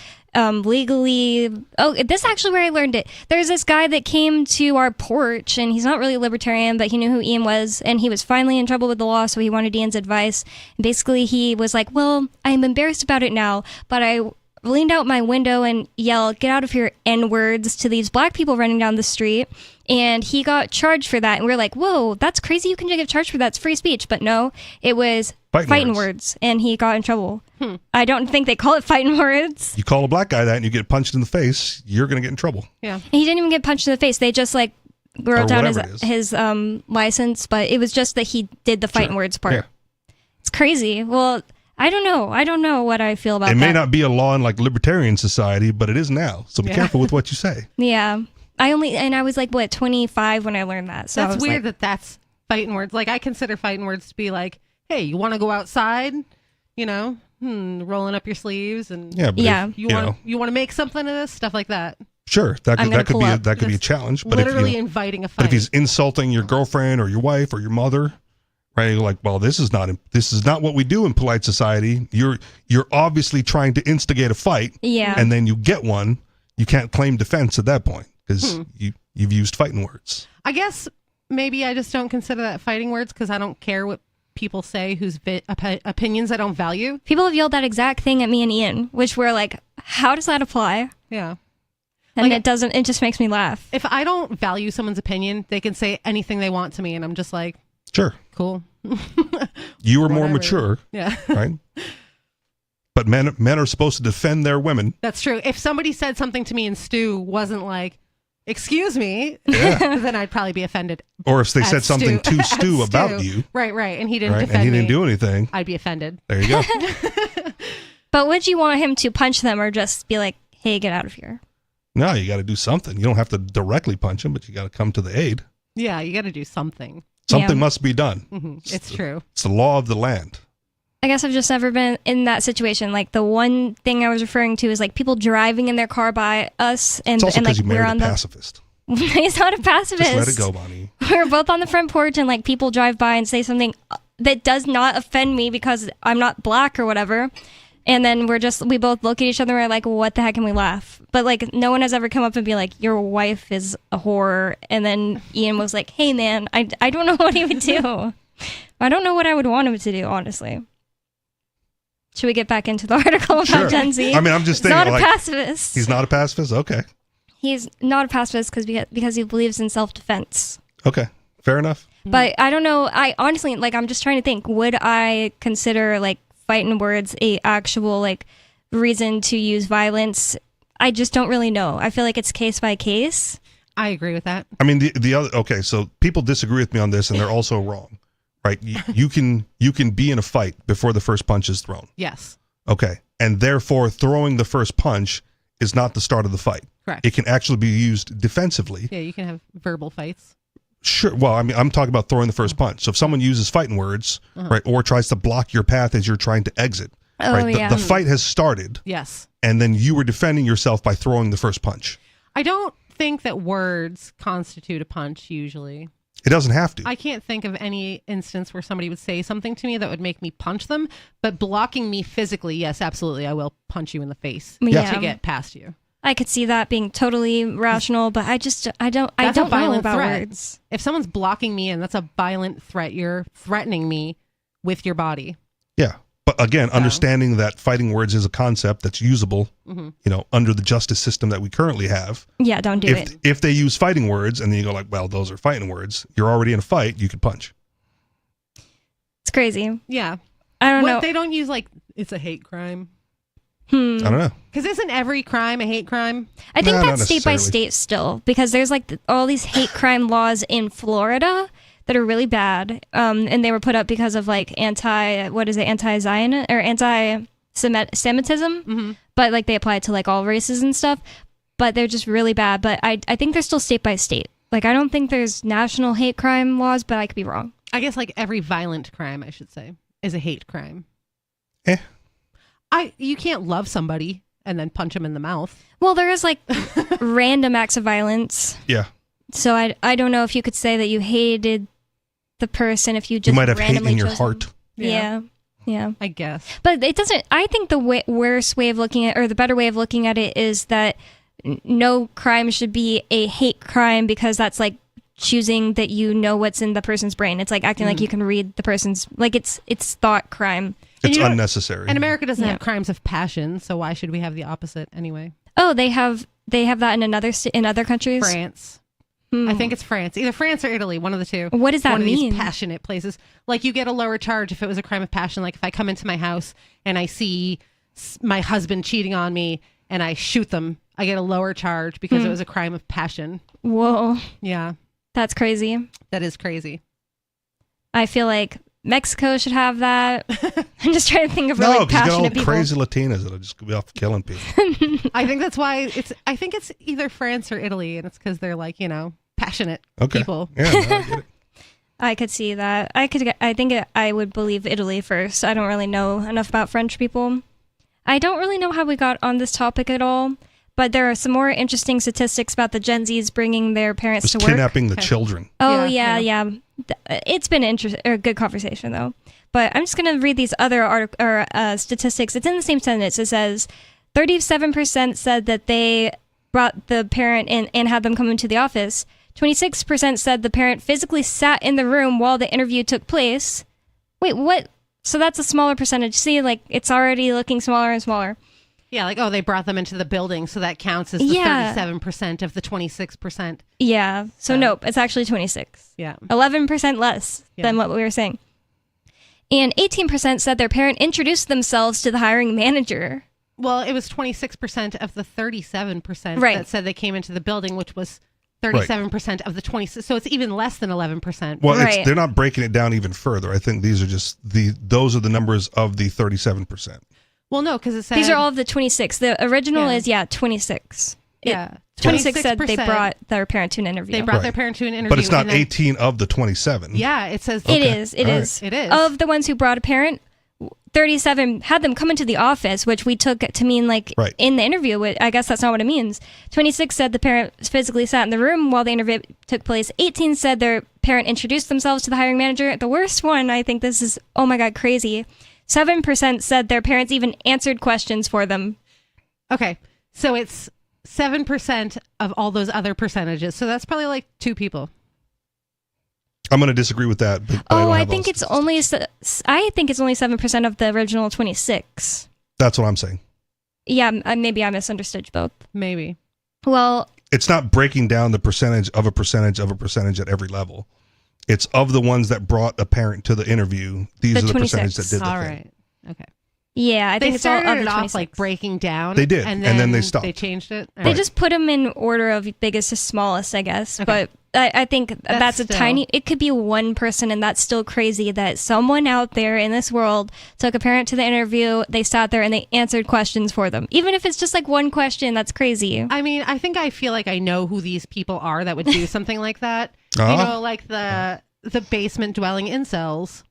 legally, this is actually where I learned it. There's this guy that came to our porch, and he's not really a libertarian, but he knew who Ian was, and he was finally in trouble with the law, so he wanted Ian's advice. And basically, he was like, "Well, I'm embarrassed about it now, but I leaned out my window and yelled, 'Get out of here, N-words,' to these black people running down the street." And he got charged for that. And we are like, whoa, that's crazy. You can get charged for that. It's free speech. But no, it was fighting words. And he got in trouble. I don't think they call it fighting words. You call a black guy that and you get punched in the face, you're going to get in trouble. Yeah. He didn't even get punched in the face. They just like wrote Or down whatever it is. his license. But it was just that he did the fighting words part. Yeah. It's crazy. Well, I don't know. I don't know what I feel about It that. may not be a law in like libertarian society, but it is now. So be Yeah. careful with what you say. Yeah. I was like, 25 when I learned that. So I That's was weird like, that's fighting words. Like I consider fighting words to be like, hey, you want to go outside? Rolling up your sleeves and Yeah, but Yeah. if, you want to make something of this stuff like that. Sure, that could be a challenge. But Literally inviting a fight. But if he's insulting your girlfriend or your wife or your mother, right? You're like, well, this is not what we do in polite society. You're obviously trying to instigate a fight. Yeah. And then you get one. You can't claim defense at that point because you've used fighting words. I guess maybe I just don't consider that fighting words because I don't care what people say whose opinions I don't value. People have yelled that exact thing at me and Ian, which we're like, how does that apply? Yeah. And it just makes me laugh. If I don't value someone's opinion, they can say anything they want to me, and I'm just like, sure, cool. You were more mature, yeah, right? But men are supposed to defend their women. That's true. If somebody said something to me and Stu wasn't like, excuse me, Yeah. then I'd probably be offended. Or if they said something to Stu about you. Right, and he didn't right? defend and he me. didn't do anything. I'd be offended. There you go. But would you want him to punch them or just be like, hey, get out of here? No, you got to do something. You don't have to directly punch him, but you got to come to the aid. Yeah, you got to do something. Something must be done. Mm-hmm. It's true. It's the law of the land. I guess I've just never been in that situation. Like the one thing I was referring to is like people driving in their car by us, and It's also and because like you we're married on a the. pacifist. He's not a pacifist. Just let it go, Bonnie. We're both on the front porch, and like people drive by and say something that does not offend me because I'm not black or whatever. And then we both look at each other and we're like, what the heck, can we laugh? But like, no one has ever come up and be like, your wife is a whore. And then Ian was like, hey man, I don't know what he would do. I don't know what I would want him to do, honestly. Should we get back into the article about Gen Z? I mean, I'm just He's thinking, not a pacifist. He's not a pacifist? Okay. He's not a pacifist because he believes in self-defense. Okay. Fair enough. But I don't know. I honestly, like, I'm just trying to think, would I consider like fighting words a actual like reason to use violence? I just don't really know. I feel like it's case by case. I agree with that. I mean, the other, okay, so people disagree with me on this and they're also wrong, right? You can be in a fight before the first punch is thrown. Yes. Okay. And therefore throwing the first punch is not the start of the fight. Correct. It can actually be used defensively. Yeah, you can have verbal fights. Sure. Well, I mean, I'm talking about throwing the first punch. So if someone uses fighting words, right, or tries to block your path as you're trying to exit, right, the fight has started. Yes. And then you were defending yourself by throwing the first punch. I don't think that words constitute a punch usually. It doesn't have to. I can't think of any instance where somebody would say something to me that would make me punch them, but blocking me physically, yes, absolutely, I will punch you in the face to get past you. I could see that being totally rational, but I don't know about words. If someone's blocking me and that's a violent threat, you're threatening me with your body. Yeah. But again, understanding that fighting words is a concept that's usable, under the justice system that we currently have. Yeah, don't do it. If they use fighting words and then you go like, well, those are fighting words, you're already in a fight, you could punch. It's crazy. Yeah. I don't know. They don't use like, it's a hate crime. I don't know. Because isn't every crime a hate crime? I think that's state by state still, because there's like all these hate crime laws in Florida that are really bad, and they were put up because of like anti-Zionist or anti-Semitism, but like they apply it to like all races and stuff, but they're just really bad. But I think they're still state by state. Like I don't think there's national hate crime laws, but I could be wrong. I guess like every violent crime, I should say, is a hate crime. You can't love somebody and then punch them in the mouth. Well, there is like random acts of violence. Yeah. So I don't know if you could say that you hated the person if you just might have hate randomly in your chose heart. them. Yeah. I guess. But it doesn't. I think the worst way of looking at, or the better way of looking at it, is that no crime should be a hate crime, because that's like choosing that you know what's in the person's brain. It's like acting like you can read the person's, like it's thought crime. It's unnecessary. And America doesn't have crimes of passion, so why should we have the opposite anyway? Oh, they have that in other countries. France. I think it's France. Either France or Italy, one of the two. What does that mean? One of mean? these passionate places. Like you get a lower charge if it was a crime of passion. Like if I come into my house and I see my husband cheating on me and I shoot them, I get a lower charge because it was a crime of passion. Whoa. Yeah. That's crazy. That is crazy. I feel like Mexico should have that. I'm just trying to think of really passionate people. Crazy Latinas that'll just be off killing people. I think that's why I think it's either France or Italy, and it's because they're like, passionate people. Yeah, no, I get it. I could see that. I think I would believe Italy first. I don't really know enough about French people. I don't really know how we got on this topic at all, but there are some more interesting statistics about the Gen Zs bringing their parents It's to work. kidnapping the children. Oh, yeah. It's been a good conversation, though. But I'm just going to read these other statistics. It's in the same sentence. It says 37% said that they brought the parent in and had them come into the office. 26% said the parent physically sat in the room while the interview took place. Wait, what? So that's a smaller percentage. See, like, it's already looking smaller and smaller. Yeah, like, they brought them into the building, so that counts as the 37% of the 26%. Yeah. So nope, it's actually 26. Yeah. 11% less than what we were saying. And 18% said their parent introduced themselves to the hiring manager. Well, it was 26% of the 37% Right. that said they came into the building, which was 37% of the 26. So it's even less than 11%. Well, they're not breaking it down even further. I think these are just those are the numbers of the 37%. Well, no, because it said... These are all of the 26. The original is, 26. Yeah. 26 said they 26%. brought their parent to an interview. They brought their parent to an interview. But it's not and then- 18 of the 27. Yeah, it says... It is. All right. It is. Of the ones who brought a parent, 37 had them come into the office, which we took to mean like in the interview. I guess that's not what it means. 26 said the parent physically sat in the room while the interview took place. 18 said their parent introduced themselves to the hiring manager. The worst one, I think this is, oh my God, crazy. 7% said their parents even answered questions for them. Okay, so it's 7% of all those other percentages. So that's probably like 2 people. I'm going to disagree with that. But I think it's only 7% of the original 26. That's what I'm saying. Yeah, maybe I misunderstood you both. Maybe. Well, It's not breaking down the percentage of a percentage of a percentage at every level. It's of the ones that brought a parent to the interview. These are the percentage that did the All thing. right. Okay. yeah, I They think it's all started of it the off 26. like breaking down. They did, and and then they They stopped. changed it. They just put them in order of biggest to smallest, I guess. Okay. But I think that's a still- tiny, it could be one person, and that's still crazy that someone out there in this world took a parent to the interview, they sat there and they answered questions for them. Even if it's just like one question, that's crazy. I mean, I feel like I know who these people are that would do something like that. Uh-huh. You know, like the basement dwelling incels.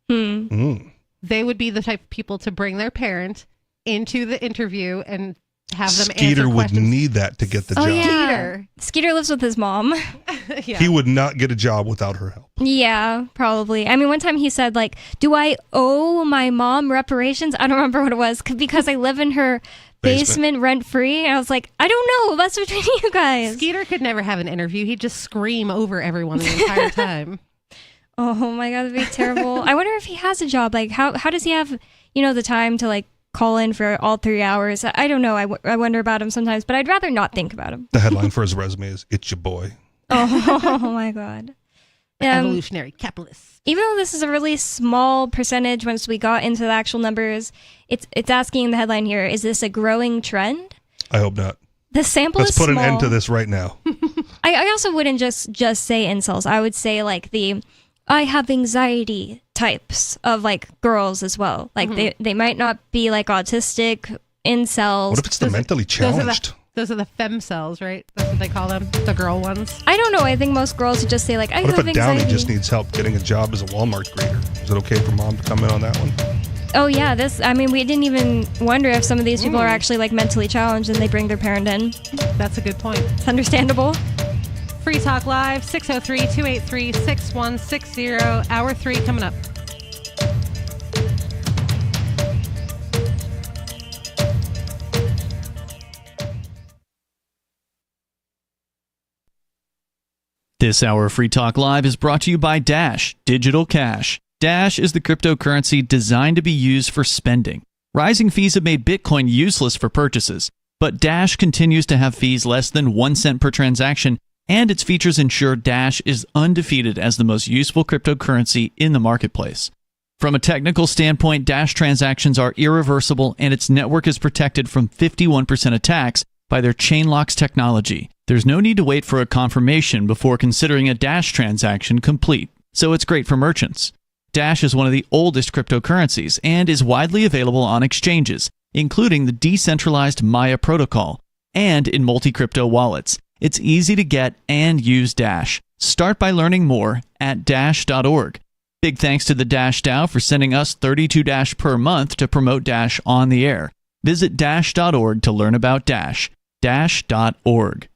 They would be the type of people to bring their parent into the interview and have them answer Skeeter would questions. need that to get the Oh, job. yeah. Skeeter lives with his mom. Yeah. He would not get a job without her help. Yeah, probably. I mean, one time he said, like, do I owe my mom reparations? I don't remember what it was, because I live in her basement rent-free. And I was like, I don't know. That's between you guys. Skeeter could never have an interview. He'd just scream over everyone the entire time. Oh my God, that'd be terrible. I wonder if he has a job. Like, how does he have, the time to, like, call in for all 3 hours? I don't know. I wonder about him sometimes, but I'd rather not think about him. The headline for his resume is "It's your boy." Oh my God. Evolutionary capitalists. Even though this is a really small percentage, once we got into the actual numbers, it's asking the headline here, is this a growing trend? I hope not. The sample Let's is put small. an end to this right now. I also wouldn't just say incels. I would say like the I have anxiety types of like girls as well. Like they might not be like autistic incels. What if it's the mentally challenged? Those are the femcells, right? That's what they call them, the girl ones. I don't know. I think most girls would just say like I What have if a Downey anxiety. just needs help getting a job as a Walmart greeter? Is it okay for mom to come in on that one? Oh yeah, we didn't even wonder if some of these people are actually like mentally challenged and they bring their parent in. That's a good point. It's understandable. Free Talk Live, 603-283-6160. Hour 3 coming up. This hour of Free Talk Live is brought to you by Dash Digital Cash. Dash is the cryptocurrency designed to be used for spending. Rising fees have made Bitcoin useless for purchases, but Dash continues to have fees less than 1 cent per transaction, and its features ensure Dash is undefeated as the most useful cryptocurrency in the marketplace. From a technical standpoint, Dash transactions are irreversible, and its network is protected from 51% attacks by their Chainlocks technology. There's no need to wait for a confirmation before considering a Dash transaction complete, so it's great for merchants. Dash is one of the oldest cryptocurrencies and is widely available on exchanges, including the decentralized Maya protocol, and in multi-crypto wallets. It's easy to get and use Dash. Start by learning more at dash.org. Big thanks to the Dash DAO for sending us 32 Dash per month to promote Dash on the air. Visit dash.org to learn about Dash. radio-network-org.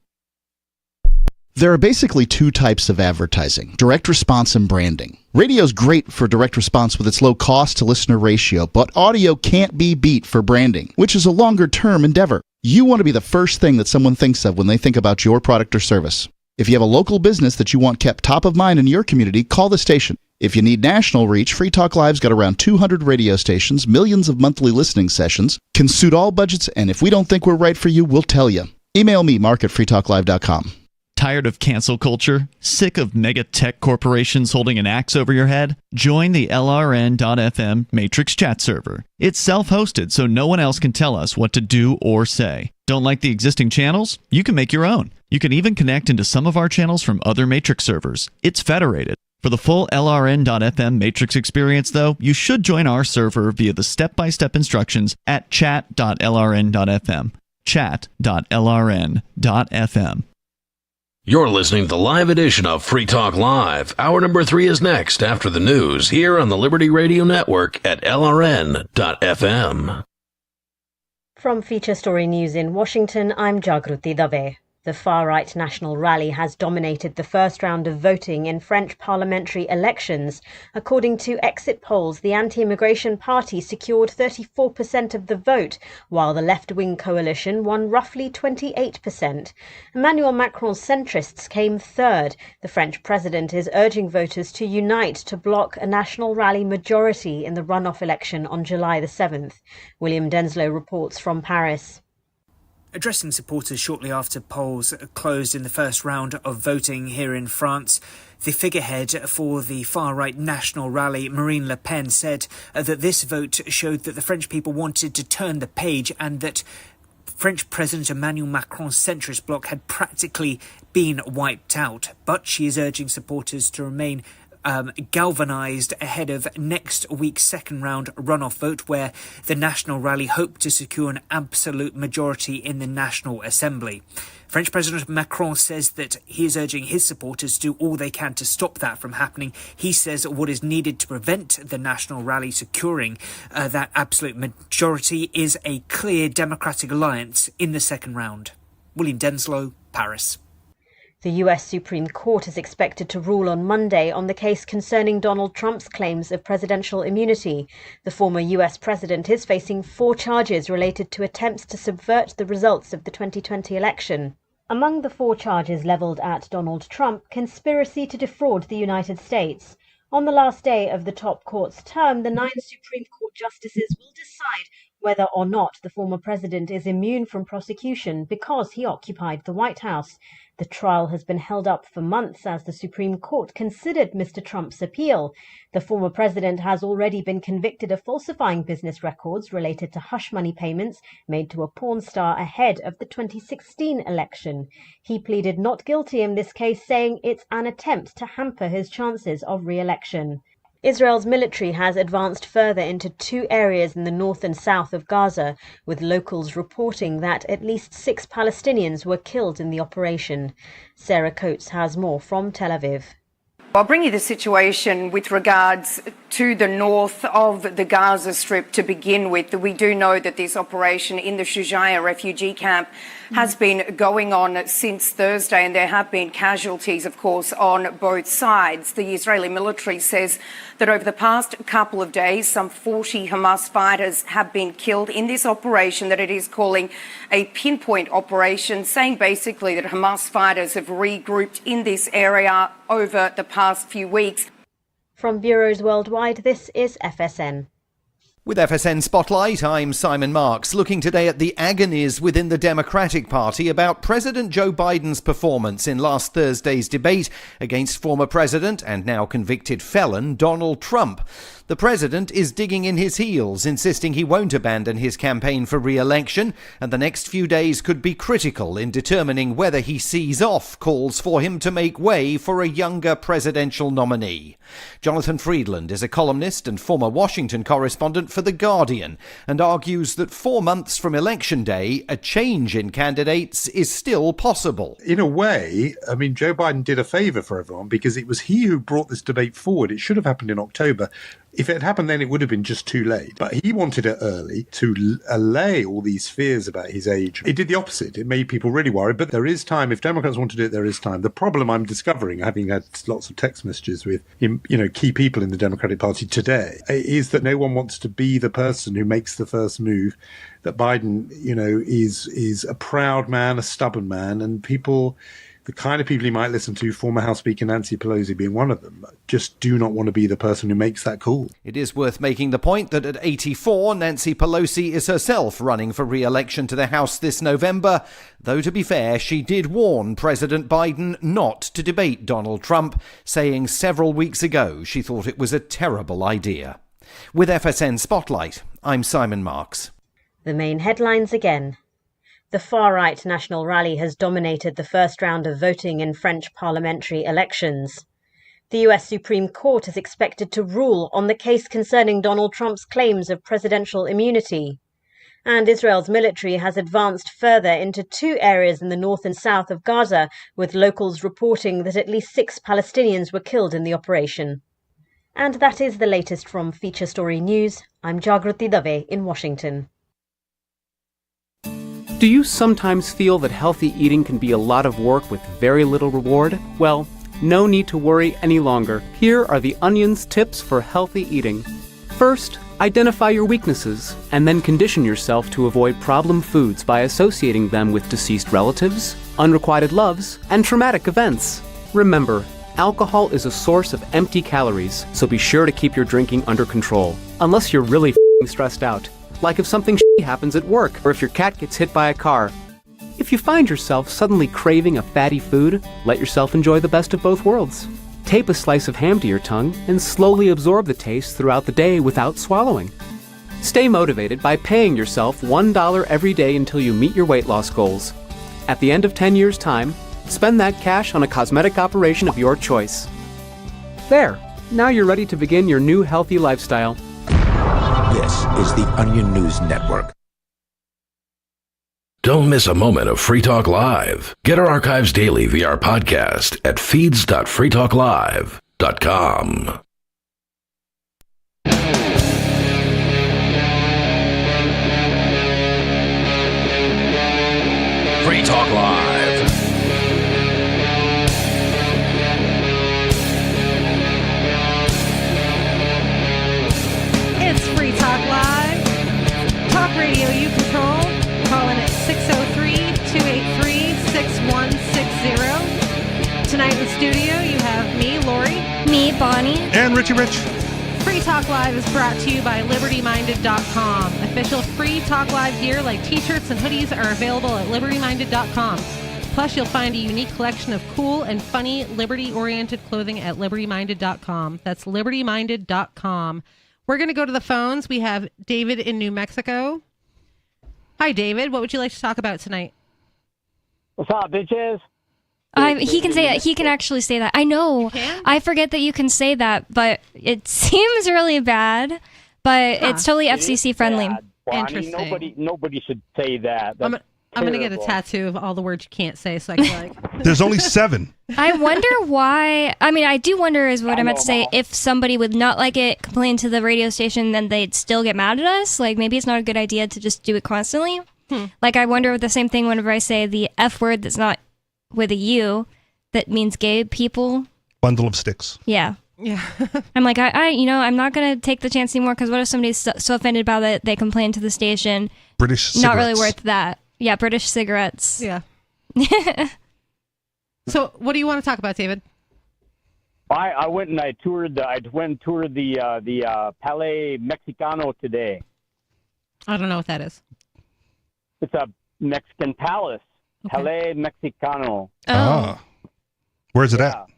There are basically two types of advertising, direct response and branding. Radio's great for direct response with its low cost to listener ratio, but audio can't be beat for branding, which is a longer term endeavor. You want to be the first thing that someone thinks of when they think about your product or service. If you have a local business that you want kept top of mind in your community, call the station. If you need national reach, Free Talk Live's got around 200 radio stations, millions of monthly listening sessions, can suit all budgets, and if we don't think we're right for you, we'll tell you. Email me, mark@freetalklive.com. Tired of cancel culture? Sick of mega tech corporations holding an axe over your head? Join the LRN.FM Matrix chat server. It's self-hosted, so no one else can tell us what to do or say. Don't like the existing channels? You can make your own. You can even connect into some of our channels from other Matrix servers. It's federated. For the full LRN.FM Matrix experience, though, you should join our server via the step-by-step instructions at chat.lrn.fm. chat.lrn.fm. You're listening to the live edition of Free Talk Live. Hour number 3 is next after the news here on the Liberty Radio Network at LRN.FM. From Feature Story News in Washington, I'm Jagruti Dave. The far-right National Rally has dominated the first round of voting in French parliamentary elections. According to exit polls, the anti-immigration party secured 34% of the vote, while the left-wing coalition won roughly 28%. Emmanuel Macron's centrists came third. The French president is urging voters to unite to block a National Rally majority in the runoff election on July the 7th. William Denslow reports from Paris. Addressing supporters shortly after polls closed in the first round of voting here in France, the figurehead for the far-right National Rally, Marine Le Pen, said that this vote showed that the French people wanted to turn the page and that French President Emmanuel Macron's centrist bloc had practically been wiped out. But she is urging supporters to remain galvanised ahead of next week's second round runoff vote, where the National Rally hope to secure an absolute majority in the National Assembly. French President Macron says that he is urging his supporters to do all they can to stop that from happening. He says what is needed to prevent the National Rally securing that absolute majority is a clear democratic alliance in the second round. William Denslow, Paris. The US Supreme Court is expected to rule on Monday on the case concerning Donald Trump's claims of presidential immunity. The former US president is facing 4 charges related to attempts to subvert the results of the 2020 election. Among the 4 charges leveled at Donald Trump, conspiracy to defraud the United States. On the last day of the top court's term, the 9 Supreme Court justices will decide whether or not the former president is immune from prosecution because he occupied the White House. The trial has been held up for months as the Supreme Court considered Mr. Trump's appeal. The former president has already been convicted of falsifying business records related to hush money payments made to a porn star ahead of the 2016 election. He pleaded not guilty in this case, saying it's an attempt to hamper his chances of re-election. Israel's military has advanced further into 2 areas in the north and south of Gaza, with locals reporting that at least 6 Palestinians were killed in the operation. Sarah Coates has more from Tel Aviv. I'll bring you the situation with regards to the north of the Gaza Strip to begin with. We do know that this operation in the Shujaiya refugee camp has been going on since Thursday, and there have been casualties, of course, on both sides. The Israeli military says that over the past couple of days, some 40 Hamas fighters have been killed in this operation that it is calling a pinpoint operation, saying basically that Hamas fighters have regrouped in this area over the past few weeks. From bureaus worldwide, this is FSN. With FSN Spotlight, I'm Simon Marks, looking today at the agonies within the Democratic Party about President Joe Biden's performance in last Thursday's debate against former President and now convicted felon Donald Trump. The president is digging in his heels, insisting he won't abandon his campaign for re-election, and the next few days could be critical in determining whether he sees off calls for him to make way for a younger presidential nominee. Jonathan Friedland is a columnist and former Washington correspondent for The Guardian, and argues that 4 months from Election Day, a change in candidates is still possible. In a way, I mean, Joe Biden did a favour for everyone because it was he who brought this debate forward. It should have happened in October. If it had happened then, it would have been just too late. But he wanted it early to allay all these fears about his age. It did the opposite. It made people really worried. But there is time. If Democrats want to do it, there is time. The problem I'm discovering, having had lots of text messages with key people in the Democratic Party today, is that no one wants to be the person who makes the first move. That Biden, is a proud man, a stubborn man, and people, the kind of people he might listen to, former House Speaker Nancy Pelosi being one of them, just do not want to be the person who makes that call. It is worth making the point that at 84, Nancy Pelosi is herself running for re-election to the House this November, though to be fair, she did warn President Biden not to debate Donald Trump, saying several weeks ago she thought it was a terrible idea. With FSN Spotlight, I'm Simon Marks. The main headlines again. The far-right National Rally has dominated the first round of voting in French parliamentary elections. The US Supreme Court is expected to rule on the case concerning Donald Trump's claims of presidential immunity. And Israel's military has advanced further into 2 areas in the north and south of Gaza, with locals reporting that at least 6 Palestinians were killed in the operation. And that is the latest from Feature Story News. I'm Jagruti Dave in Washington. Do you sometimes feel that healthy eating can be a lot of work with very little reward? Well, no need to worry any longer. Here are the Onion's tips for healthy eating. First, identify your weaknesses, and then condition yourself to avoid problem foods by associating them with deceased relatives, unrequited loves, and traumatic events. Remember, alcohol is a source of empty calories, so be sure to keep your drinking under control. Unless you're really stressed out. Like if something happens at work, or if your cat gets hit by a car. If you find yourself suddenly craving a fatty food, let yourself enjoy the best of both worlds. Tape a slice of ham to your tongue and slowly absorb the taste throughout the day without swallowing. Stay motivated by paying yourself $1 every day until you meet your weight loss goals. At the end of 10 years' time, spend that cash on a cosmetic operation of your choice. There, now you're ready to begin your new healthy lifestyle. This is the Onion News Network. Don't miss a moment of Free Talk Live. Get our archives daily via our podcast at feeds.freetalklive.com. Free Talk Live. It's Free Talk Live. Talk radio you control. Call in at 603-283-6160. Tonight in the studio, you have me, Lori. Me, Bonnie. And Richie Rich. Free Talk Live is brought to you by LibertyMinded.com. Official Free Talk Live gear like t-shirts and hoodies are available at LibertyMinded.com. Plus, you'll find a unique collection of cool and funny liberty-oriented clothing at LibertyMinded.com. That's LibertyMinded.com. We're going to go to the phones. We have David in New Mexico. Hi, David. What would you like to talk about tonight? What's up, bitches? He can say that. He can actually say that. I know. I forget that you can say that, but it seems really bad. But it's totally FCC friendly. Interesting. Nobody should say that. I'm going to get a tattoo of all the words you can't say so I can There's only 7. I wonder why. I mean, I do wonder is what I meant to say. If somebody would not like it, complain to the radio station, then they'd still get mad at us. Like, maybe it's not a good idea to just do it constantly. Like, I wonder the same thing whenever I say the F word that's not with a U, that means gay people. Bundle of sticks. Yeah. I'm like, I'm not going to take the chance anymore, because what if somebody's so offended about it, they complain to the station. British cigarettes. Not really worth that. Yeah, British cigarettes. Yeah. So, what do you want to talk about, David? I went and toured the Palais Mexicano today. I don't know what that is. It's a Mexican palace. Okay. Palais Mexicano. Oh. Where's it at?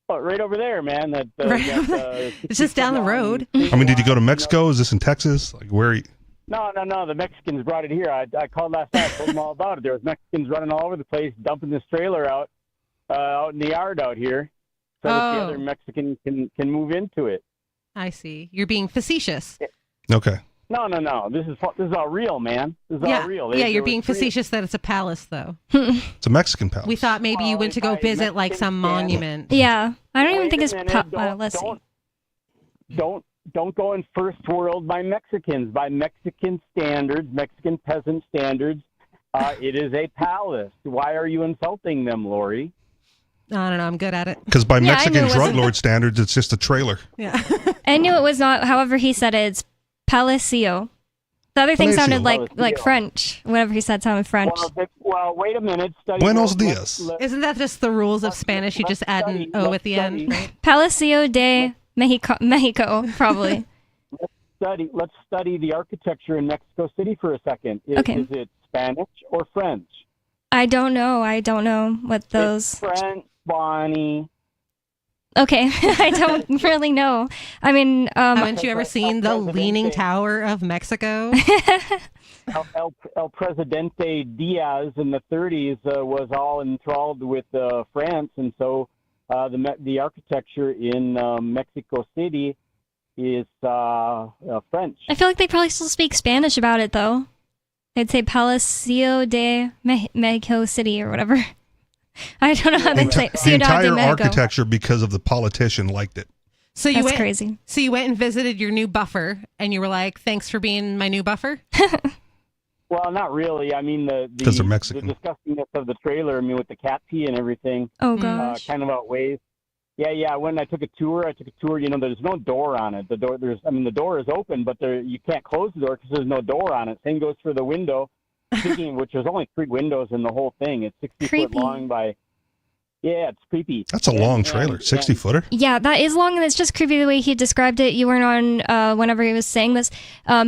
Oh, right over there, man. It's just down the road. I mean, did you go to Mexico? Is this in Texas? Like, where are you? No. The Mexicans brought it here. I called last night, told them all about it. There was Mexicans running all over the place, dumping this trailer out in the yard out here, so that the other Mexican can move into it. I see. You're being facetious. Okay. No. This is all real, man. This is all real. You're being facetious that it's a palace, though. It's a Mexican palace. We thought maybe you went to go visit like some monument. Yeah. I don't even think it's palace. don't go in first world by Mexicans. By Mexican standards, Mexican peasant standards, it is a palace. Why are you insulting them, Lori? I don't know. I'm good at it. Because by Yeah, I Mexican knew it drug wasn't- lord standards, it's just a trailer. Yeah. I knew it was not. However, he said it, it's Palacio. The other thing Palacio. sounded like Palacio. French. Whatever he said sounded French. Well, wait a minute. Buenos dias. Isn't that just the rules of Spanish? You just add an O at the end, right? Palacio de Mexico, probably. Let's study the architecture in Mexico City for a second. Is it Spanish or French? I don't know. I don't know what those. It's French, Bonnie. Okay, I don't really know. I mean, haven't you ever seen the Leaning Tower of Mexico? El Presidente Diaz in the 30s was all enthralled with France, and so the architecture in Mexico City is French. I feel like they probably still speak Spanish about it, though. They'd say Palacio de Mexico City or whatever. I don't know how they say The Ciudad de entire Mexico. architecture, because of the politician, liked it. So you That's went, crazy. So you went and visited your new buffer, and you were like, "Thanks for being my new buffer." Well, not really. I mean, the 'Cause they're Mexican. the disgustingness of the trailer, I mean, with the cat pee and everything, Oh, gosh. kind of outweighs. Yeah. When I took a tour, you know, there's no door on it. The door is open, but you can't close the door because there's no door on it. Same goes for the window. Speaking of which, there's only 3 windows in the whole thing. It's 60 Creepy. foot long by. Yeah, it's creepy. That's a long trailer, 60-footer. Yeah, that is long, and it's just creepy the way he described it. You weren't on whenever he was saying this.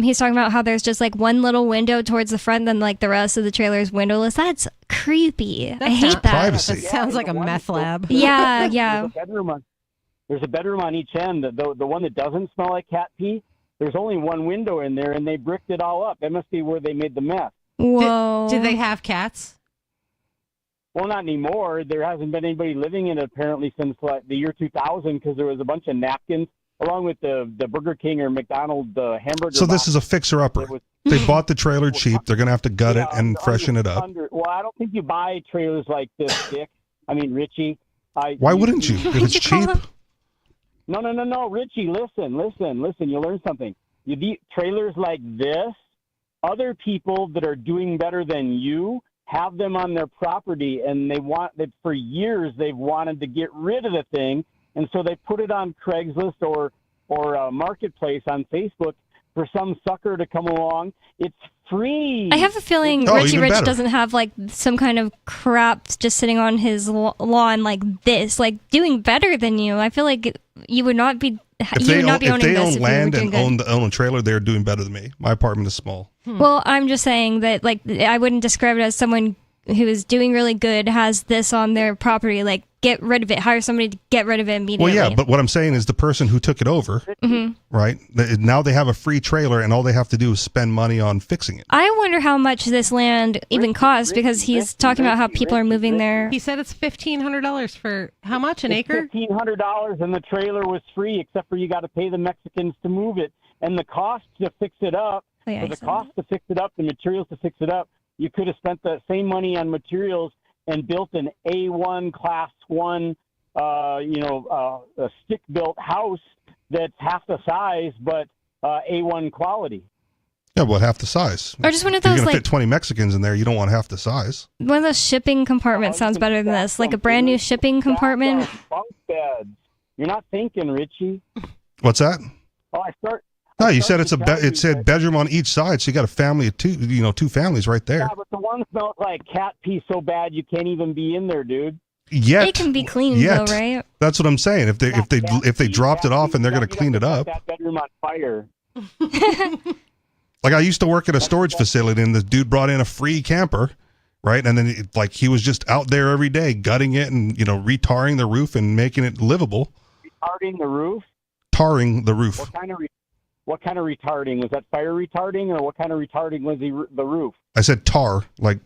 He's talking about how there's just like one little window towards the front, then like the rest of the trailer is windowless. That's creepy. I hate that. Privacy. That sounds like a meth lab. Yeah, yeah. There's a bedroom on each end. The one that doesn't smell like cat pee, there's only one window in there, and they bricked it all up. That must be where they made the mess. Whoa. Did they have cats? Well, not anymore. There hasn't been anybody living in it apparently since like the year 2000 because there was a bunch of napkins along with the Burger King or McDonald's hamburger. So this is a fixer-upper. They bought the trailer cheap. They're going to have to gut it and freshen it up. Well, I don't think you buy trailers like this, Dick. I mean, Richie. Why wouldn't you? If it's cheap. No, Richie, listen. You'll learn something. Trailers like this, other people that are doing better than you have them on their property, and for years they've wanted to get rid of the thing, and so they put it on Craigslist or Marketplace on Facebook for some sucker to come along. It's free. I have a feeling Richie Rich doesn't have like some kind of crap just sitting on his lawn like this, like doing better than you. I feel like you would not be. If they own land and own a trailer, they're doing better than me. My apartment is small. Well, I'm just saying that like I wouldn't describe it as someone who is doing really good has this on their property. Like, get rid of it. Hire somebody to get rid of it immediately. Well, yeah, but what I'm saying is the person who took it over, right? Now they have a free trailer, and all they have to do is spend money on fixing it. I wonder how much this land even costs because he's talking about how people are moving there. He said it's $1,500 for how much, an acre? $1,500, and the trailer was free, except for you got to pay the Mexicans to move it, and the cost to fix it up. Yeah, the cost to fix it up, the materials to fix it up, you could have spent the same money on materials and built an A1 Class 1, a stick-built house that's half the size, but A1 quality. Yeah, well, half the size. Or just one of If you're those going to like fit 20 Mexicans in there, you don't want half the size. one of those shipping compartments sounds better than this. Like a brand new shipping compartment. Bunk beds. You're not thinking, Richie. What's that? Oh, No, you said it said bedroom on each side, so you got a family of two, two families right there. Yeah, but the one smells like cat pee so bad you can't even be in there, dude. Yet It can be cleaned though, right? That's what I'm saying. If they dropped it off and they're going to clean it up. That bedroom on fire. Like I used to work at a storage facility, and the dude brought in a free camper, right? And then he was just out there every day gutting it and retarring the roof and making it livable. Retarding the roof. Tarring the roof. What kind of retarding? Was that fire retarding, or what kind of retarding was the roof? I said tar, like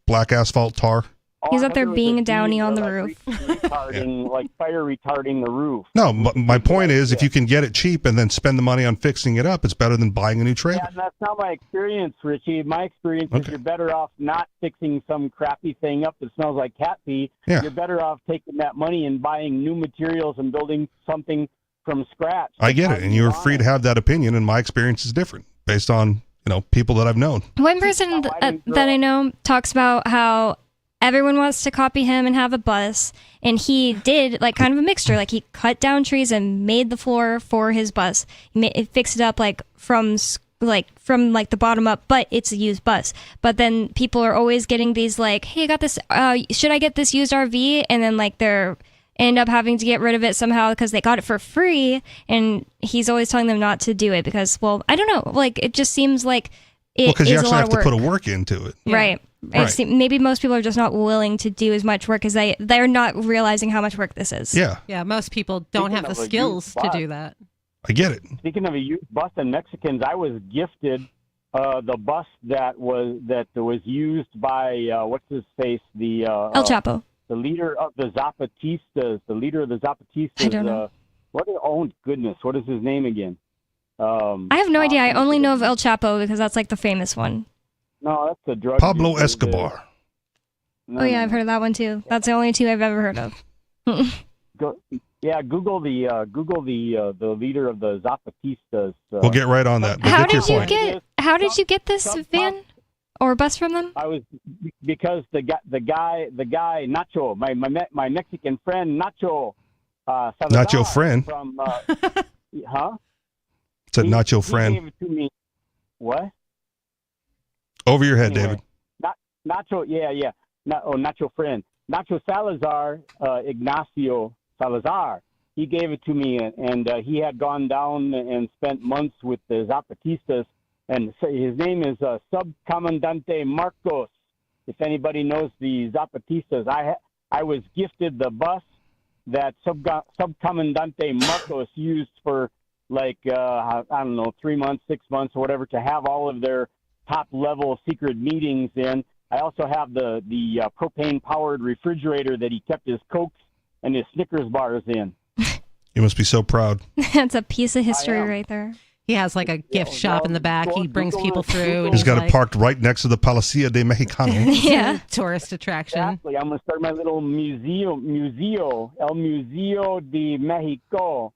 black asphalt tar. He's up there being a downy on the roof. Retarding, like fire retarding the roof. No, my point is, if you can get it cheap and then spend the money on fixing it up, it's better than buying a new trailer. Yeah, and that's not my experience, Richie. My experience is you're better off not fixing some crappy thing up that smells like cat pee. Yeah. You're better off taking that money and buying new materials and building something from scratch. I get it, and you're free to have that opinion, and my experience is different based on people that I've known. One person that I know talks about how everyone wants to copy him and have a bus, and he did like kind of a mixture. Like he cut down trees and made the floor for his bus. He fixed it up like from the bottom up, but it's a used bus. But then people are always getting these like, hey, I got this. Should I get this used RV? And then like they're end up having to get rid of it somehow because they got it for free, and he's always telling them not to do it because, well, I don't know, like it just seems like it because you is actually a lot have of to work. put a work into it. Right. Right. Maybe most people are just not willing to do as much work as they're not realizing how much work this is. Yeah, most people don't have the skills to do that. I get it. Speaking of a used bus and Mexicans, I was gifted the bus that was used by what's his face, the El Chapo. The leader of the Zapatistas. I don't know. Oh goodness, what is his name again? I have no idea. I only know of El Chapo because that's like the famous one. No, that's a drug. Pablo Escobar. Oh yeah, I've heard of that one too. That's the only two I've ever heard of. Google the leader of the Zapatistas. We'll get right on that. How did you get this van or bus from them? I was because the guy Nacho, my Mexican friend Nacho. Salazar Nacho friend. From It's a Nacho friend. He gave it to me. What? Over your head, David. Nacho, yeah. Nacho friend. Nacho Salazar, Ignacio Salazar. He gave it to me, and he had gone down and spent months with the Zapatistas. And his name is Subcomandante Marcos. If anybody knows the Zapatistas, I was gifted the bus that Subcomandante Marcos used for I don't know, 3 months, 6 months, or whatever, to have all of their top-level secret meetings in. I also have the propane-powered refrigerator that he kept his Cokes and his Snickers bars in. You must be so proud. That's a piece of history right there. He has like a gift shop in the back. He brings people through. And He's got it parked right next to the Palacia de Mexicano. Yeah. Tourist attraction. Exactly. I'm going to start my little El Museo de Mexico,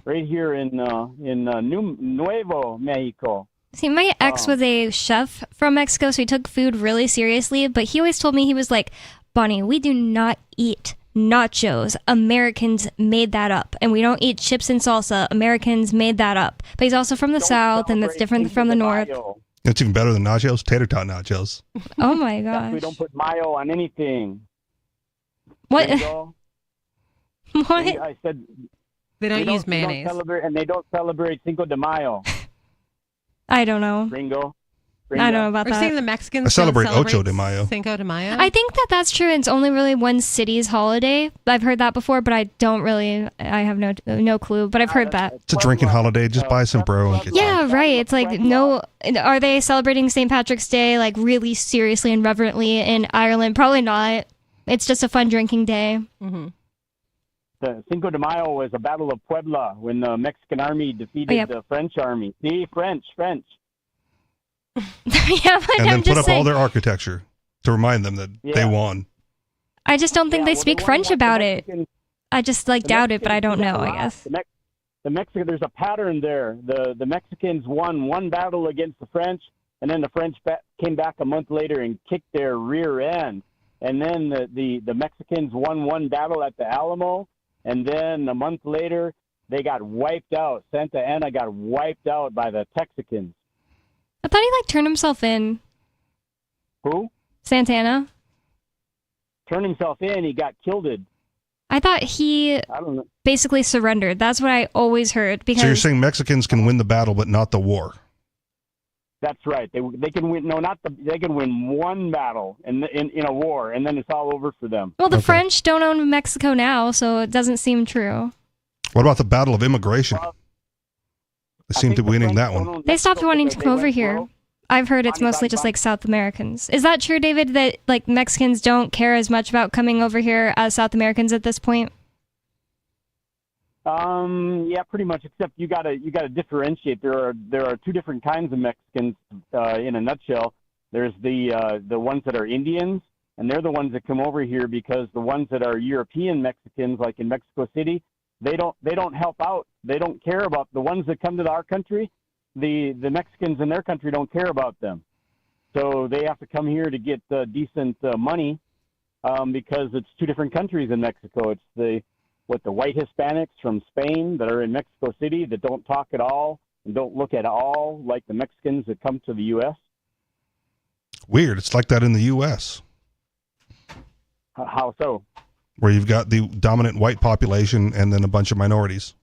right here in Nuevo Mexico. See, my ex was a chef from Mexico, so he took food really seriously, but he always told me, he was like, Bonnie, we do not eat nachos. Americans made that up. And we don't eat chips and salsa. Americans made that up. But he's also from the South, and that's different from the North. It's even better than nachos, tater tot nachos. Oh my gosh. We don't put mayo on anything. What? What? I said they don't use mayonnaise. They don't celebrate Cinco de Mayo. I don't know. Ringo. I don't know about We're that. saying the Mexicans I celebrate don't Ocho de Mayo. Cinco de Mayo. I think that's true. It's only really one city's holiday. I've heard that before, but I don't really. I have no clue. But I've heard that. It's a drinking holiday. Just buy some bro and get Yeah, right. It's like no. Are they celebrating St. Patrick's Day like really seriously and reverently in Ireland? Probably not. It's just a fun drinking day. Mm-hmm. The Cinco de Mayo was a battle of Puebla when the Mexican army defeated the French army. See, French. Yeah, but and then I'm put just up saying, all their architecture to remind them that they won. I just don't think they speak French about it. I just doubt it, but I don't know. I guess. The Mexican, there's a pattern there. The Mexicans won one battle against the French, and then the French came back a month later and kicked their rear end. And then the Mexicans won one battle at the Alamo, and then a month later they got wiped out. Santa Anna got wiped out by the Texicans. I thought he turned himself in. Who? Santana. Turned himself in. He got killed. I thought he basically surrendered. That's what I always heard. Because So you're saying Mexicans can win the battle, but not the war? That's right. They can win. No, not the. They can win one battle in a war, and then it's all over for them. Well, the French don't own Mexico now, so it doesn't seem true. What about the Battle of Immigration? They seem to be winning that one. They stopped wanting to come over here. I've heard it's mostly just South Americans. Is that true, David, that Mexicans don't care as much about coming over here as South Americans at this point? Yeah, pretty much. Except you gotta differentiate. There are two different kinds of Mexicans in a nutshell. There's the ones that are Indians, and they're the ones that come over here because the ones that are European Mexicans, like in Mexico City, they don't help out. They don't care about the ones that come to our country. The Mexicans in their country don't care about them. So they have to come here to get decent money because it's two different countries in Mexico. It's the white Hispanics from Spain that are in Mexico City that don't talk at all and don't look at all like the Mexicans that come to the U.S. Weird. It's like that in the U.S. How so? Where you've got the dominant white population and then a bunch of minorities.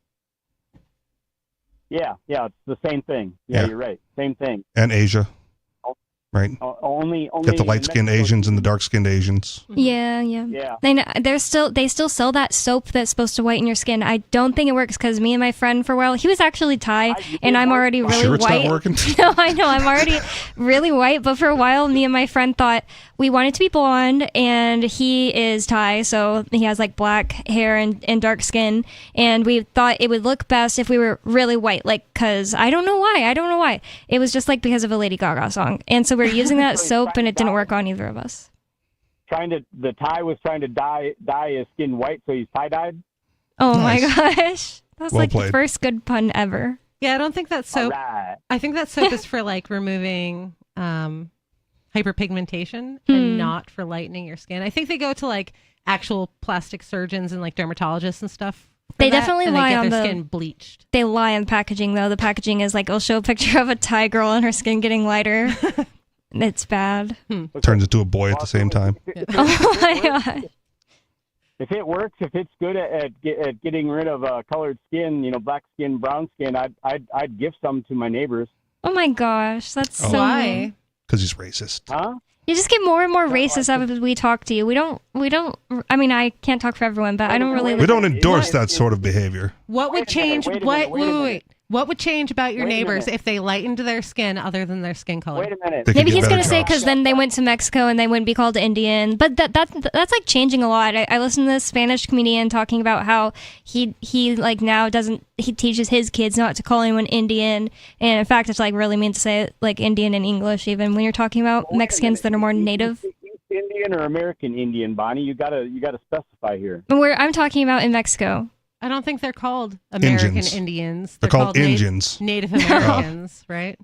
Yeah, it's the same thing. Yeah, you're right. Same thing. And Asia. Right. Only get the light-skinned Asians and the dark-skinned Asians. Yeah. They still sell that soap that's supposed to whiten your skin. I don't think it works because me and my friend for a while, he was actually Thai, and I'm already really sure it's white. Not working? No, I know I'm already really white, but for a while, me and my friend thought we wanted to be blonde, and he is Thai, so he has like black hair and dark skin, and we thought it would look best if we were really white, like because I don't know why. It was just like because of a Lady Gaga song, and so we're using that soap, and it didn't work on either of us. The Thai was trying to dye his skin white, so he's tie-dyed. Oh my gosh, that's Well like played. the first good pun ever. Yeah, I don't think that soap. Right. I think that soap is for like removing hyperpigmentation and not for lightening your skin. I think they go to like actual plastic surgeons and like dermatologists and stuff. They definitely lie get on their the skin bleached. They lie on packaging though. The packaging is like, it'll show a picture of a Thai girl and her skin getting lighter. It's bad. Turns into a boy at the same time. Oh my god. If it works, if it's good at getting rid of colored skin, black skin, brown skin, I'd give some to my neighbors. Oh my gosh, that's so. Why? Because he's racist. Huh? You just get more and more racist as we talk to you. We don't. I mean, I can't talk for everyone, but I don't really. We don't endorse that sort of behavior. What would change? Wait a minute. What would change about your Wait a neighbors minute. if they lightened their skin other than their skin color? Wait a minute. They could Maybe get he's better gonna say jobs. because then they went to Mexico and they wouldn't be called Indian. But that's like changing a lot. I listened to this Spanish comedian talking about how he like now he teaches his kids not to call anyone Indian, and in fact it's like really mean to say like Indian in English even when you're talking about Mexicans that are more native. East Indian or American Indian, Bonnie? You gotta specify here. Where I'm talking about in Mexico. I don't think they're called American Indians. Indians. They're called Indians. Native Americans, right?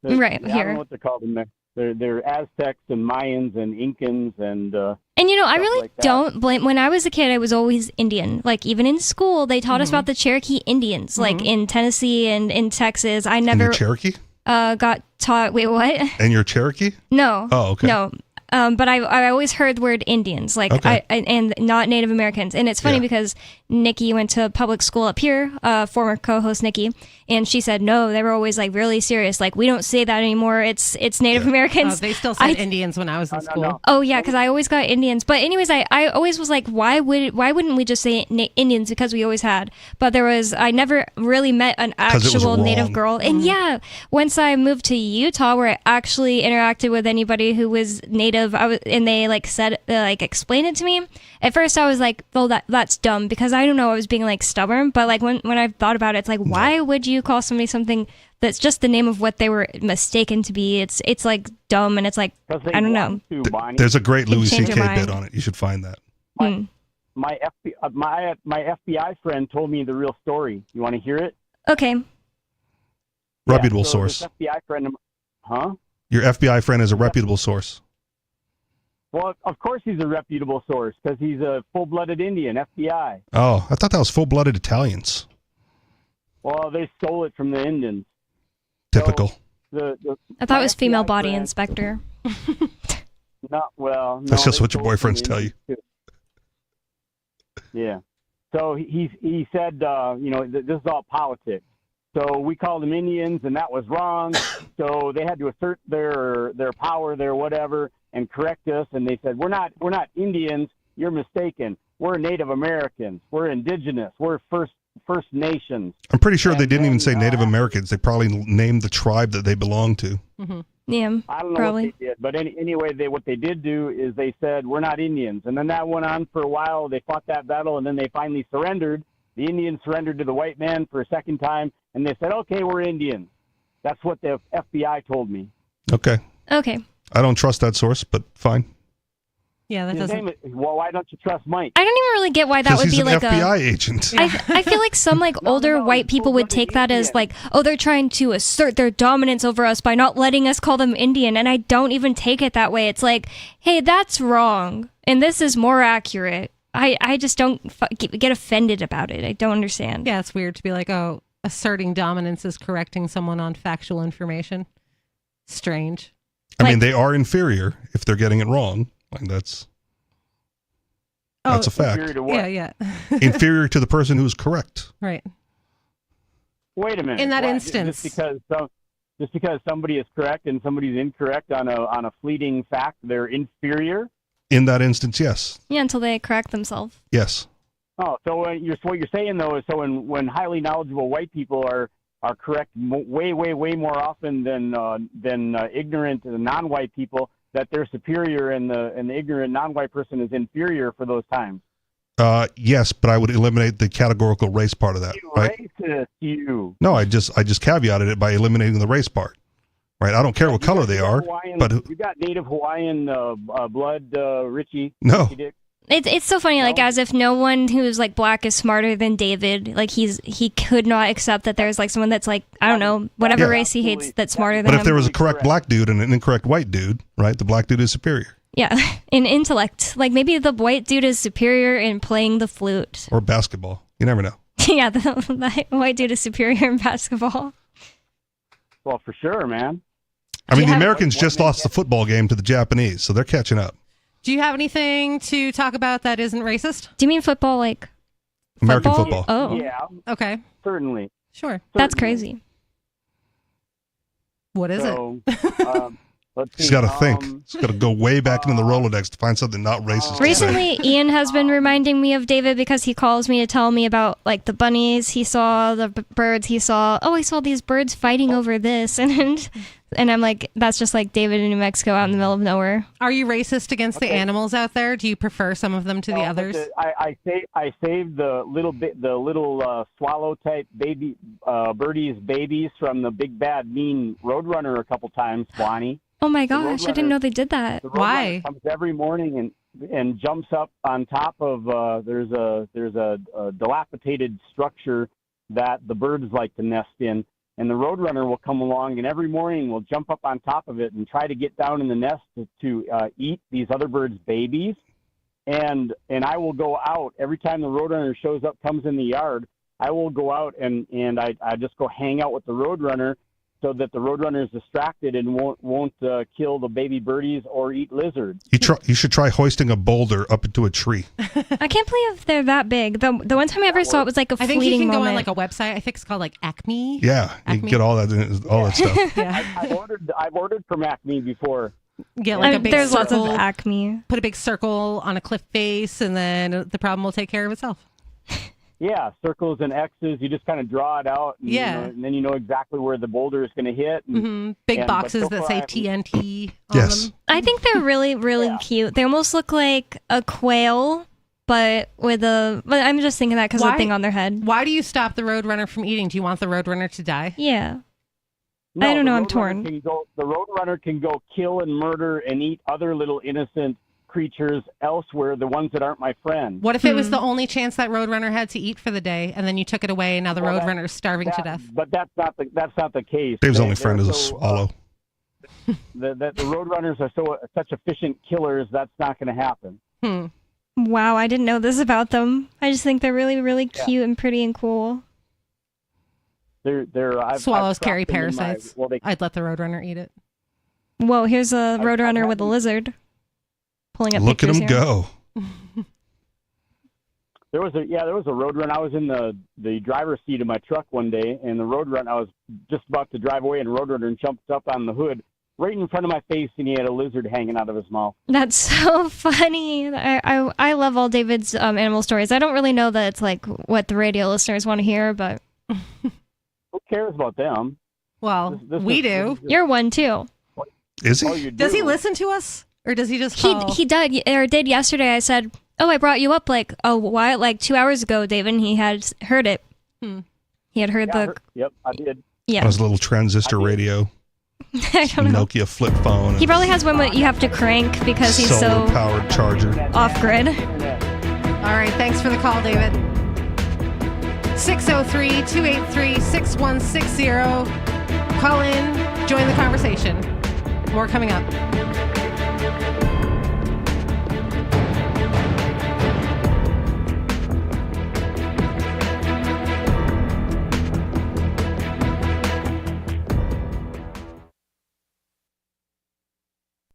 Right, I here. don't know what they're called in there. They're Aztecs and Mayans and Incans and. And I stuff really like that. don't blame. When I was a kid, I was always Indian. Like even in school, they taught us about the Cherokee Indians, like in Tennessee and in Texas. I And never you're Cherokee? got taught. Wait, what? And you're Cherokee? No. Oh, okay. No. But I always heard the word Indians, like Okay. and not Native Americans. And it's funny Yeah. because Nikki went to public school up here, former co-host Nikki, and she said no, they were always like really serious. Like we don't say that anymore. It's Native Americans. Oh, they still said Indians when I was in school. Oh yeah, because I always got Indians. But anyways, I always was like, why wouldn't we just say Indians? Because we always had. But I never really met an 'Cause it was actual Native wrong. girl. And yeah, once I moved to Utah, where I actually interacted with anybody who was Native, and they like said explained it to me. At first, I was like, "Oh, that's dumb," because I don't know, I was being like stubborn. But like when I thought about it, it's like, why would you call somebody something that's just the name of what they were mistaken to be? It's like dumb, and it's like I don't know. There's a great Louis change your C.K. mind. bit on it. You should find that. My FBI friend told me the real story. You want to hear it? Okay. Reputable so source. This FBI friend, huh? Your FBI friend is a reputable source. Well, of course he's a reputable source because he's a full-blooded Indian, FBI. Oh, I thought that was full-blooded Italians. Well, they stole it from the Indians. Typical. I thought it was female body inspector. That's just what your boyfriends tell you. Yeah. So he said, this is all politics. So we called them Indians, and that was wrong. So they had to assert their power, their whatever, and correct us. And they said, we're not Indians. You're mistaken. We're Native Americans. We're indigenous. We're First Nations. I'm pretty sure they didn't even say Native Americans. They probably named the tribe that they belong to. Mm-hmm. Yeah, I don't know probably. what they did, but anyway, what they did do is they said, we're not Indians. And then that went on for a while. They fought that battle, and then they finally surrendered. The Indians surrendered to the white man for a second time, and they said, okay, we're Indians. That's what the FBI told me. Okay. Okay. I don't trust that source, but fine. Yeah, that His doesn't. name is, well, why don't you trust Mike? I don't even really get why that 'Cause would he's be an like FBI a. agent. I feel like some like older white people would take that as like, oh, they're trying to assert their dominance over us by not letting us call them Indian, and I don't even take it that way. It's like, hey, that's wrong, and this is more accurate. I just don't get offended about it. I don't understand. Yeah, it's weird to be like, oh, asserting dominance is correcting someone on factual information. Strange. I mean, they are inferior if they're getting it wrong. Like that's a fact. Inferior to what? Yeah. Inferior to the person who's correct. Right. Wait a minute. In that Why- instance. just because somebody is correct and somebody's incorrect on a fleeting fact, they're inferior. In that instance, yes. Yeah, until they correct themselves. Yes. Oh, so what you're saying though is so when highly knowledgeable white people are correct way more often than ignorant non-white people, that they're superior and the ignorant non-white person is inferior for those times. Yes, but I would eliminate the categorical race part of that. Right? Racist, you. No, I just caveated it by eliminating the race part. Right? I don't care what color they are, but you got native Hawaiian blood, Richie. No. Richie Dick. It's so funny, like as if no one who's like black is smarter than David. Like he could not accept that there's like someone that's like, I don't know, whatever Yeah. race he hates that's smarter than but him. if there was a correct black dude and an incorrect white dude, right? The black dude is superior. Yeah, in intellect. Like maybe the white dude is superior in playing the flute. Or basketball. You never know. Yeah, the white dude is superior in basketball. Well, for sure, man. I mean, the Americans just lost the football game to the Japanese, so they're catching up. Do you have anything to talk about that isn't racist? Do you mean football like American football? Oh. Yeah. Okay. Certainly. Sure. That's crazy. What is So, let's She's see. got to think. She's got to go way back into the Rolodex to find something not racist. to say. Recently, Ian has been reminding me of David because he calls me to tell me about like the bunnies he saw, the birds he saw. Oh, I saw these birds fighting over this, and I'm like, that's just like David in New Mexico out in the middle of nowhere. Are you racist against the animals out there? Do you prefer some of them to the others? I saved the little swallow type baby birdies babies from the big bad mean Roadrunner a couple times, Bonnie. Oh my gosh, I didn't know they did that. The Roadrunner comes every morning and jumps up on top of there's a dilapidated structure that the birds like to nest in, and the Roadrunner will come along and every morning will jump up on top of it and try to get down in the nest to eat these other birds' babies, and I will go out every time the Roadrunner shows up, comes in the yard. I will go out and I just go hang out with the Roadrunner, so that the Roadrunner is distracted and won't kill the baby birdies or eat lizards. You should try hoisting a boulder up into a tree. I can't believe they're that big. The one time I ever saw it was like a I think fleeting you can moment. go on like a website. I think it's called like Acme. Yeah, you can get all that stuff. I've ordered from Acme before. Get like a big there's lots of circle, Acme. Put a big circle on a cliff face, and then the problem will take care of itself. Yeah, circles and X's. You just kind of draw it out. And, Yeah. and then you know exactly where the boulder is going to hit. And, Big but boxes so that far say I haven't- TNT on Yes. them. I think they're really, really cute. They almost look like a quail, but with a. But I'm just thinking that because of the thing on their head. Why do you stop the Roadrunner from eating? Do you want the Roadrunner to die? Yeah. No, I don't know. the I'm Roadrunner torn. The Roadrunner can go kill and murder and eat other little innocent creatures elsewhere, the ones that aren't my friend. What if it was the only chance that Roadrunner had to eat for the day, and then you took it away, and now the Well, Roadrunner's starving to death? But that's not the case. Dave's They- only friend they're is a so, swallow. The Roadrunners are such efficient killers. That's not going to happen. Wow, I didn't know this about them. I just think they're really, really cute and pretty and cool. Swallows carry trapped them in my- parasites. I'd let the Roadrunner eat it. Whoa, here's a Roadrunner with a lizard. Pulling up Look at pictures him here. go. There was a Roadrunner. I was in the driver's seat of my truck one day, and the Roadrunner. I was just about to drive away, and Roadrunner jumped up on the hood right in front of my face, and he had a lizard hanging out of his mouth. That's so funny. I love all David's animal stories. I don't really know that it's like what the radio listeners want to hear, but Who cares about them? Well, This we is- do. you're one too. Is he? Oh, you Does he do? listen to us, or does he just call? He did yesterday. I said, "Oh, I brought you up like a while, like 2 hours ago, David." And he had heard it. He had heard Yeah, the. Yep, I did. Yeah. That was a little transistor radio. I don't know. Nokia flip phone. He probably has one that you have to crank because he's so solar-powered charger. off-grid. All right, thanks for the call, David. 603-283-6160. Call in, join the conversation. More coming up.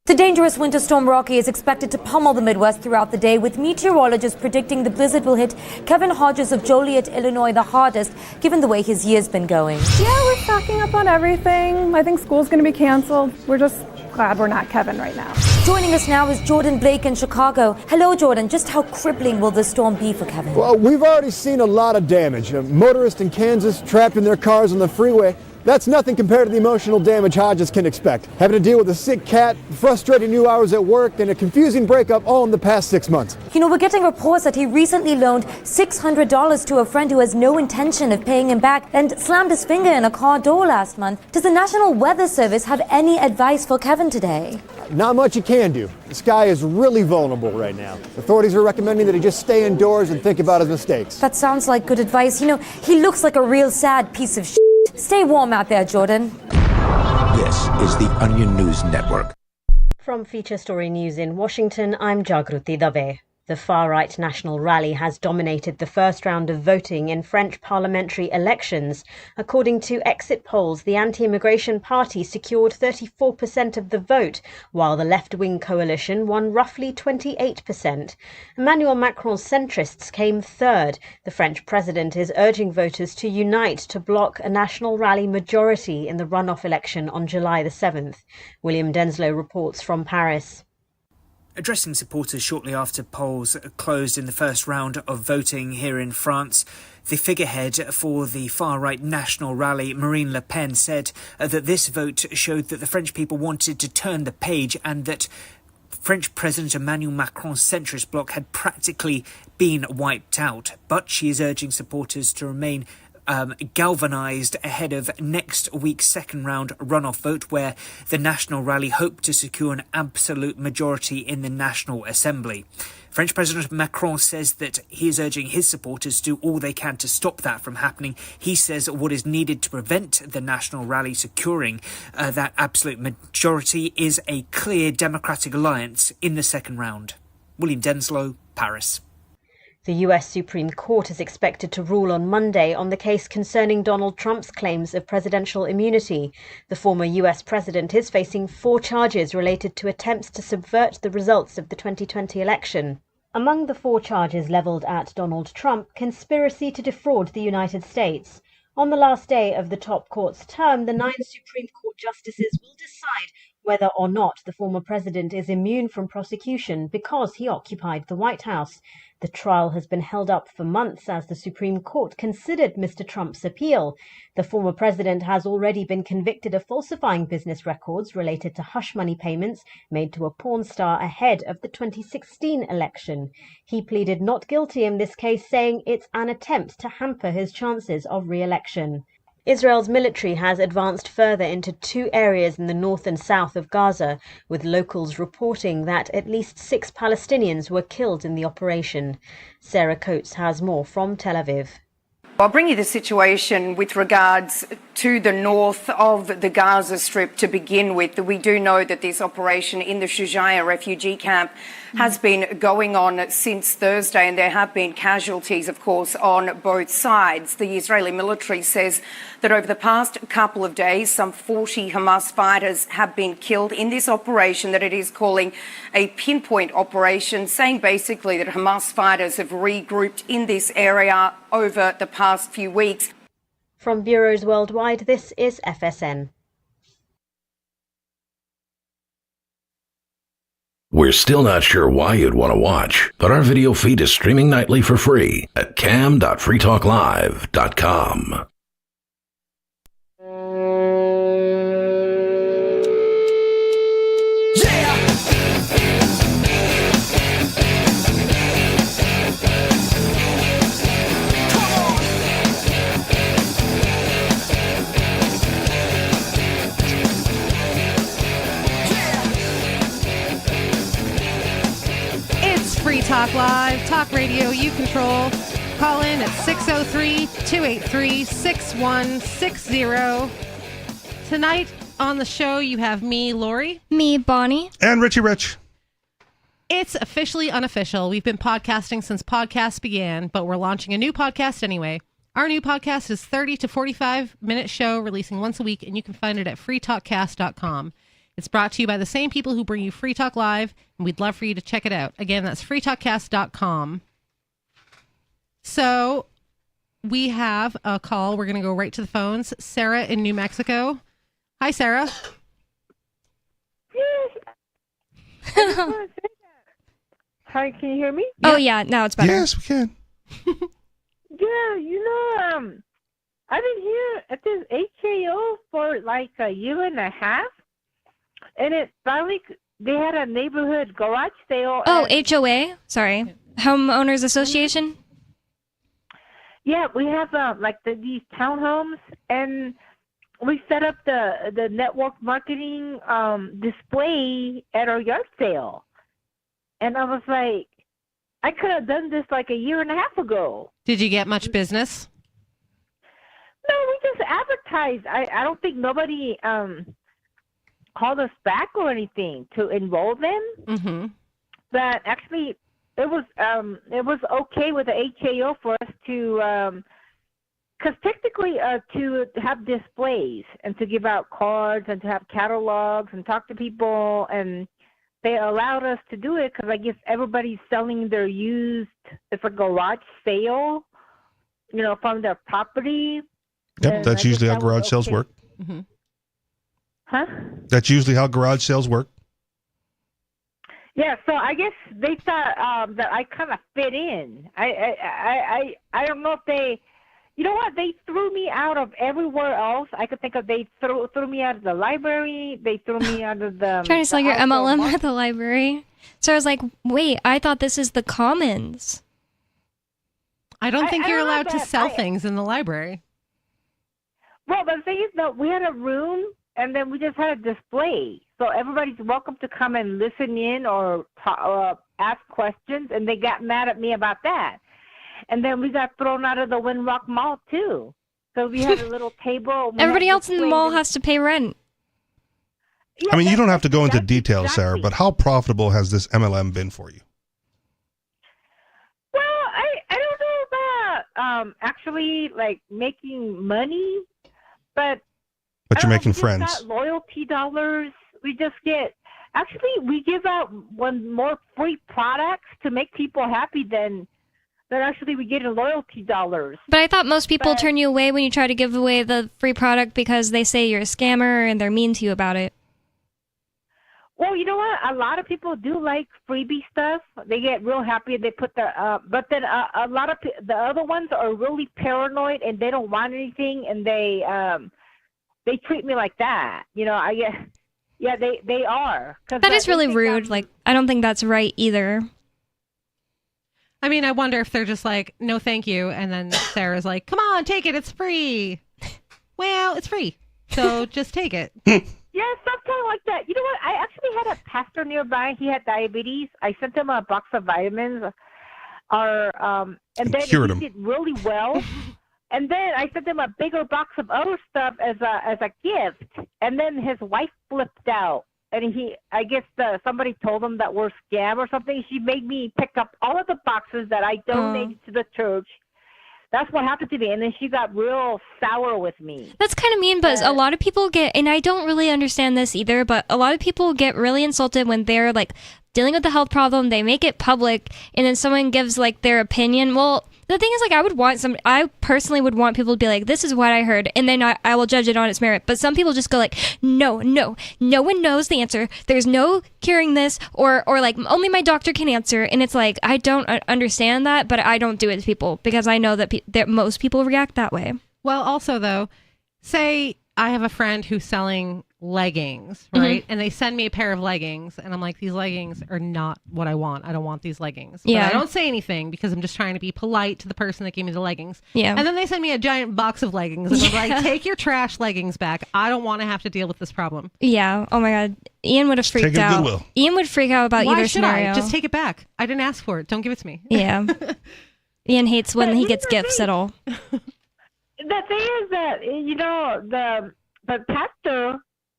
The dangerous winter storm Rocky is expected to pummel the Midwest throughout the day, with meteorologists predicting the blizzard will hit Kevin Hodges of Joliet, Illinois, the hardest, given the way his year's been going. Yeah, we're stocking up on everything. I think school's going to be canceled. We're just glad we're not Kevin right now. Joining us now is Jordan Blake in Chicago. Hello, Jordan. Just how crippling will this storm be for Kevin? Well, we've already seen a lot of damage. Motorists in Kansas trapped in their cars on the freeway. That's nothing compared to the emotional damage Hodges can expect. Having to deal with a sick cat, frustrating new hours at work, and a confusing breakup all in the past 6 months. You know, we're getting reports that he recently loaned $600 to a friend who has no intention of paying him back and slammed his finger in a car door last month. Does the National Weather Service have any advice for Kevin today? Not much you can do. The sky is really vulnerable right now. Authorities are recommending that he just stay indoors and think about his mistakes. That sounds like good advice. You know, he looks like a real sad piece of shit. Stay warm out there, Jordan. This is the Onion News Network. From Feature Story News in Washington, I'm Jagruti Dave. The far-right National Rally has dominated the first round of voting in French parliamentary elections. According to exit polls, the anti-immigration party secured 34% of the vote, while the left-wing coalition won roughly 28%. Emmanuel Macron's centrists came third. The French president is urging voters to unite to block a National Rally majority in the runoff election on July the 7th. William Denslow reports from Paris. Addressing supporters shortly after polls closed in the first round of voting here in France, the figurehead for the far-right National Rally, Marine Le Pen, said that this vote showed that the French people wanted to turn the page and that French President Emmanuel Macron's centrist bloc had practically been wiped out. But she is urging supporters to remain galvanised ahead of next week's second round runoff vote, where the National Rally hope to secure an absolute majority in the National Assembly. French President Macron says that he is urging his supporters to do all they can to stop that from happening. He says what is needed to prevent the National Rally securing that absolute majority is a clear democratic alliance in the second round. William Denslow, Paris. The US Supreme Court is expected to rule on Monday on the case concerning Donald Trump's claims of presidential immunity. The former US president is facing 4 charges related to attempts to subvert the results of the 2020 election. Among the 4 charges leveled at Donald Trump, conspiracy to defraud the United States. On the last day of the top court's term, the 9 Supreme Court justices will decide whether or not the former president is immune from prosecution because he occupied the White House. The trial has been held up for months as the Supreme Court considered Mr. Trump's appeal. The former president has already been convicted of falsifying business records related to hush money payments made to a porn star ahead of the 2016 election. He pleaded not guilty in this case, saying it's an attempt to hamper his chances of re-election. Israel's military has advanced further into 2 areas in the north and south of Gaza, with locals reporting that at least 6 Palestinians were killed in the operation. Sarah Coates has more from Tel Aviv. I'll bring you the situation with regards to the north of the Gaza Strip to begin with. We do know that this operation in the Shujaiya refugee camp has been going on since Thursday, and there have been casualties, of course, on both sides. The Israeli military says that over the past couple of days, some 40 Hamas fighters have been killed in this operation that it is calling a pinpoint operation, saying basically that Hamas fighters have regrouped in this area over the past few weeks. From bureaus worldwide, this is FSN. We're still not sure why you'd want to watch, but our video feed is streaming nightly for free at cam.freetalklive.com. Talk Live, talk radio you control. Call in at 603-283-6160. Tonight on the show, you have me, Lori. Me, Bonnie. And Richie Rich. It's officially unofficial. We've been podcasting since podcasts began, but we're launching a new podcast anyway. Our new podcast is 30 to 45-minute show releasing once a week, and you can find it at freetalkcast.com. It's brought to you by the same people who bring you Free Talk Live, and we'd love for you to check it out. Again, that's freetalkcast.com. So we have a call. We're going to go right to the phones. Sarah in New Mexico. Hi, Sarah. Hi, can you hear me? Oh, yeah, now it's better. Yes, we can. Yeah, I've been here at this HAO for like a year and a half, and it finally, they had a neighborhood garage sale. Oh, HOA? Sorry. Homeowners Association? Yeah, we have these townhomes, and we set up the network marketing display at our yard sale. And I was like, I could have done this like a year and a half ago. Did you get much business? No, we just advertised. I don't think nobody called us back or anything to enroll them. Mm-hmm. But actually, it was okay with the HAO for us to, because technically to have displays and to give out cards and to have catalogs and talk to people, and they allowed us to do it because I guess everybody's selling their used, it's a garage sale, from their property. Yep, And that's I usually guess how that was garage sales okay. work. Mm-hmm. Huh? That's usually how garage sales work. Yeah, so I guess they thought that I kind of fit in. I don't know if they, you know what? They threw me out of everywhere else I could think of. They threw me out of the library. They threw me out of the Trying to sell your outdoor MLM market. at the library. So I was like, wait, I thought this is the Commons. I don't think you're don't know allowed to that sell things in the library. Well, the thing is, that we had a room, and then we just had a display. So everybody's welcome to come and listen in or ask questions, and they got mad at me about that. And then we got thrown out of the Windrock Mall, too. So we had a little table. Everybody else in the mall has to pay rent. I mean, you don't have to go into details, Sarah, but how profitable has this MLM been for you? Well, I don't know about actually, like, making money, but But you're making we just friends. got loyalty dollars. We just get, actually, we give out more free products to make people happy than actually we get in loyalty dollars. But I thought most people turn you away when you try to give away the free product because they say you're a scammer and they're mean to you about it. Well, you know what? A lot of people do like freebie stuff. They get real happy and they put but then a lot of the other ones are really paranoid and they don't want anything, and they treat me like that. I guess, yeah, they are. That is really rude. Like, I don't think that's right either. I mean, I wonder if they're just like, no, thank you. And then Sarah's like, come on, take it. It's free. Well, it's free. So just take it. Yeah, something like that. You know what? I actually had a pastor nearby. He had diabetes. I sent him a box of vitamins, and then he cured him. did really well. And then I sent him a bigger box of other stuff as a gift. And then his wife flipped out, and I guess somebody told him that we're scam or something. She made me pick up all of the boxes that I donated to the church. That's what happened to me, and then she got real sour with me. That's kind of mean, but a lot of people get, and I don't really understand this either, but a lot of people get really insulted when they're like dealing with the health problem, they make it public, and then someone gives like their opinion. Well, the thing is, like, I personally would want people to be like, this is what I heard, and then I will judge it on its merit. But some people just go like, no one knows the answer. There's no curing this, or like, only my doctor can answer. And it's like, I don't understand that, but I don't do it to people because I know that that most people react that way. Well, also though, say I have a friend who's selling leggings, right? And they send me a pair of leggings, and I'm like, these leggings are not what I want. I don't want these leggings. Yeah. But I don't say anything because I'm just trying to be polite to the person that gave me the leggings. Yeah. And then they send me a giant box of leggings, and I'm like, take your trash leggings back. I don't want to have to deal with this problem. Yeah. Oh my God. Ian would have freaked take it to out. Goodwill. Ian would freak out about Why either should scenario. I? Just take it back. I didn't ask for it. Don't give it to me. Yeah. Ian hates when he gets gifts at all. The thing is that, you know, the pastor,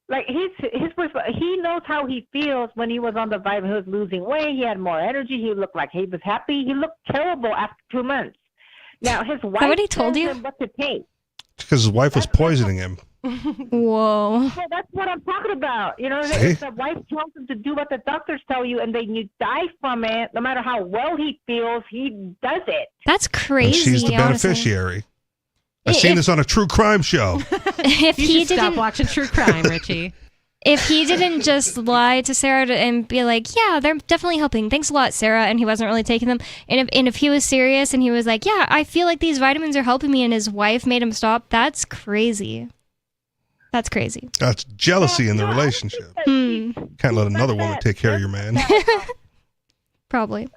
like he knows how he feels when he was on the vitamin. He was losing weight. He had more energy. He looked like he was happy. He looked terrible after 2 months. Now his wife what he told you? him what to take. Because his wife was poisoning him. Whoa. So that's what I'm talking about. You know, See? if the wife tells him to do what the doctors tell you, and then you die from it, no matter how well he feels, he does it. That's crazy. And she's the honestly. beneficiary. I've seen this on a true crime show. If You he should stop didn't, watching true crime, Richie. if he didn't just lie to Sarah and be like, yeah, they're definitely helping. Thanks a lot, Sarah. And he wasn't really taking them. And if he was serious and he was like, yeah, I feel like these vitamins are helping me, and his wife made him stop, that's crazy. That's crazy. That's jealousy in the relationship. Can't let another woman take care of your man. Probably.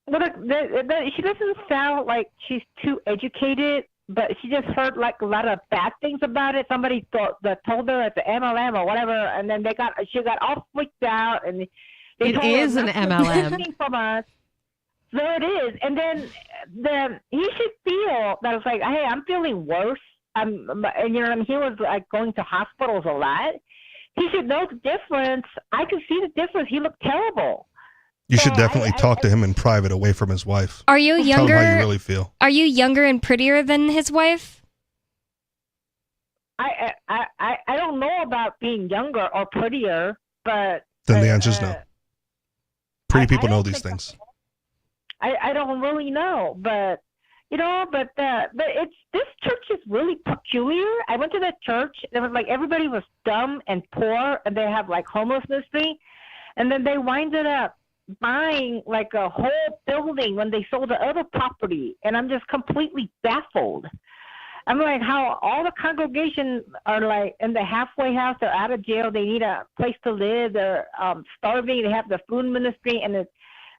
She doesn't sound like she's too educated, but she just heard like a lot of bad things about it. Somebody told her at the MLM or whatever, and then she got all freaked out, and they It told is her an not to do MLM. anything from us. There it is, and then he should feel that it's like, hey, I'm feeling worse. And you know, he was like going to hospitals a lot. He should know the difference. I could see the difference. He looked terrible. You should definitely talk to him in private, away from his wife. Are you younger? Tell him how you really feel. Are you younger and prettier than his wife? I don't know about being younger or prettier, but Then the answer's no. Pretty people know these things. I don't really know, but you know, but this church is really peculiar. I went to that church. It was like everybody was dumb and poor, and they have like homelessness street, and then they winded up buying like a whole building when they sold the other property, and I'm just completely baffled. I'm like, how all the congregation are like in the halfway house. They're out of jail. They need a place to live. They're starving. They have the food ministry, and it's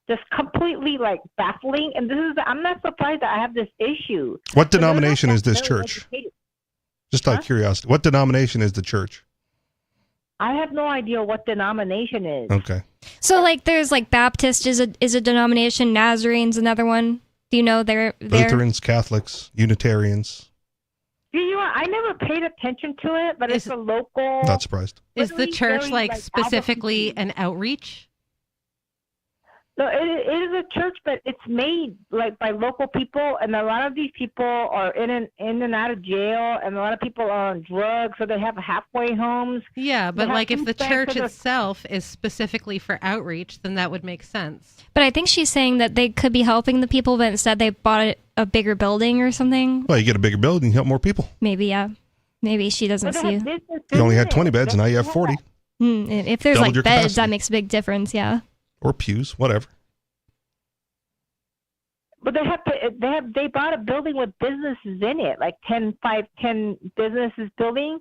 just completely like baffling. And I'm not surprised that I have this issue. What denomination is this church? Just out of curiosity, what denomination is the church? I have no idea what denomination is. Okay. So like, there's like Baptist is a denomination. Nazarene's another one. Do you know they're Lutherans, Catholics, Unitarians. You know, I never paid attention to it, but it's a local. Not surprised. Is the church very, like specifically an outreach? No, it is a church, but it's made like by local people, and a lot of these people are in and out of jail, and a lot of people are on drugs, so they have halfway homes. Yeah, but They like have if the food banks church that are- itself is specifically for outreach, then that would make sense. But I think she's saying that they could be helping the people, but instead they bought a bigger building or something. Well, you get a bigger building, you help more people. Maybe, yeah. Maybe she doesn't see. You only had 20 beds, and now you have 40. If there's Doubled like your beds, capacity. that makes a big difference, yeah. Or pews, whatever. But they bought a building with businesses in it, like 10 businesses building.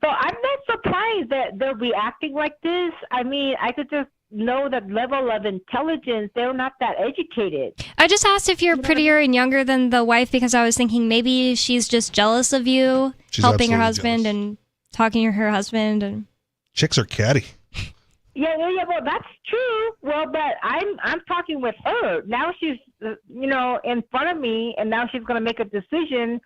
So I'm not surprised that they're reacting like this. I mean, I could just know that level of intelligence. They're not that educated. I just asked if you're prettier and younger than the wife because I was thinking maybe she's just jealous of you, She's helping her absolutely husband and talking to her husband. And Chicks are catty. Yeah. Well, that's true. Well, but I'm talking with her now. She's in front of me, and now she's going to make a decision.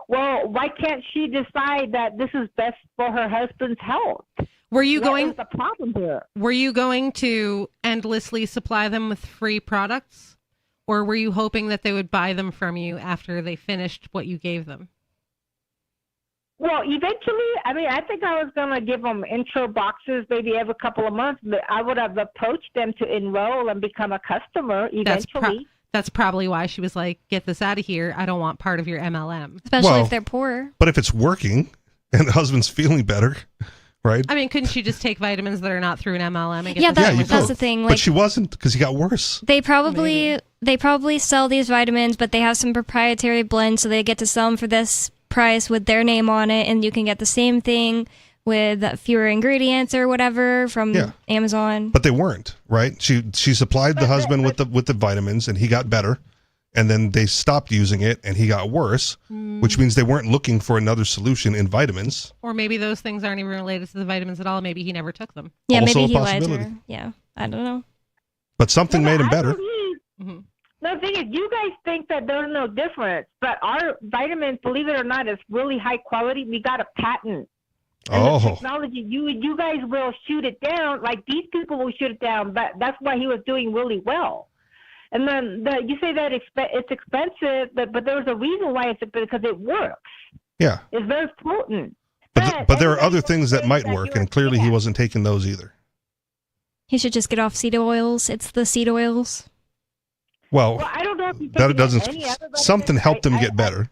Well, why can't she decide that this is best for her husband's health? Were you What is the problem here? Were you going to endlessly supply them with free products, or were you hoping that they would buy them from you after they finished what you gave them? Well, eventually, I mean, I think I was going to give them intro boxes maybe every couple of months, but I would have approached them to enroll and become a customer eventually. That's probably why she was like, get this out of here. I don't want part of your MLM. especially Well, if they're poor. But if it's working and the husband's feeling better, right? I mean, couldn't she just take vitamins that are not through an MLM and get Yeah, the you that's could. the thing. But Like, she wasn't, because he got worse. they probably sell these vitamins, but they have some proprietary blends, so they get to sell them for this price with their name on it, and you can get the same thing with fewer ingredients or whatever from Amazon. But they weren't, right? She supplied the husband with the vitamins, and he got better. And then they stopped using it, and he got worse, which means they weren't looking for another solution in vitamins. Or maybe those things aren't even related to the vitamins at all. Maybe he never took them. Yeah, Also maybe a he lied to her. possibility. Yeah, I don't know. But something made him better. The thing is, you guys think that there's no difference, but our vitamins, believe it or not, is really high quality. We got a patent. And the technology, you guys will shoot it down, like these people will shoot it down, but that's why he was doing really well. And then you say that it's expensive, but there's a reason why it's because it works. Yeah. It's very potent. But there are other things that might work, and clearly he wasn't taking those either. He should just get off seed oils. It's the seed oils. Well, I don't know if he's that it taking doesn't. any other Something helped him get better,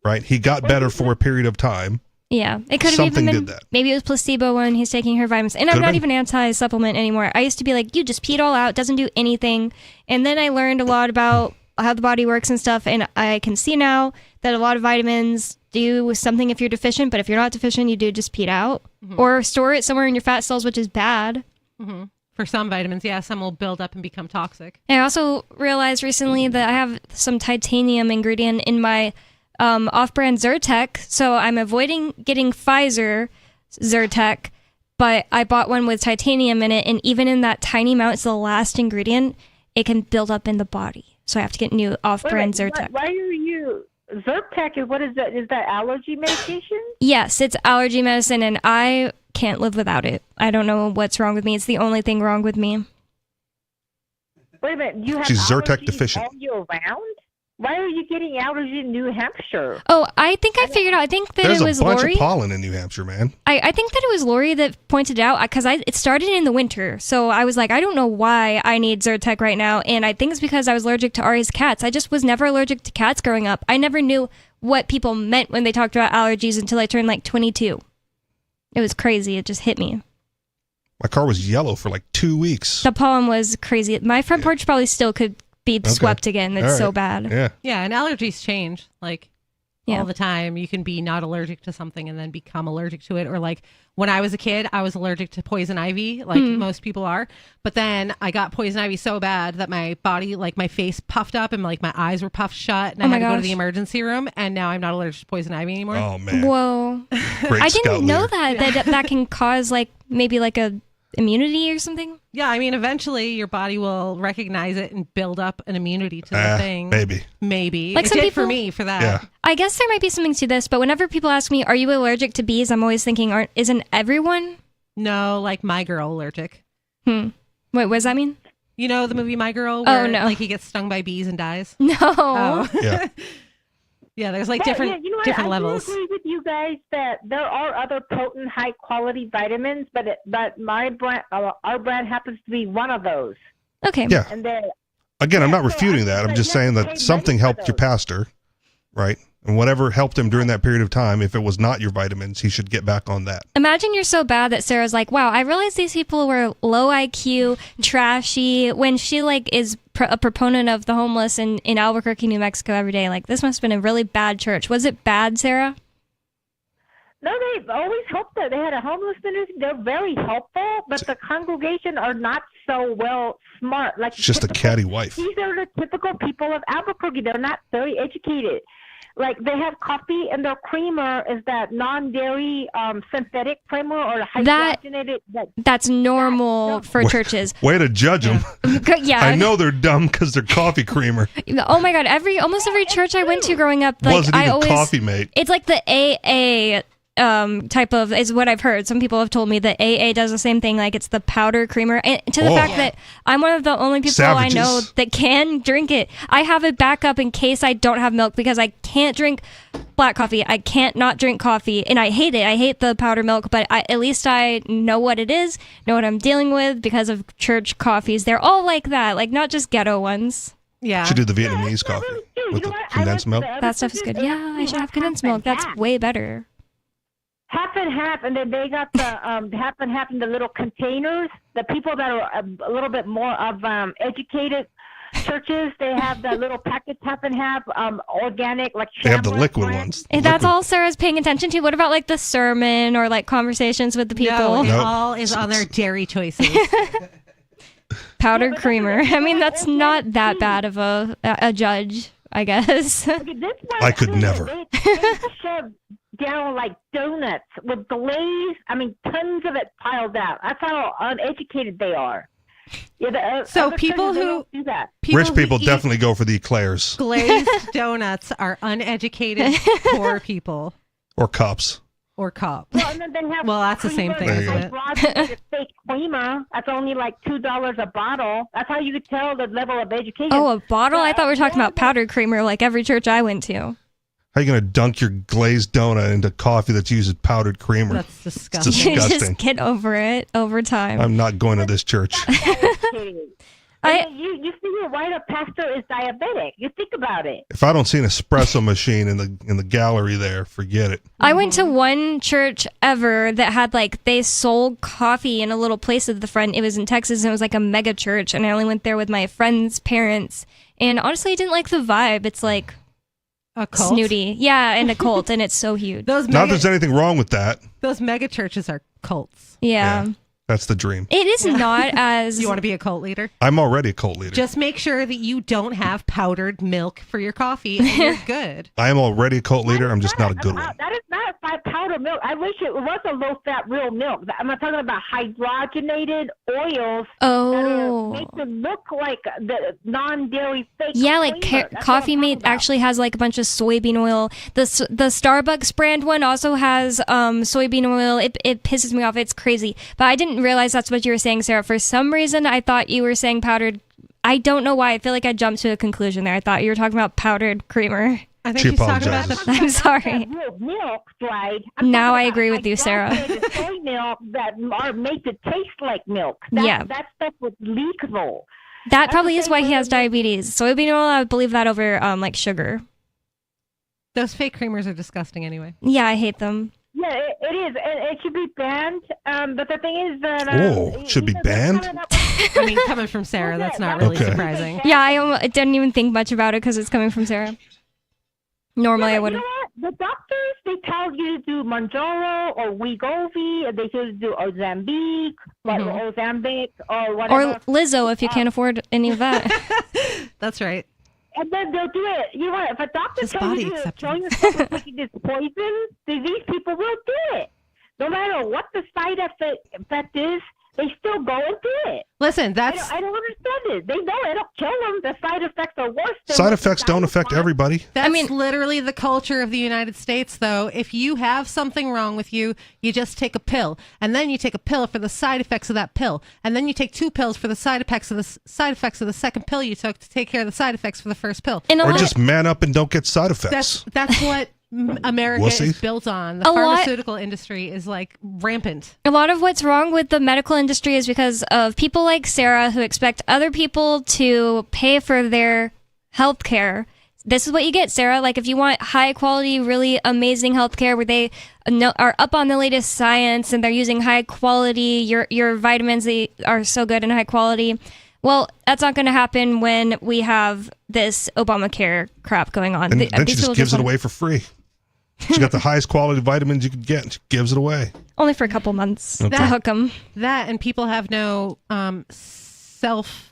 right? He got better for a period of time. Yeah, it could have Something even been, did that. maybe it was placebo when he's taking her vitamins. And I'm Could've not been. even anti-supplement anymore. I used to be like, you just pee it all out, doesn't do anything. And then I learned a lot about how the body works and stuff, and I can see now that a lot of vitamins do something if you're deficient, but if you're not deficient, you do just pee it out. Or store it somewhere in your fat cells, which is bad. For some vitamins, some will build up and become toxic. And I also realized recently that I have some titanium ingredient in my off-brand Zyrtec, so I'm avoiding getting Pfizer Zyrtec, but I bought one with titanium in it, and even in that tiny amount, it's the last ingredient, it can build up in the body. So I have to get new off-brand Zyrtec. Why are you... Zyrtec, what is that? Is that allergy medication? Yes, it's allergy medicine, and I can't live without it. I don't know what's wrong with me. It's the only thing wrong with me. Wait a minute, you have She's Zyrtec allergies deficient. all year round? Why are you getting allergy in New Hampshire? Oh, I think I figured out. I think that There's it was a bunch Lori. of pollen in New Hampshire, man. I think that it was Lori that pointed out, because it started in the winter. So I was like, I don't know why I need Zyrtec right now. And I think it's because I was allergic to Ari's cats. I just was never allergic to cats growing up. I never knew what people meant when they talked about allergies until I turned like 22. It was crazy. It just hit me. My car was yellow for like 2 weeks. The pollen was crazy. My front porch probably still could be swept again. It's so bad. Yeah. Yeah, and allergies change all the time. You can be not allergic to something and then become allergic to it. Or like when I was a kid, I was allergic to poison ivy, like most people are. But then I got poison ivy so bad that my body, like my face puffed up and like my eyes were puffed shut, and I had to go to the emergency room. And now I'm not allergic to poison ivy anymore. Oh man! Whoa! I didn't know that can cause like maybe like a immunity or something. Yeah, I mean, eventually your body will recognize it and build up an immunity to the thing. Maybe. Like it some did people, for me for that. Yeah. I guess there might be something to this, but whenever people ask me, "Are you allergic to bees?" I'm always thinking, "Isn't everyone?" No, like My Girl allergic. Wait, what does that mean? You know the movie My Girl? Where, no. Like he gets stung by bees and dies. No. Oh. Yeah. Yeah, there's like different levels. I do agree with you guys that there are other potent, high-quality vitamins, but my brand, our brand happens to be one of those. Okay. Yeah. And then, Again, I'm not refuting that. I'm just saying that something helped your pastor, right? And whatever helped him during that period of time, if it was not your vitamins, he should get back on that. Imagine you're so bad that Sarah's like, wow, I realized these people were low IQ, trashy, when she like is a proponent of the homeless in Albuquerque, New Mexico every day. Like, this must have been a really bad church. Was it bad, Sarah? No, they always helped that. They had a homeless ministry. They're very helpful, but the congregation are not so well smart. Like It's just a catty wife. These are the typical people of Albuquerque. They're not very educated. Like, they have coffee, and their creamer is that non-dairy synthetic creamer or hydrogenated. That's normal for churches. Way to judge them. Yeah. I know they're dumb because they're coffee creamer. Oh my God! Almost every church I went to growing up, like Wasn't even coffee, mate. It's like the AA type of is what I've heard. Some people have told me that AA does the same thing. Like, it's the powder creamer. And to the fact that I'm one of the only people I know that can drink it. I have it back up in case I don't have milk because I can't drink black coffee. I can't not drink coffee, and I hate it. I hate the powder milk, but at least I know what it is, know what I'm dealing with because of church coffees. They're all like that, like not just ghetto ones. Yeah. Should do the Vietnamese coffee with the condensed milk. That stuff is good. Yeah, I should have condensed milk. That's way better. Half and half, and then they got the half and half in the little containers. The people that are a little bit more of educated churches, they have the little packets half and half, organic, like They have the Shambler liquid plant. ones. And that's all Sarah's paying attention to. What about like the sermon or like conversations with the people? No, it Nope. all is on their dairy choices. Powdered creamer. I mean, that's not that bad of a judge, I guess. Okay, this one, I could never. They shove down like donuts with glaze. I mean, tons of it piled out. That's how uneducated they are. Yeah, So other people churches, they who- don't do that. Rich who people eat definitely go for the eclairs glazed donuts are uneducated poor people or cups. or cops. Well, and then they have Well, that's the same creamer thing, that's isn't like it? Rogers fake creamer. That's only like $2 a bottle. That's how you could tell the level of education. Oh, a bottle? I thought we were talking about powdered creamer like every church I went to. How are you going to dunk your glazed donut into coffee that uses powdered creamer? That's It's disgusting. You disgusting. just get over it over time. I'm not going to this church. You figure why the pastor is diabetic. You think about it. If I don't see an espresso machine in the gallery there, forget it. I went to one church ever that had like they sold coffee in a little place at the front. It was in Texas and it was like a mega church, and I only went there with my friend's parents. And honestly, I didn't like the vibe. It's like A cult? snooty, yeah, and a cult, and it's so huge. Those Not that mega, there's anything wrong with that. those mega churches are cults. Yeah. That's the dream. It is not as. You want to be a cult leader? I'm already a cult leader. Just make sure that you don't have powdered milk for your coffee and you're good. I am already a cult leader. I'm just not a good one. That is not powdered milk. I wish it was a low-fat real milk. I'm not talking about hydrogenated oils Oh. that make it look like the non-dairy fake Yeah, like creamer. That's Coffee Mate actually has like a bunch of soybean oil. The Starbucks brand one also has soybean oil. It pisses me off. It's crazy. But I didn't realize that's what you were saying, Sarah. For some reason, I thought you were saying powdered. I don't know why. I feel like I jumped to a conclusion there. I thought you were talking about powdered creamer. I think She he's talking about apologizes. the. I'm sorry. Real milk, right? Now I agree with you, Sarah. Hydrogenated soy milk that are made to taste like milk. Yeah. That stuff was leakable. That probably is why he has diabetes. Soybean oil, I would believe that over like sugar. Those fake creamers are disgusting anyway. Yeah, I hate them. Yeah, it is. It should be banned. But the thing is that. Oh, should be banned? I mean, coming from Sarah, that's not really Okay. surprising. Yeah, I didn't even think much about it because it's coming from Sarah. Normally, I You wouldn't. know what? The doctors, they tell you to do Mounjaro or Wegovy. They tell you to do Ozempic, or Ozempic, or whatever. Or Lizzo if you can't afford any of that. That's right. And then they'll do it. You know what? If a doctor Just tells body you to acceptance. show yourself as taking this poison, then these people will do it. No matter what the side effect is, they still go and do it. Listen, that's I don't understand it. They know it'll kill them. The side effects are worse. Than Side what effects the don't affect everybody. That's literally the culture of the United States, though. If you have something wrong with you, you just take a pill, and then you take a pill for the side effects of that pill, and then you take 2 pills for the side effects of the second pill you took to take care of the side effects for the first pill. Or just man up and don't get side effects. That's what America Wussy. is built on. The A lot- pharmaceutical industry is like rampant. A lot of what's wrong with the medical industry is because of people like Sarah who expect other people to pay for their health care. This is what you get, Sarah. Like, if you want high quality, really amazing healthcare where they are up on the latest science and they're using high quality, your vitamins they are so good and high quality. Well, that's not going to happen when we have this Obamacare crap going on. And then These she people just gives it want- away for free. She's got the highest quality vitamins you could get, and she gives it away. Only for a couple months Okay. to hook them. That and people have no self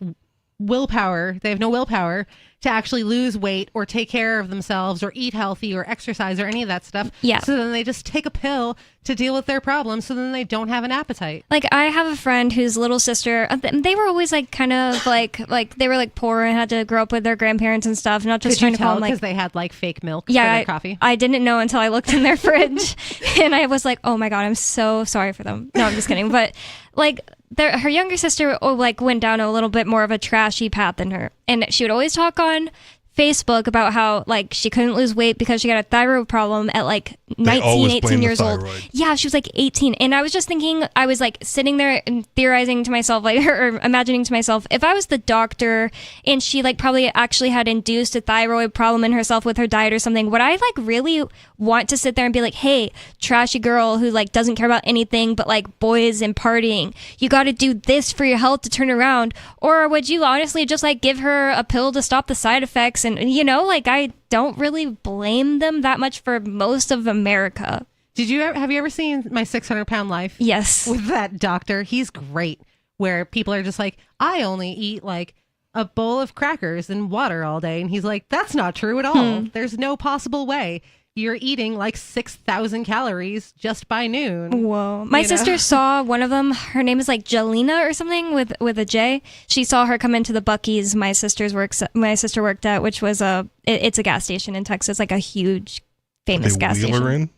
willpower. They have no willpower to actually lose weight or take care of themselves or eat healthy or exercise or any of that stuff. Yeah. So then they just take a pill to deal with their problems. So then they don't have an appetite. Like, I have a friend whose little sister, they were always like kind of like they were like poor and had to grow up with their grandparents and stuff. Not just Could trying you to call tell them because like, they had like fake milk for yeah, their coffee? I didn't know until I looked in their fridge and I was like, oh my God, I'm so sorry for them. No, I'm just kidding. But like, her younger sister like went down a little bit more of a trashy path than her. And she would always talk on Facebook about how like she couldn't lose weight because she got a thyroid problem at like 19, always 18 blame the years old. thyroid. Yeah, she was like 18. And I was just thinking, I was like sitting there and theorizing to myself, like, or imagining to myself, if I was the doctor and she like probably actually had induced a thyroid problem in herself with her diet or something, would I like really want to sit there and be like, hey, trashy girl who like doesn't care about anything but like boys and partying, you got to do this for your health to turn around? Or would you honestly just like give her a pill to stop the side effects? And you know, like, I don't really blame them that much for most of America. Have you ever seen My 600-Pound Life? Yes. With that doctor, he's great. Where people are just like, I only eat like a bowl of crackers and water all day, and he's like, that's not true at all. There's no possible way. You're eating like 6,000 calories just by noon. Whoa. My sister saw one of them. Her name is like Jelena or something with a J. She saw her come into the Buc-ee's my sister worked at, which was it's a gas station in Texas, like a huge famous gas wheel station. her in?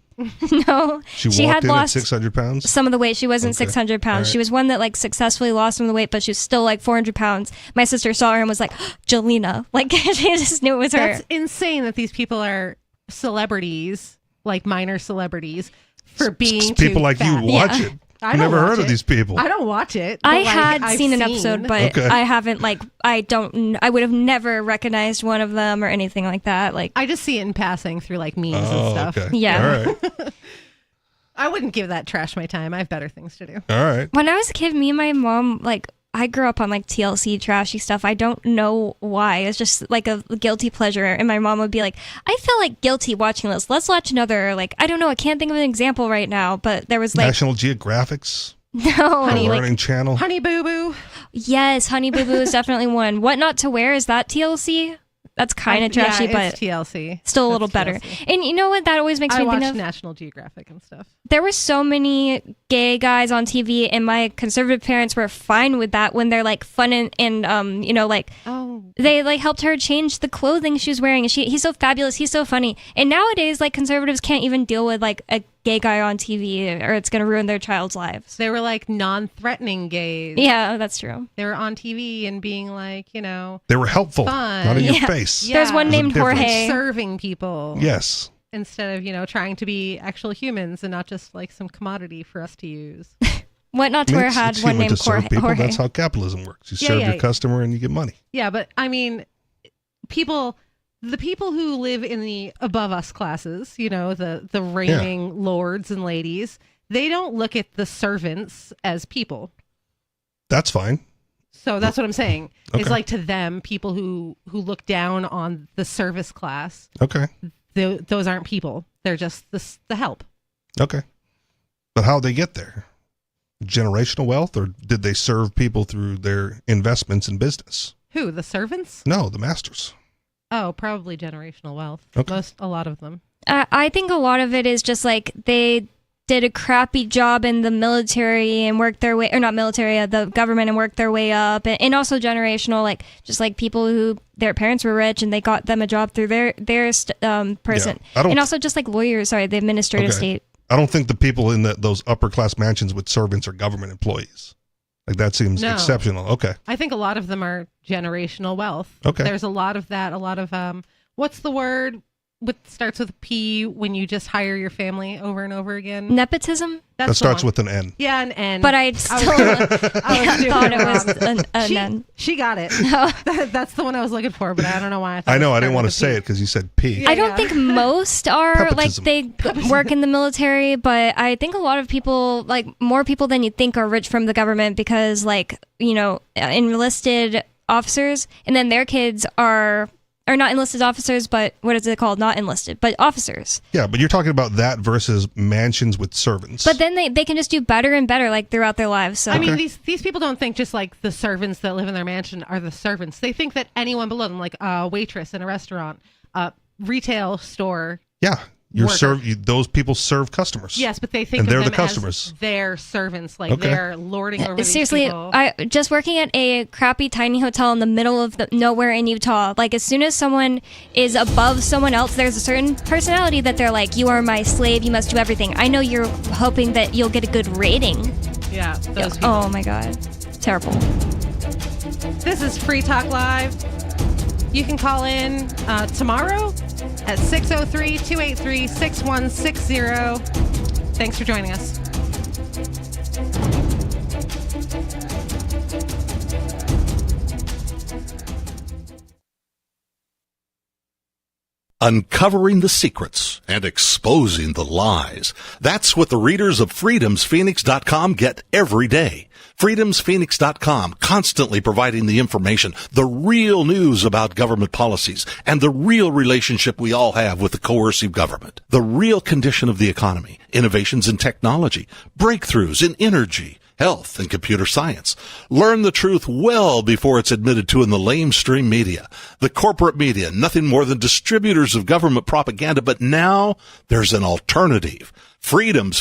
No. She had walked in lost at 600 pounds? some of the weight. She wasn't Okay. 600 pounds. All right. She was one that like successfully lost some of the weight, but she was still like 400 pounds. My sister saw her and was like, Jelena. Like, she just knew it was her. That's insane that these people are celebrities, like minor celebrities, for being People too like fat. you watch it. I I've don't never watch heard of it. these people. I don't watch it. I but, like, had I've seen an episode, but Okay. I haven't like I would have never recognized one of them or anything like that. Like, I just see it in passing through like memes Oh, and stuff. okay. Yeah. All right. I wouldn't give that trash my time. I have better things to do. All right. when I was a kid, me and my mom, like, I grew up on like TLC trashy stuff. I don't know why. It's just like a guilty pleasure. And my mom would be like, I feel like guilty watching this. Let's watch another. Like, I don't know. I can't think of an example right now, but there was like, National Geographics? no. The like- Learning Channel? Honey Boo Boo. yes, Honey Boo Boo is definitely one. What Not to Wear, is that TLC? That's kind of trashy, yeah, but it's TLC. still a little That's better. TLC. And you know what that always makes I me watch think of? National Geographic and stuff. There were so many gay guys on TV, and my conservative parents were fine with that when they're like fun and you know, like they like helped her change the clothing she was wearing, and he's so fabulous, he's so funny. And nowadays, like, conservatives can't even deal with like a gay guy on TV, or it's gonna ruin their child's lives. They were like non-threatening gays. Yeah, that's true. They were on TV and being like, you know, They were helpful, fun. not in your face. There's one There's a named difference. Jorge. Serving people. Yes. Instead of, you know, trying to be actual humans and not just like some commodity for us to use. What Not to Wear had It's one human named to serve people. Jorge. That's how capitalism works. You Yeah, serve yeah. your customer and you get money. Yeah, but I mean, the people who live in the above us classes, you know, the reigning lords and ladies, they don't look at the servants as people. That's fine. So that's what I'm saying. It's Okay. like, to them, people who look down on the service class, Okay. those aren't people. They're just the help. Okay. But how'd they get there? Generational wealth, or did they serve people through their investments in business? Who, the servants? No, the masters. Oh, probably generational wealth. Okay. A lot of them. I think a lot of it is just like they did a crappy job in the military and worked their way, or not military, the government, and worked their way up, and also generational, like just like people who their parents were rich and they got them a job through their person, I don't- and also just like lawyers. Sorry, the administrative Okay. state. I don't think the people in those upper class mansions with servants are government employees. Like, that seems No. exceptional. Okay. I think a lot of them are generational wealth. Okay. There's a lot of that. A lot of what's the word? Starts with a P when you just hire your family over and over again. Nepotism. That starts with an N. Yeah, an N. But I still thought it was an N. She got it. That's the one I was looking for, but I don't know why I thought. I know. it I didn't started want to with a say P. it because you said P. I don't think most are like they work in the military, but I think a lot of people, like more people than you think, are rich from the government because, like, you know, enlisted officers, and then their kids are not enlisted officers, but what is it called? Not enlisted, but officers. Yeah, but you're talking about that versus mansions with servants. But then they can just do better and better, like, throughout their lives. So I mean, these people don't think just like the servants that live in their mansion are the servants. They think that anyone below them, like a waitress in a restaurant, a retail store. Yeah, those people serve customers. Yes, but they think and of they're them the customers. as their servants, like Okay. they're lording over these seriously, people. I just working at a crappy tiny hotel in the middle of nowhere in Utah. Like, as soon as someone is above someone else, there's a certain personality that they're like, "You are my slave. You must do everything." I know you're hoping that you'll get a good rating. Yeah, those people. Oh my god, terrible. This is Free Talk Live. You can call in tomorrow at 603-283-6160. Thanks for joining us. Uncovering the secrets and exposing the lies. That's what the readers of freedomsphoenix.com get every day. freedomsphoenix.com, constantly providing the information, the real news about government policies, and the real relationship we all have with the coercive government. The real condition of the economy, innovations in technology, breakthroughs in energy, health, and computer science. Learn the truth well before it's admitted to in the lamestream media. The corporate media, nothing more than distributors of government propaganda, but now there's an alternative. Freedom's